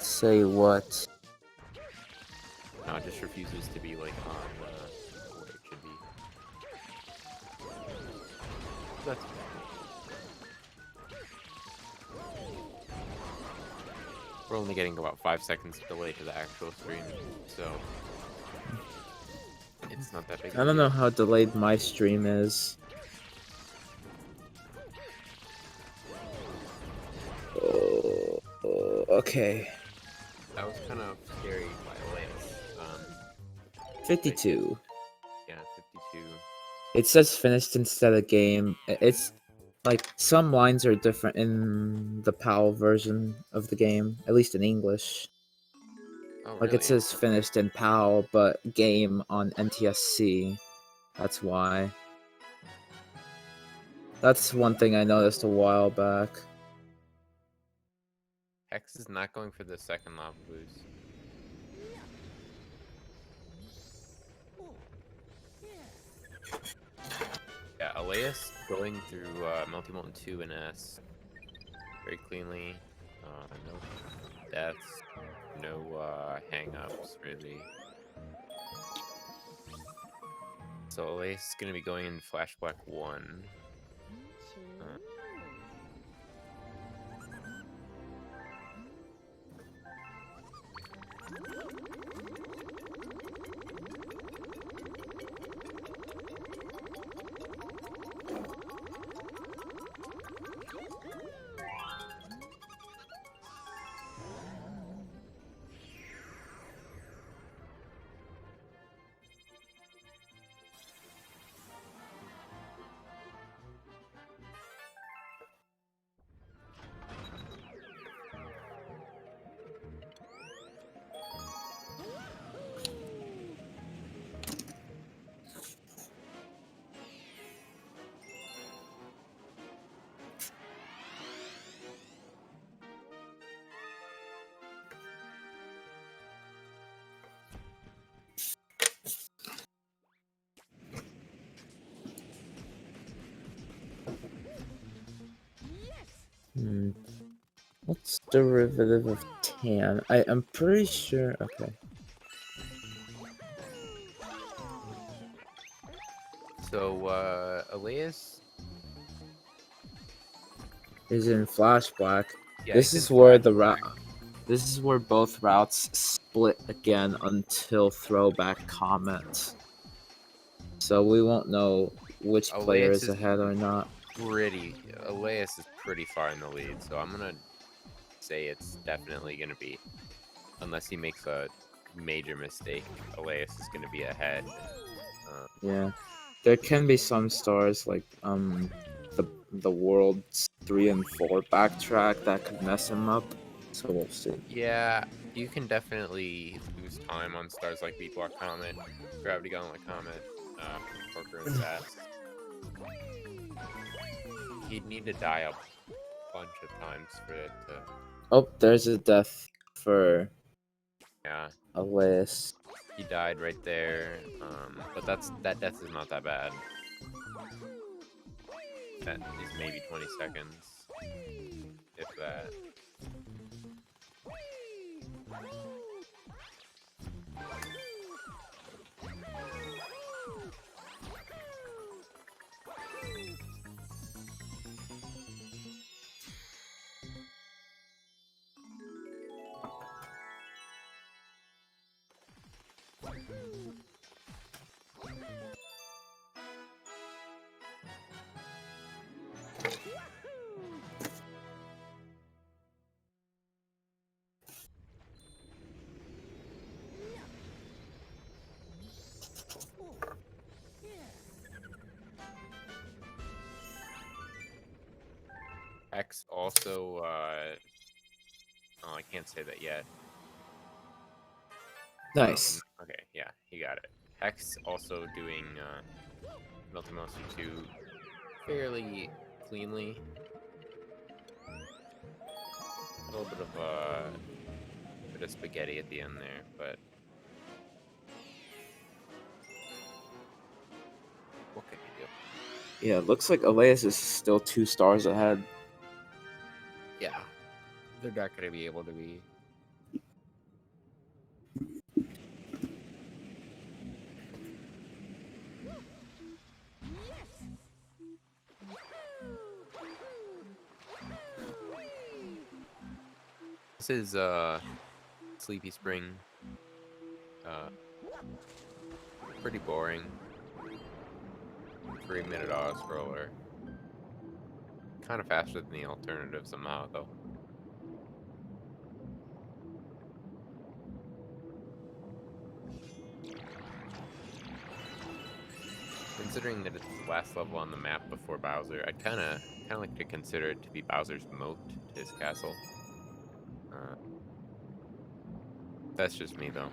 Say what? no, it just refuses to be like on where it should be. That's we're only getting about 5 seconds delay to the actual stream, so it's not that big. I don't know how delayed my stream is. Okay. That was kind of scary by Alaeus. 52. Yeah, 52. It says finished instead of game. It's like some lines are different in the PAL version of the game, at least in English. Oh, Like really? it says finished in PAL, but game on NTSC. That's why. That's one thing I noticed a while back. Hex is not going for the second lava boost. Yeah, Alaeus going through Multi Molten 2 and S very cleanly. No deaths, no hang-ups, really. So Alaeus is going to be going in Flash Black 1. What's derivative of tan? I'm pretty sure. Okay. So Alaeus is in flashback. Yeah, This he's in is where the flashback. This is where both routes split again until throwback comments. So we won't know which player Alaeus is is ahead or not. Alaeus is pretty far in the lead, so I'm gonna say it's definitely gonna be, unless he makes a major mistake, Alaeus is gonna be ahead. Yeah, there can be some stars like the world's 3 and 4 backtrack that could mess him up. So we'll see. Yeah, you can definitely lose time on stars like Beat Block Comet, Gravity Gauntlet Comet, Cork Ruin Fast. He'd need to die a bunch of times for it to. Oh, there's a death for Yeah, Alaeus. he died right there. But that death is not that bad. That is maybe 20 seconds, if that. Hex also, oh, I can't say that yet. Nice. Okay, yeah, he got it. Hex also doing Multimotion 2 fairly cleanly. A little bit of spaghetti at the end there, but what can you do? Yeah, it looks like Alaeus is still 2 stars ahead. Yeah, they're not going to be able to be. This is Sleepy Spring. Pretty boring. 3-minute auto scroller. Kind of faster than the alternative somehow, though. Considering that it's the last level on the map before Bowser, I'd kind of like to consider it to be Bowser's moat to his castle. That's just me, though.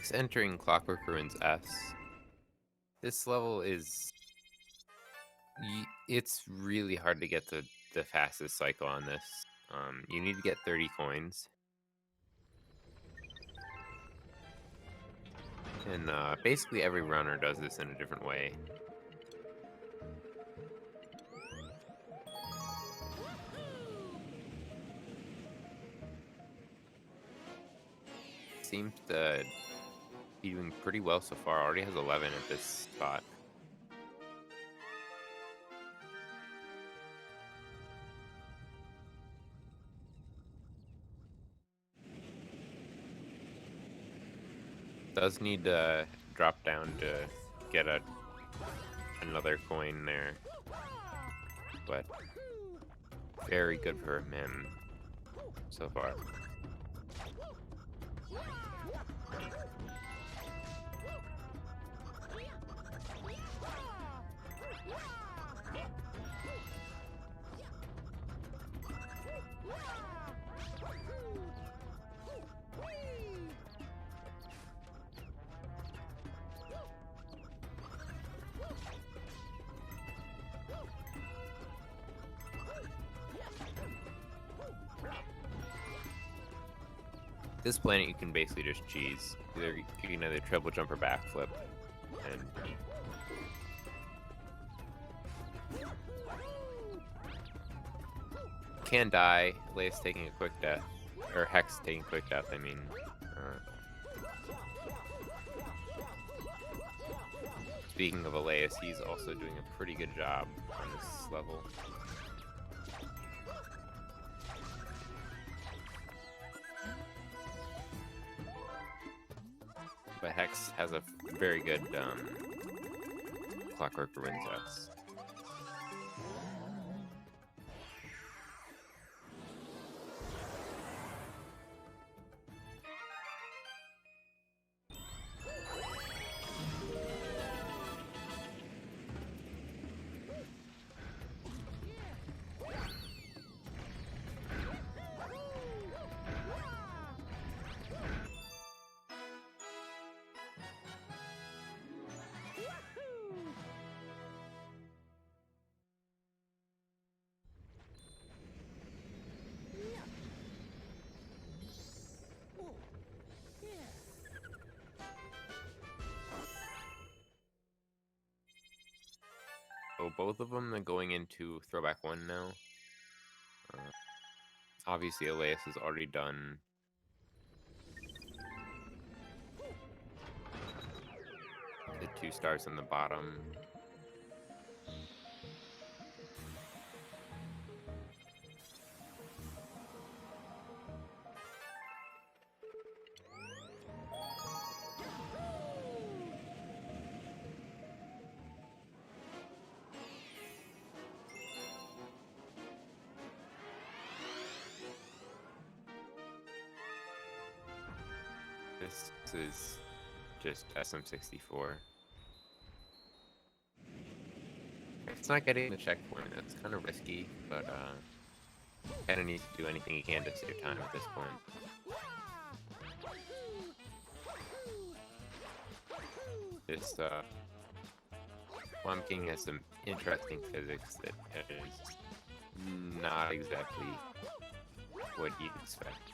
Hex entering Clockwork Ruins S. This level is... It's really hard to get the fastest cycle on this. You need to get 30 coins. And basically every runner does this in a different way. Seems to be doing pretty well so far. Already has 11 at this spot. Does need to drop down to get another coin there, but very good for him so far. This planet you can basically just cheese. You can either triple jump or backflip, and can die. Alaeus taking a quick death, or Hex taking a quick death. I mean, speaking of Alaeus, he's also doing a pretty good job on this level. But Hex has a very good Clockwork Ruins S. So both of them are going into Throwback 1 now. Obviously, Alaeus has already done the 2 stars on the bottom. This is just SM64. It's not getting the checkpoint. That's kind of risky, but kind of needs to do anything he can to save time at this point. This Swamp King has some interesting physics that is not exactly what you'd expect.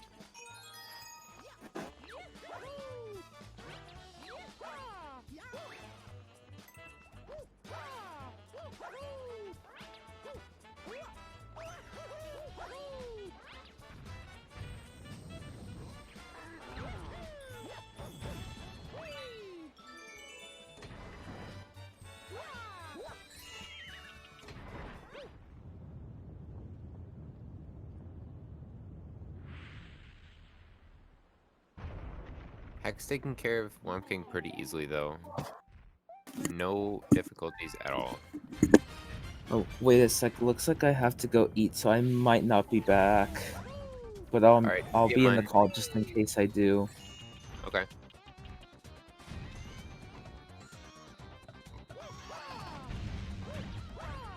Hex taking care of Swamp King pretty easily, though. No difficulties at all. Oh, wait a sec. Looks like I have to go eat, so I might not be back. But I'll be in the call just in case I do. Okay.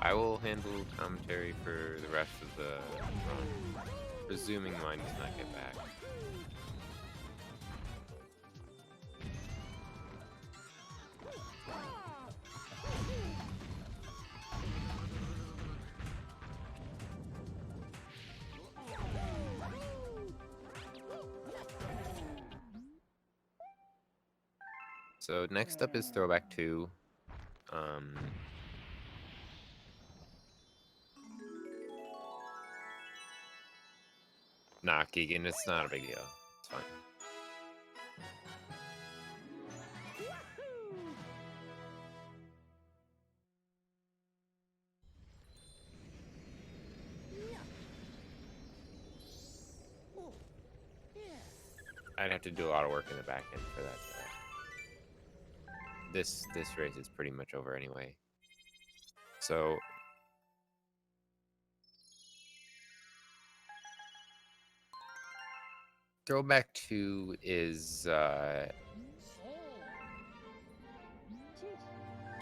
I will handle commentary for the rest of the run, presuming mine does not get back. So next up is Throwback 2. Nah, Keegan, it's not a big deal. It's fine. I'd have to do a lot of work in the back end for that. This race is pretty much over anyway. So Throwback 2 is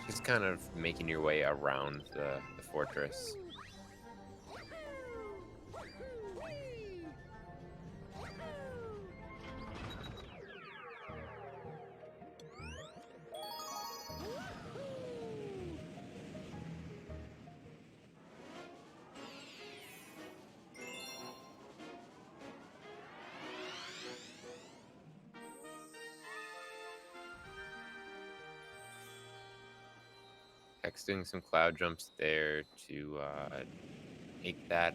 just kind of making your way around the fortress. Hex doing some cloud jumps there to make that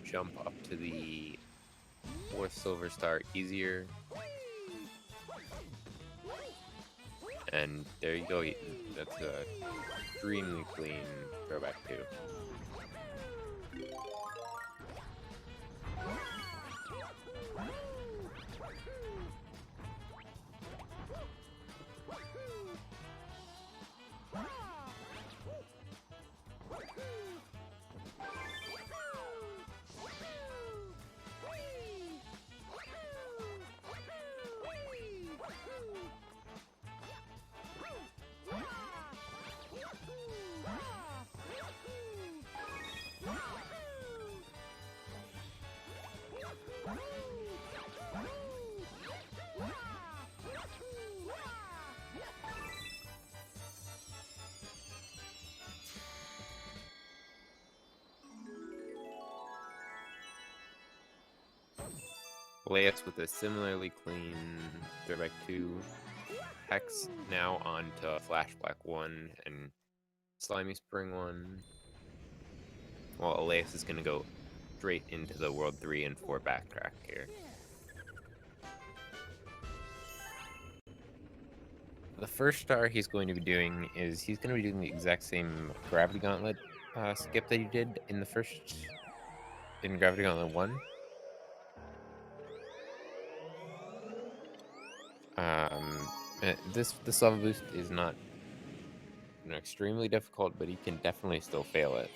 jump up to the 4th silver star easier. And there you go. That's a extremely clean Throwback 2. Alaeus with a similarly clean Throwback 2. Hex now on to Flash Black 1 and Slimy Spring 1. Well, Alaeus is going to go straight into the World 3 and 4 backtrack here. The first star he's going to be doing is he's going to be doing the exact same Gravity Gauntlet skip that he did in Gravity Gauntlet 1. This level boost is not extremely difficult, but he can definitely still fail it.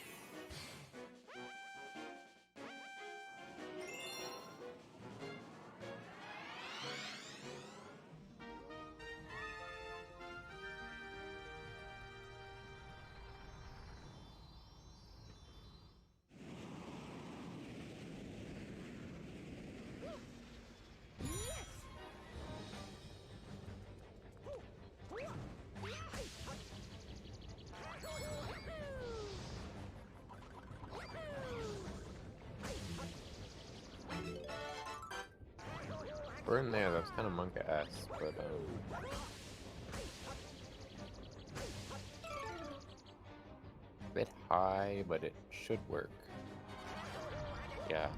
We're in there, that's kind of monk-ass, but a bit high, but it should work. Yeah.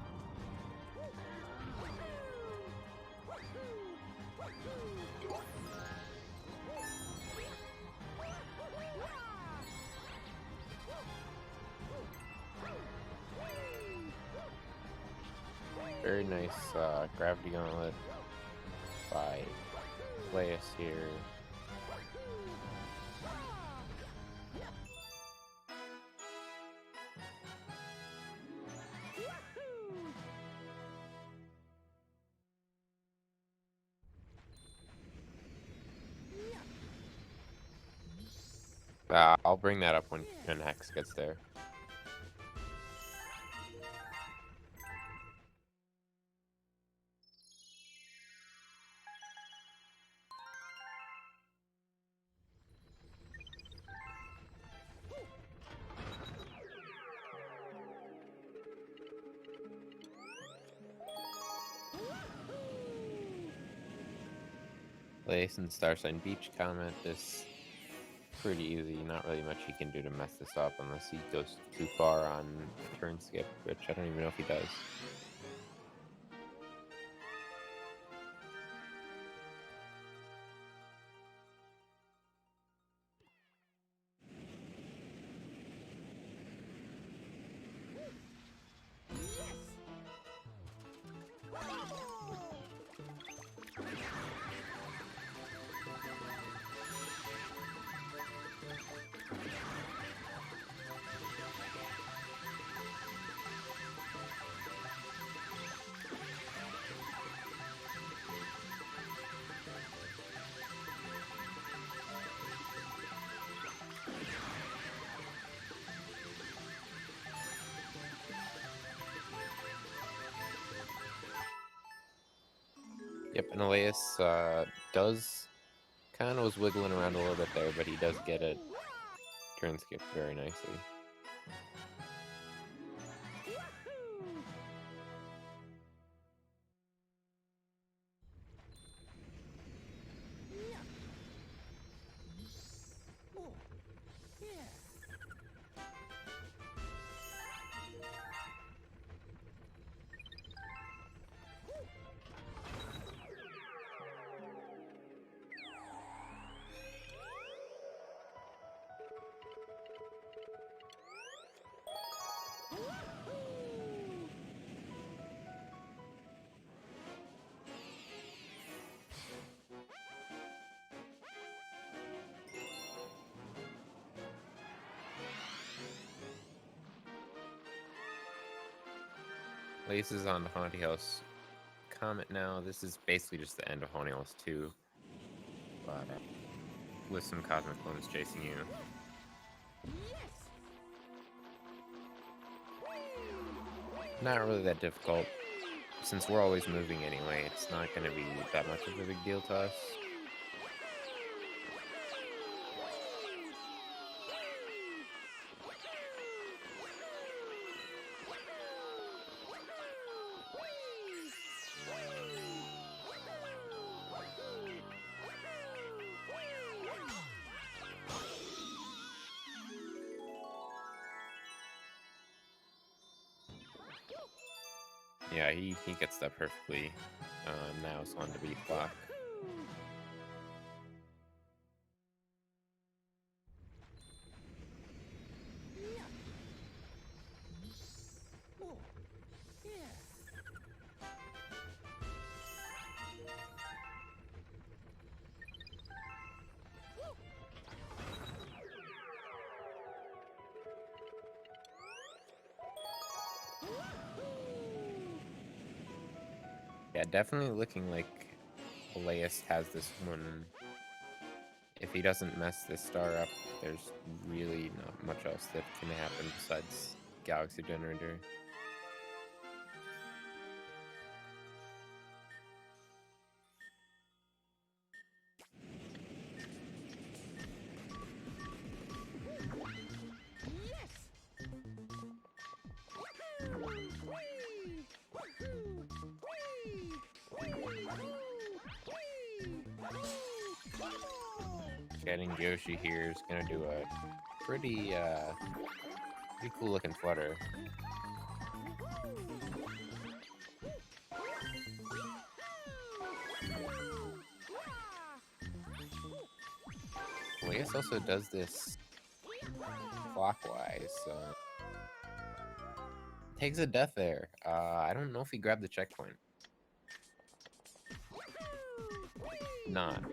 Very nice Gravity Gauntlet by Alaeus here. I'll bring that up when Hex gets there. Alaeus and Starsign Beach comment. This pretty easy. Not really much he can do to mess this up unless he goes too far on turn skip, which I don't even know if he does. Yep, and Alaeus does kind of was wiggling around a little bit there, but he does get it turn skip very nicely. Alaeus is on the Haunted House Comet now. This is basically just the end of Haunted House 2. But with some Cosmic Clones chasing you. Not really that difficult. Since we're always moving anyway, it's not going to be that much of a big deal to us. Yeah, he gets that perfectly. Now it's on to beat clock. Yeah, definitely looking like Alaeus has this one. If he doesn't mess this star up, there's really not much else that can happen besides Galaxy Generator. Getting Yoshi here is gonna do a pretty cool looking flutter. Alaeus also does this clockwise, so takes a death there. I don't know if he grabbed the checkpoint. Not.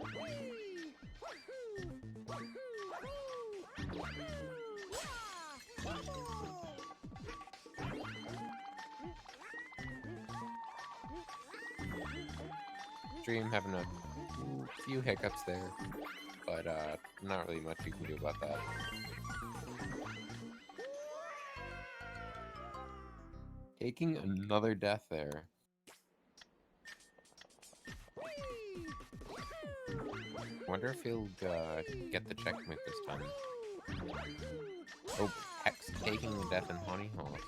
Dream having a few hiccups there, but not really much you can do about that. Taking another death there. Wonder if he'll get the checkpoint this time. Oh, Hex taking the death in Honey House.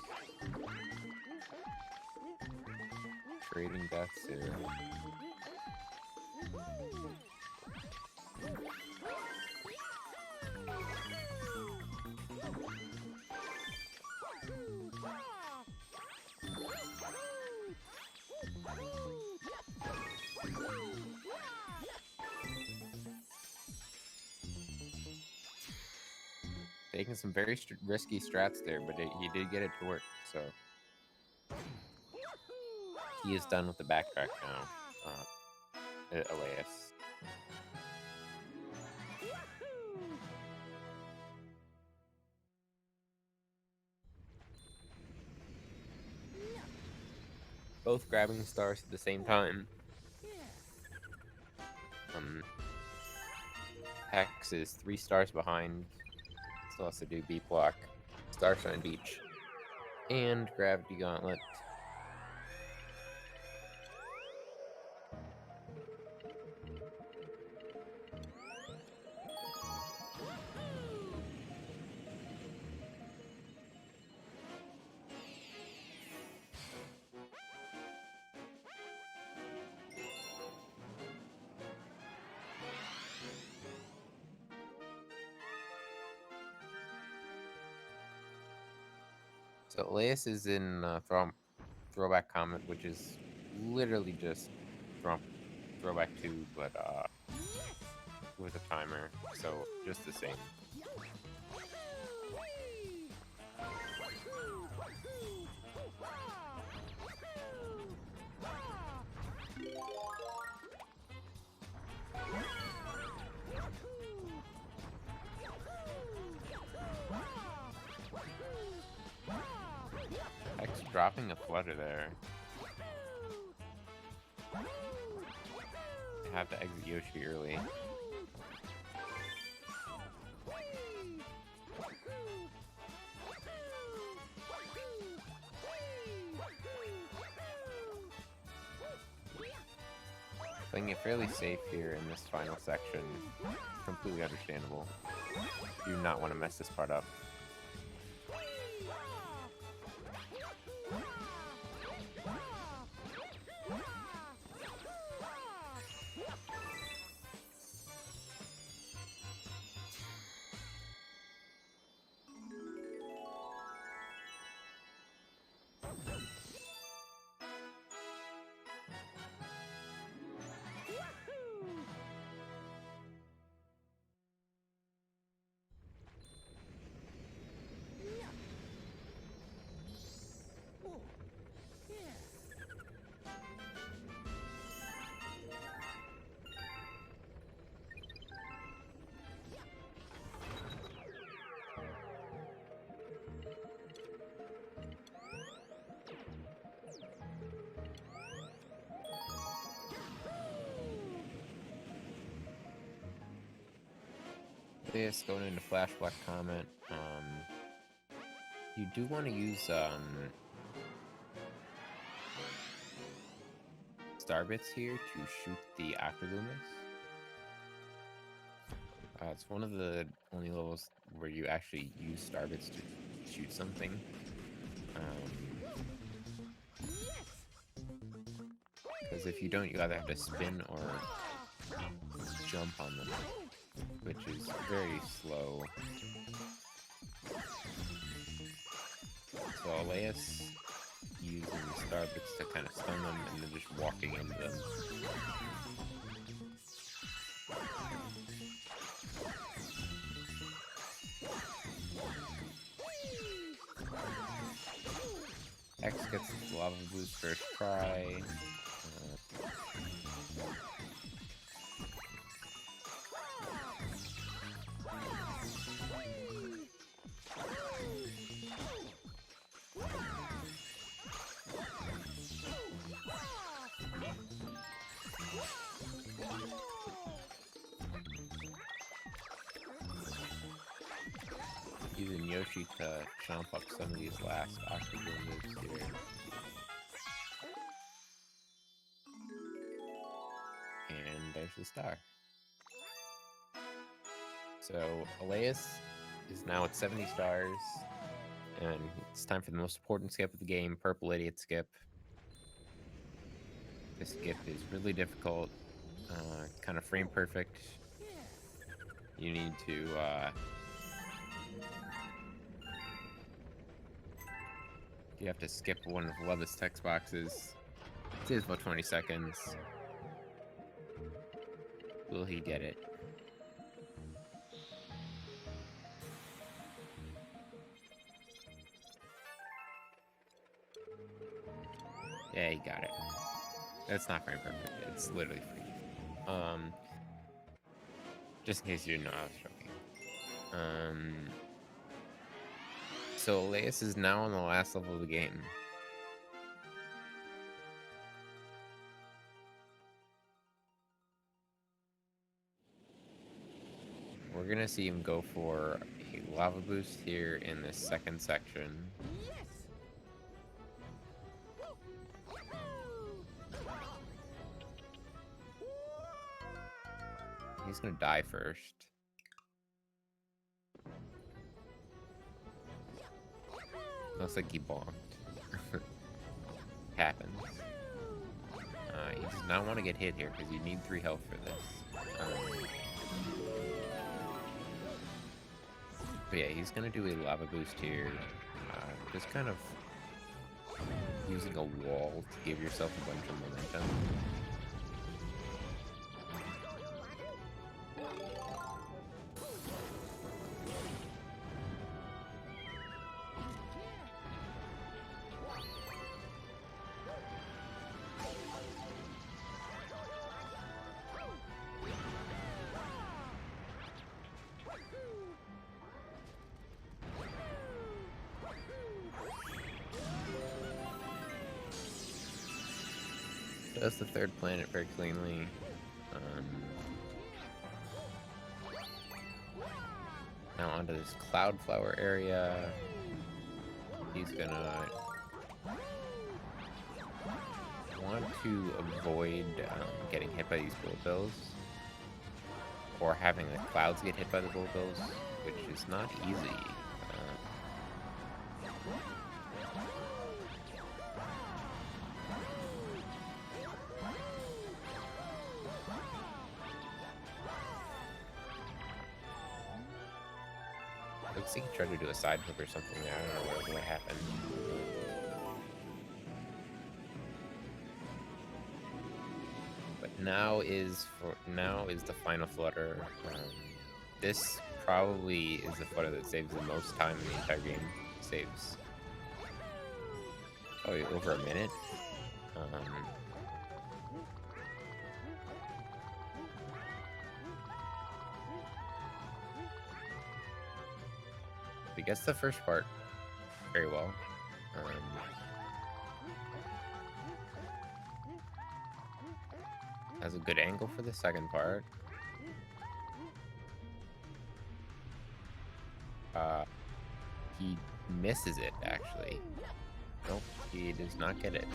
Trading deaths here. Taking some very risky strats there, but he did get it to work, so... He is done with the backtrack now, Alaeus. Both grabbing stars at the same time. Hex is 3 stars behind. Still has to do Beat Block, Starshine Beach, and Gravity Gauntlet. So Alaeus is in Throwback Comet, which is literally just Throwback 2, but with a timer, so just the same. Hex dropping a flutter there. I have to exit Yoshi early. Playing it fairly safe here in this final section. Completely understandable. Do not want to mess this part up. This going into Flash Black Comet. You do want to use Starbits here to shoot the Aqualumas. It's one of the only levels where you actually use Starbits to shoot something. Because if you don't, you either have to spin or jump on them, which is very slow. So Alaeus using the Starbits to kind of stun them and then just walking into them. X gets the Lava Boost first try. Using Yoshi to chomp up some of these last Octagon moves here. And there's the star. So Alaeus is now at 70 stars, and it's time for the most important skip of the game, Purple Idiot Skip. This skip is really difficult, kind of frame perfect. You need to you have to skip one of Levis text boxes. It takes about 20 seconds. Will he get it? got it. That's not frame perfect. It's literally free. Just in case you didn't know, I was joking. So Alaeus is now on the last level of the game. We're gonna see him go for a lava boost here in this second section. He's gonna die first. Looks like he bonked. Happens. He does not want to get hit here because you need 3 health for this. But yeah, he's gonna do a lava boost here. Just kind of using a wall to give yourself a bunch of momentum. Does the 3rd planet very cleanly. Now onto this cloud flower area. He's gonna want to avoid getting hit by these bullbills, or having the clouds get hit by the bullbills, which is not easy. Looks like he tried to do a side flip or something there. I don't know what happened. But now is the final flutter. This probably is the flutter that saves the most time in the entire game. Saves probably over a minute. He gets the first part very well. Has a good angle for the second part. He misses it, actually. Nope, he does not get it.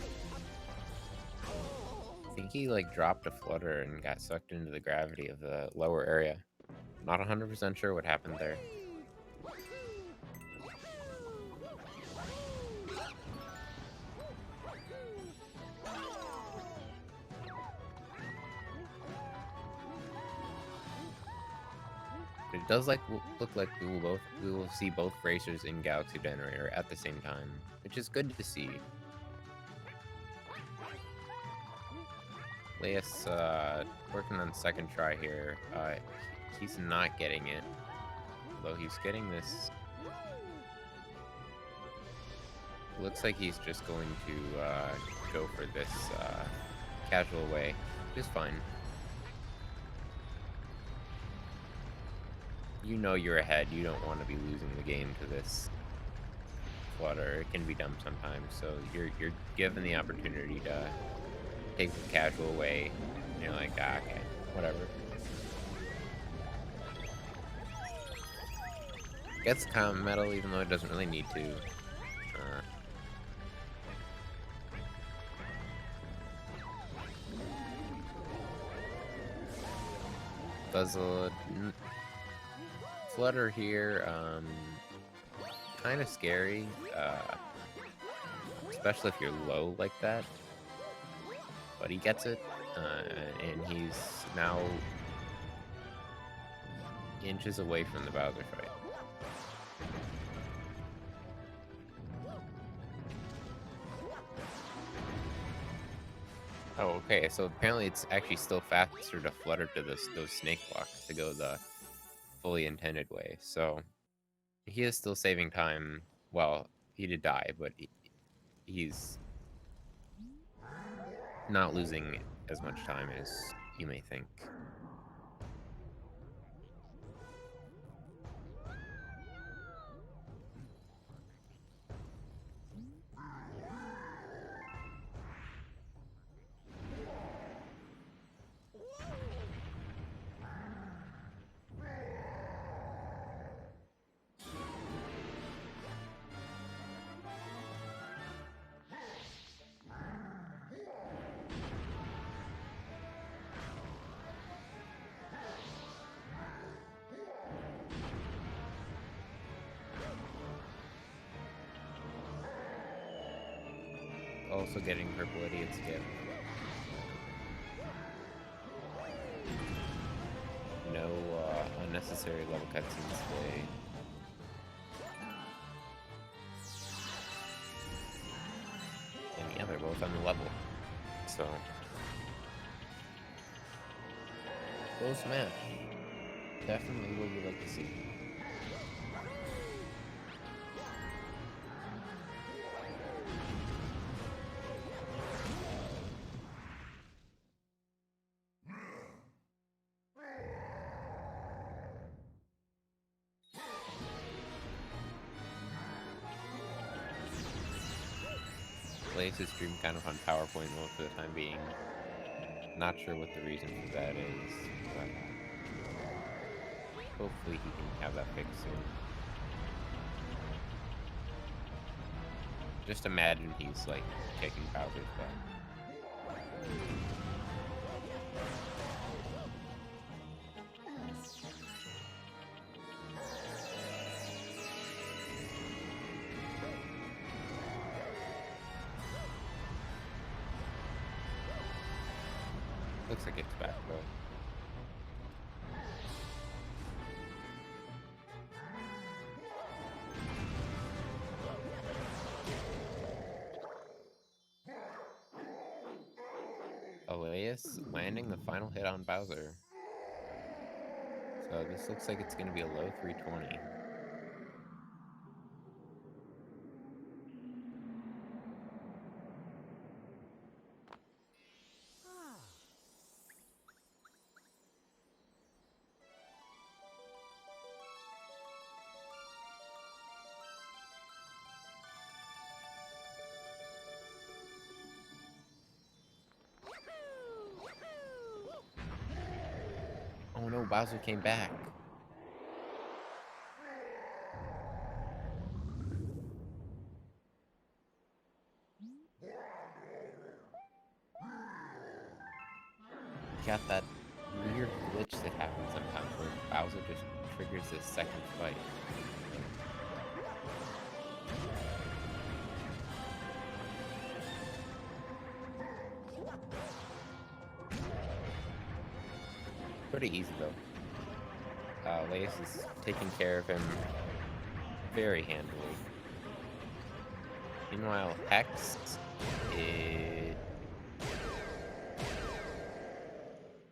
I think he, like, dropped a flutter and got sucked into the gravity of the lower area. Not 100% sure what happened there. It does look like we will see both racers in Galaxy Generator at the same time, which is good to see. Alaeus working on second try here. He's not getting it, although he's getting this. Looks like he's just going to go for this casual way, which is fine. You know you're ahead. You don't want to be losing the game to this flutter. It can be dumb sometimes, so you're given the opportunity to take the casual way. And you're like, ah, okay, whatever. Gets comet medal even though it doesn't really need to. Does a flutter here, kind of scary, especially if you're low like that. But he gets it, and he's now inches away from the Bowser fight. Oh, okay, so apparently it's actually still faster to flutter to those snake blocks to go the fully intended way. So he is still saving time. Well, he did die, but he's not losing as much time as you may think. Also getting purple idiot skip. No unnecessary level cutscenes today. And yeah, they're both on the level. So close match. Definitely what we like to see. Plays his stream kind of on PowerPoint mode for the time being. Not sure what the reason for that is, but hopefully he can have that fixed soon. Just imagine he's like taking Bowser's back. Looks like it's back though. Alaeus landing the final hit on Bowser. So this looks like it's going to be a low 320. Oh no, Bowser came back. Got that weird glitch that happens sometimes where Bowser just triggers this second fight. Pretty easy though. Alaeus is taking care of him very handily. Meanwhile, Hex is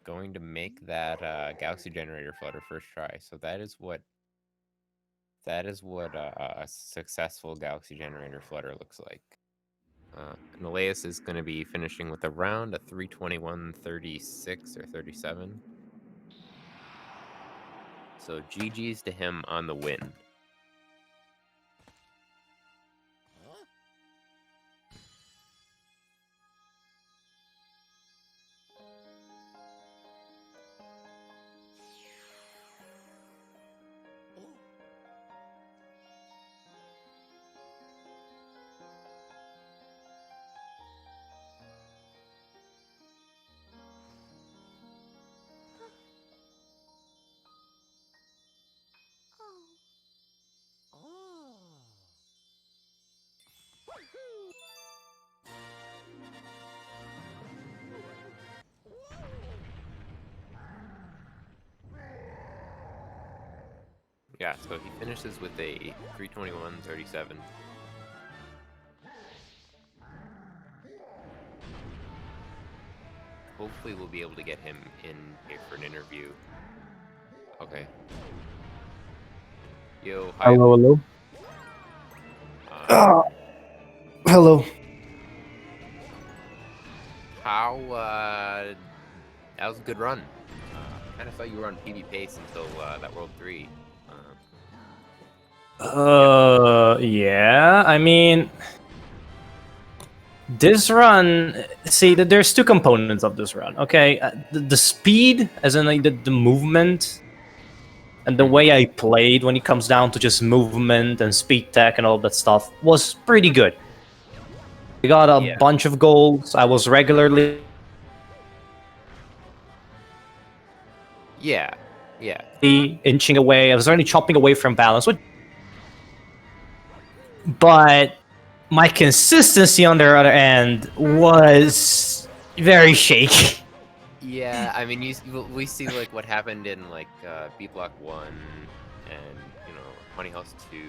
going to make that Galaxy Generator flutter first try. So that is what a successful Galaxy Generator flutter looks like. And Alaeus is going to be finishing with a round, a 321.36 or 37. So GG's to him on the win. Yeah, so he finishes with a 321.37. Hopefully we'll be able to get him in here for an interview. Okay. Yo, hi. Hello, hello. How that was a good run. Kind of thought you were on PB pace until that World 3. Yeah. I mean, this run. See, there's two components of this run. Okay, the speed, as in like the movement, and the way I played when it comes down to just movement and speed tech and all that stuff was pretty good. I got a bunch of goals. I was regularly Yeah. inching away. I was only chopping away from balance, but my consistency on the other end was very shaky. Yeah, I mean, we see like what happened in like B Block 1 and Money House 2 and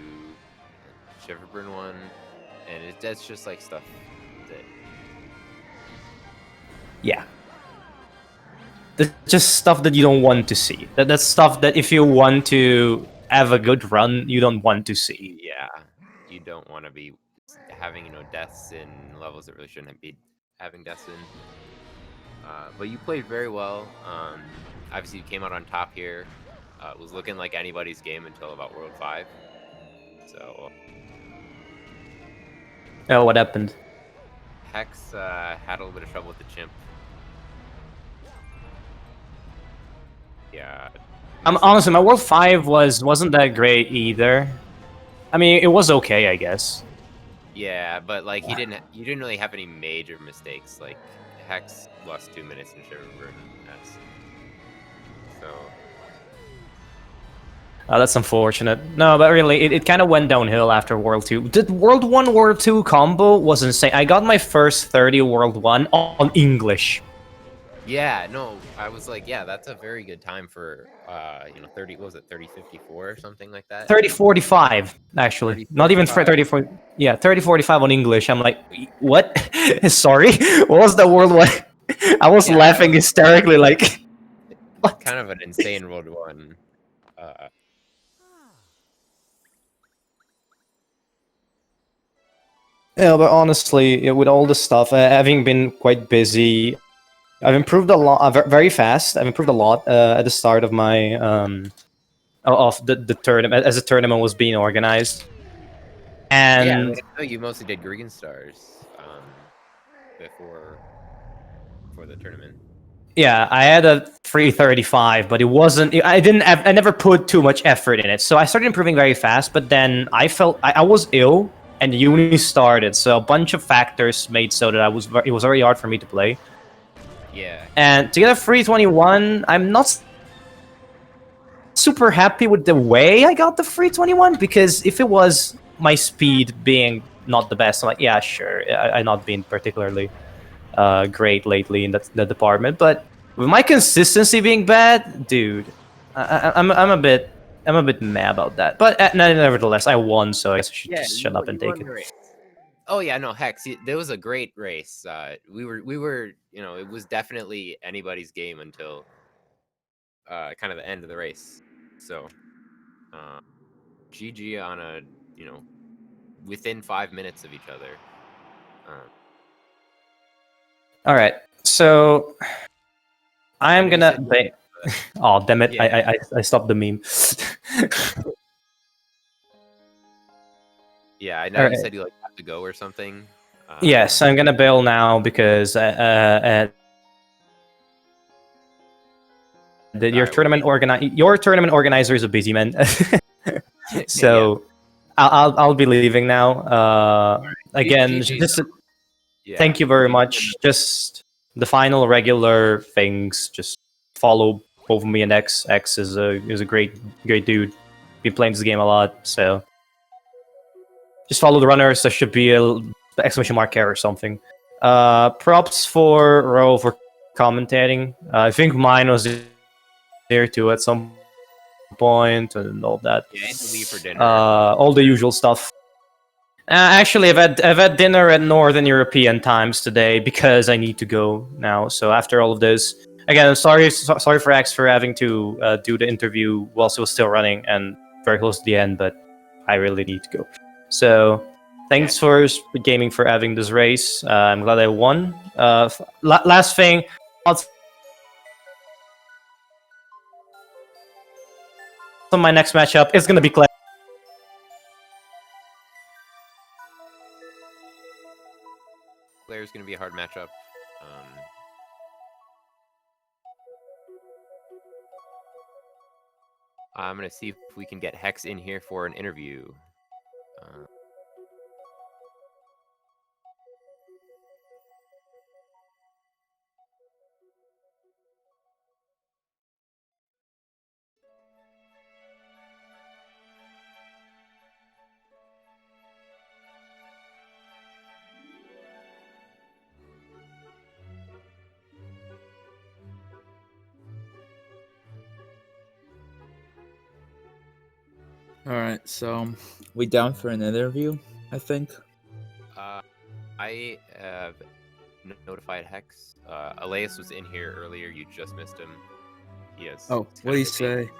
Shiverburn 1, and that's just like stuff that. Yeah. That's just stuff that you don't want to see. That's stuff that if you want to have a good run, you don't want to see. Yeah, you don't want to be having deaths in levels that really shouldn't be having deaths in. But you played very well. Obviously, you came out on top here. It was looking like anybody's game until about World 5. So. Oh, what happened? Hex had a little bit of trouble with the chimp. Yeah. Honestly, my World 5 wasn't that great either. I mean, it was okay, I guess. Yeah, but like you didn't really have any major mistakes. Like Hex lost 2 minutes in Shiverburn. So. Oh, that's unfortunate. No, but really, it kind of went downhill after World 2. The World 1, World 2 combo was insane. I got my first 30 World 1 on English. Yeah, no, I was like, yeah, that's a very good time for, 30, what was it, 30-54 or something like that? 30-45, actually. 30-45. Not even 30-40. Yeah, 30-45 on English. I'm like, what? Sorry? What was the World 1? I was laughing hysterically, like... What? Kind of an insane World 1. Yeah, but honestly, with all the stuff, having been quite busy, I've improved a lot, very fast. I've improved a lot at the start of my of the tournament, as the tournament was being organized. And yeah, I know you mostly did green stars before the tournament. Yeah, I had a 335, but it wasn't. I never put too much effort in it. So I started improving very fast, but then I felt I was ill, and uni started. So a bunch of factors made so that it was very hard for me to play. Yeah. And to get a 321, I'm not super happy with the way I got the 321, because if it was my speed being not the best, I'm like, yeah, sure, I'm not being particularly great lately in that department. But with my consistency being bad, dude, I'm a bit mad about that. But nevertheless, I won, so I guess I should just shut up and take it. Oh yeah, no, Hex, there was a great race. We were, it was definitely anybody's game until kind of the end of the race. So, GG on a, within 5 minutes of each other. All right, so I'm gonna. Oh damn it! Yeah. I stopped the meme. Yeah, I know you said you have to go or something. Yes, I'm gonna bail now because your tournament organizer is a busy man. So I'll be leaving now. Again, thank you very much. Just the final regular things. Just follow both me and X. X is a great dude. Been playing this game a lot, so just follow the runners. There should be a exclamation mark here or something. Props for Ro for commentating. I think mine was there too at some point and all that. Yeah, I had to leave for dinner. All the usual stuff. Actually, I've had dinner at Northern European times today because I need to go now. So after all of this, again, I'm sorry for X for having to do the interview whilst it was still running and very close to the end, but I really need to go. So thanks for SpeedGaming for having this race. I'm glad I won. Last thing, my next matchup is gonna be Claire. Claire's gonna be a hard matchup. I'm gonna see if we can get Hex in here for an interview. Alright, so we down for an interview, I think. I have notified Hex. Alaeus was in here earlier. You just missed him. Yes. Oh, what do you say?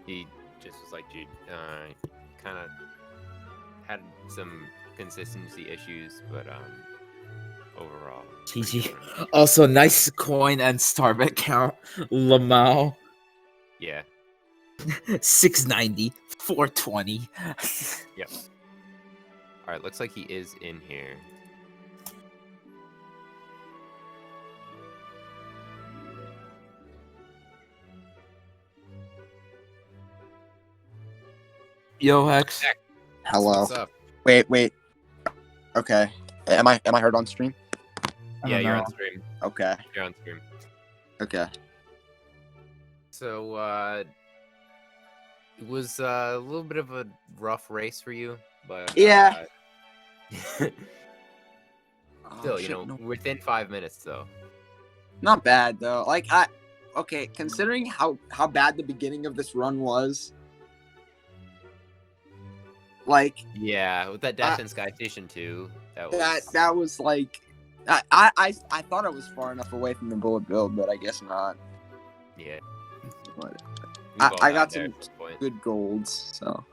He just was like, dude, kind of had some consistency issues, but overall. GG. Also, nice coin and starbit count. Lamau. Yeah. 690, 420. Yep. All right, looks like he is in here. Yo, Hex. Hello. What's up? Wait. Okay. Am I heard on stream? Yeah, you're on stream. Okay. You're on stream. Okay. So, it was a little bit of a rough race for you, but Yeah. Still, you know, within 5 minutes though. Not bad though. Like okay, considering how bad the beginning of this run was. Like Yeah, with that dash in Sky Station 2, that was like I thought I was far enough away from the bullet build, but I guess not. Yeah. But We've all I died got there some at this point. good golds, so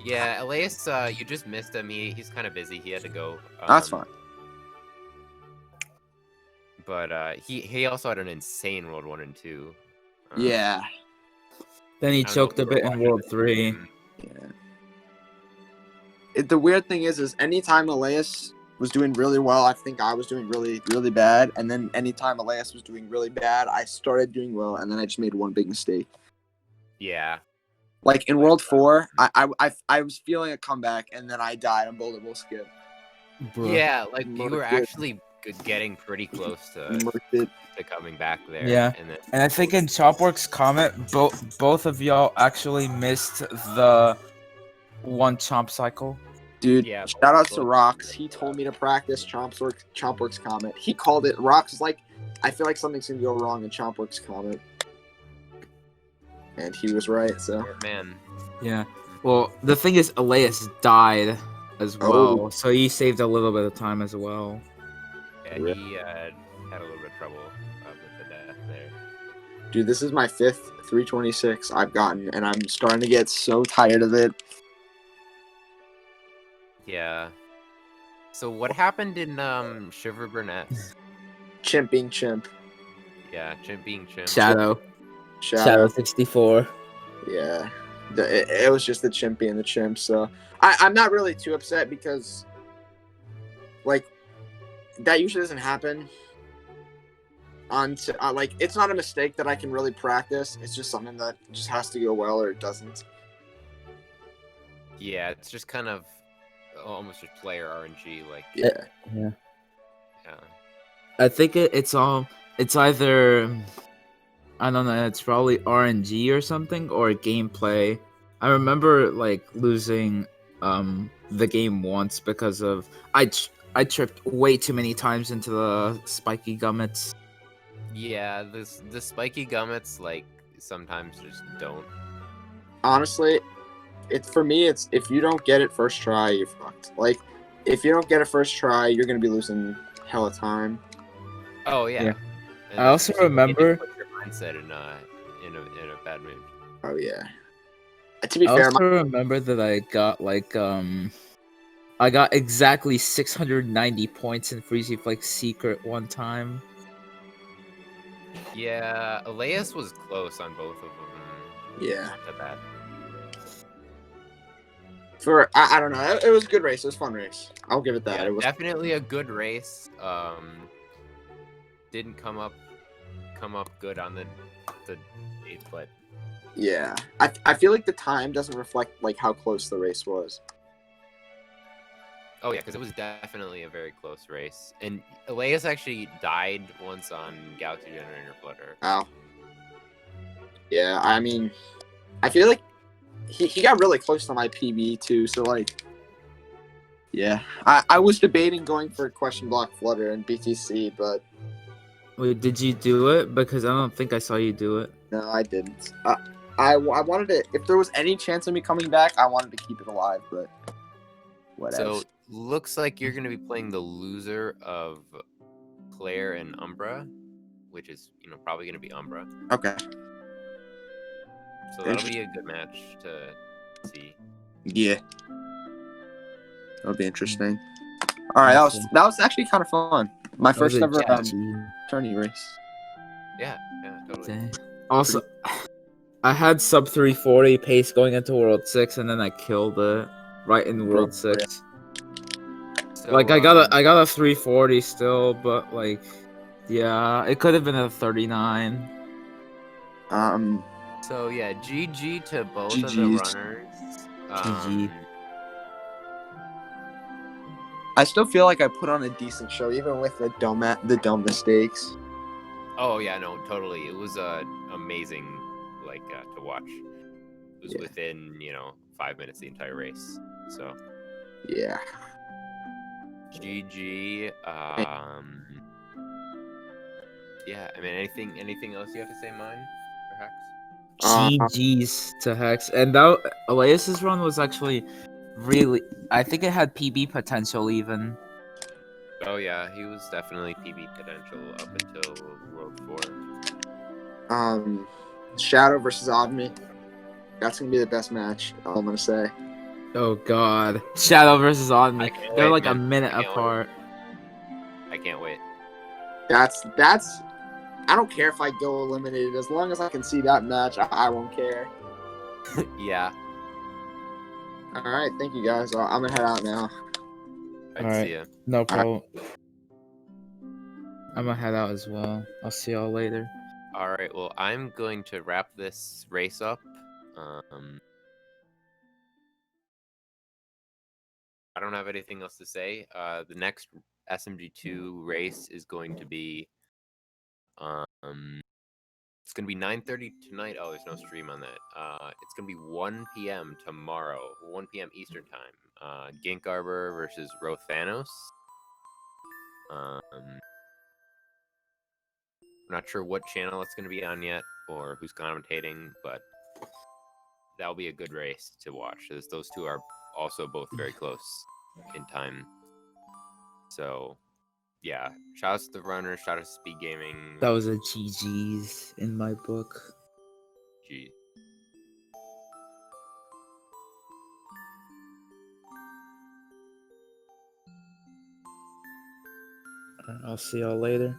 Yeah, Alaeus, you just missed him. He's kind of busy. He had to go. that's fine. But he also had an insane World 1 and 2. Yeah. Then he I don't know choked if a you bit were in watching World it. 3. Yeah. The weird thing is anytime Alaeus was doing really well, I think I was doing really, really bad. And then anytime Alaeus was doing really bad, I started doing well, and then I just made one big mistake. Yeah. Like in World 4, I was feeling a comeback, and then I died on Boulder Bowl skip. Bro. Yeah, like you were Marked it. actually getting pretty close to Marked it. coming back there. Yeah. And then And I think in Chopworks' comment, both of y'all actually missed the one chomp cycle. Dude, Yeah, shout out to both- Rox. He told me to practice Chompworks comment. He called it. Rox was like, I feel like something's gonna go wrong in Chompworks comment. And he was right, so. man. Yeah. Well, the thing is, Alaeus died as well, Oh. so he saved a little bit of time as well. Yeah, Yeah. he had a little bit of trouble with the death there. Dude, this is my 5th 326 I've gotten, and I'm starting to get so tired of it. Yeah. So what happened in Shiver Burnett's? Chimp being chimp. Yeah, Chimp being Chimp. Shadow. Shadow. 64. Yeah. It was just the chimp being the chimp, so. I'm not really too upset because, like, that usually doesn't happen. Like, it's not a mistake that I can really practice. It's just something that just has to go well or it doesn't. Yeah, it's just kind of almost just player RNG, like Yeah. Yeah. yeah. I think it's either, I don't know, it's probably RNG or something, or gameplay. I remember, like, losing the game once because of, I tripped way too many times into the spiky gummits. Yeah, the spiky gummits like sometimes just don't. Honestly, for me, it's if you don't get it first try, you're fucked. Like, if you don't get it first try, you're gonna be losing hella time. Oh yeah. Yeah. And I also especially when you remember- put your mindset in a bad mood. Oh yeah. To be I fair, also remember that I got I got exactly 690 points in Freezy Flake Secret one time. Yeah, Alaeus was close on both of them. Yeah. Not bad. I don't know. It was a good race. It was a fun race. I'll give it that. Yeah, It was. definitely a good race. Didn't come up good on the eighth, but Yeah. I feel like the time doesn't reflect like how close the race was. oh yeah, because it was definitely a very close race. And Alaeus actually died once on Galaxy Generator Flutter. Wow. Yeah. I mean, I feel like he got really close to my PB too. So like. Yeah, I was debating going for question block flutter and BTC, but Wait, did you do it? Because I don't think I saw you do it. no, I didn't. I wanted to. If there was any chance of me coming back, I wanted to keep it alive, but whatever. So looks like you're gonna be playing the loser of Claire and Umbra, which is probably gonna be Umbra. Okay. So that'll be a good match to see. Yeah. That'll be interesting. All right, that was actually kind of fun. My first ever tourney race. Yeah, totally. Also, I had sub 340 pace going into World 6, and then I killed it right in World 6. So, Like I got a 340 still, but like, yeah, it could have been a 39. So yeah, GG to both of the GG's. runners. GG. I still feel like I put on a decent show, even with the dumb mistakes. Oh yeah, no, totally. It was amazing, to watch. It was within 5 minutes the entire race. So yeah. GG. Yeah, I mean anything else you have to say, mine for Hex? GG's to Hex, and that Alaeus's run was actually really. I think it had PB potential even. Oh yeah, he was definitely PB potential up until World 4. Shadow versus Odme. That's gonna be the best match. All I'm gonna say. Oh God, Shadow versus Odme. They're like man. a minute apart. I can't wait. That's. I don't care if I go eliminated. As long as I can see that match, I won't care. Yeah. All right, thank you guys. I'm gonna head out now. See ya. No problem. I'm gonna head out as well. I'll see y'all later. All right. Well, I'm going to wrap this race up. I don't have anything else to say. The next SMG2 race is going to be it's gonna be 9:30 tonight. Oh, there's no stream on that. It's gonna be 1 p.m. tomorrow, 1 p.m. Eastern time. Gink Arbor versus Rothanos. I'm not sure what channel it's gonna be on yet or who's commentating, but that'll be a good race to watch. As those two are also both very close in time. So yeah, shout out to the runner, shout out to SpeedGaming. That was a GG's in my book. Gee. I'll see y'all later.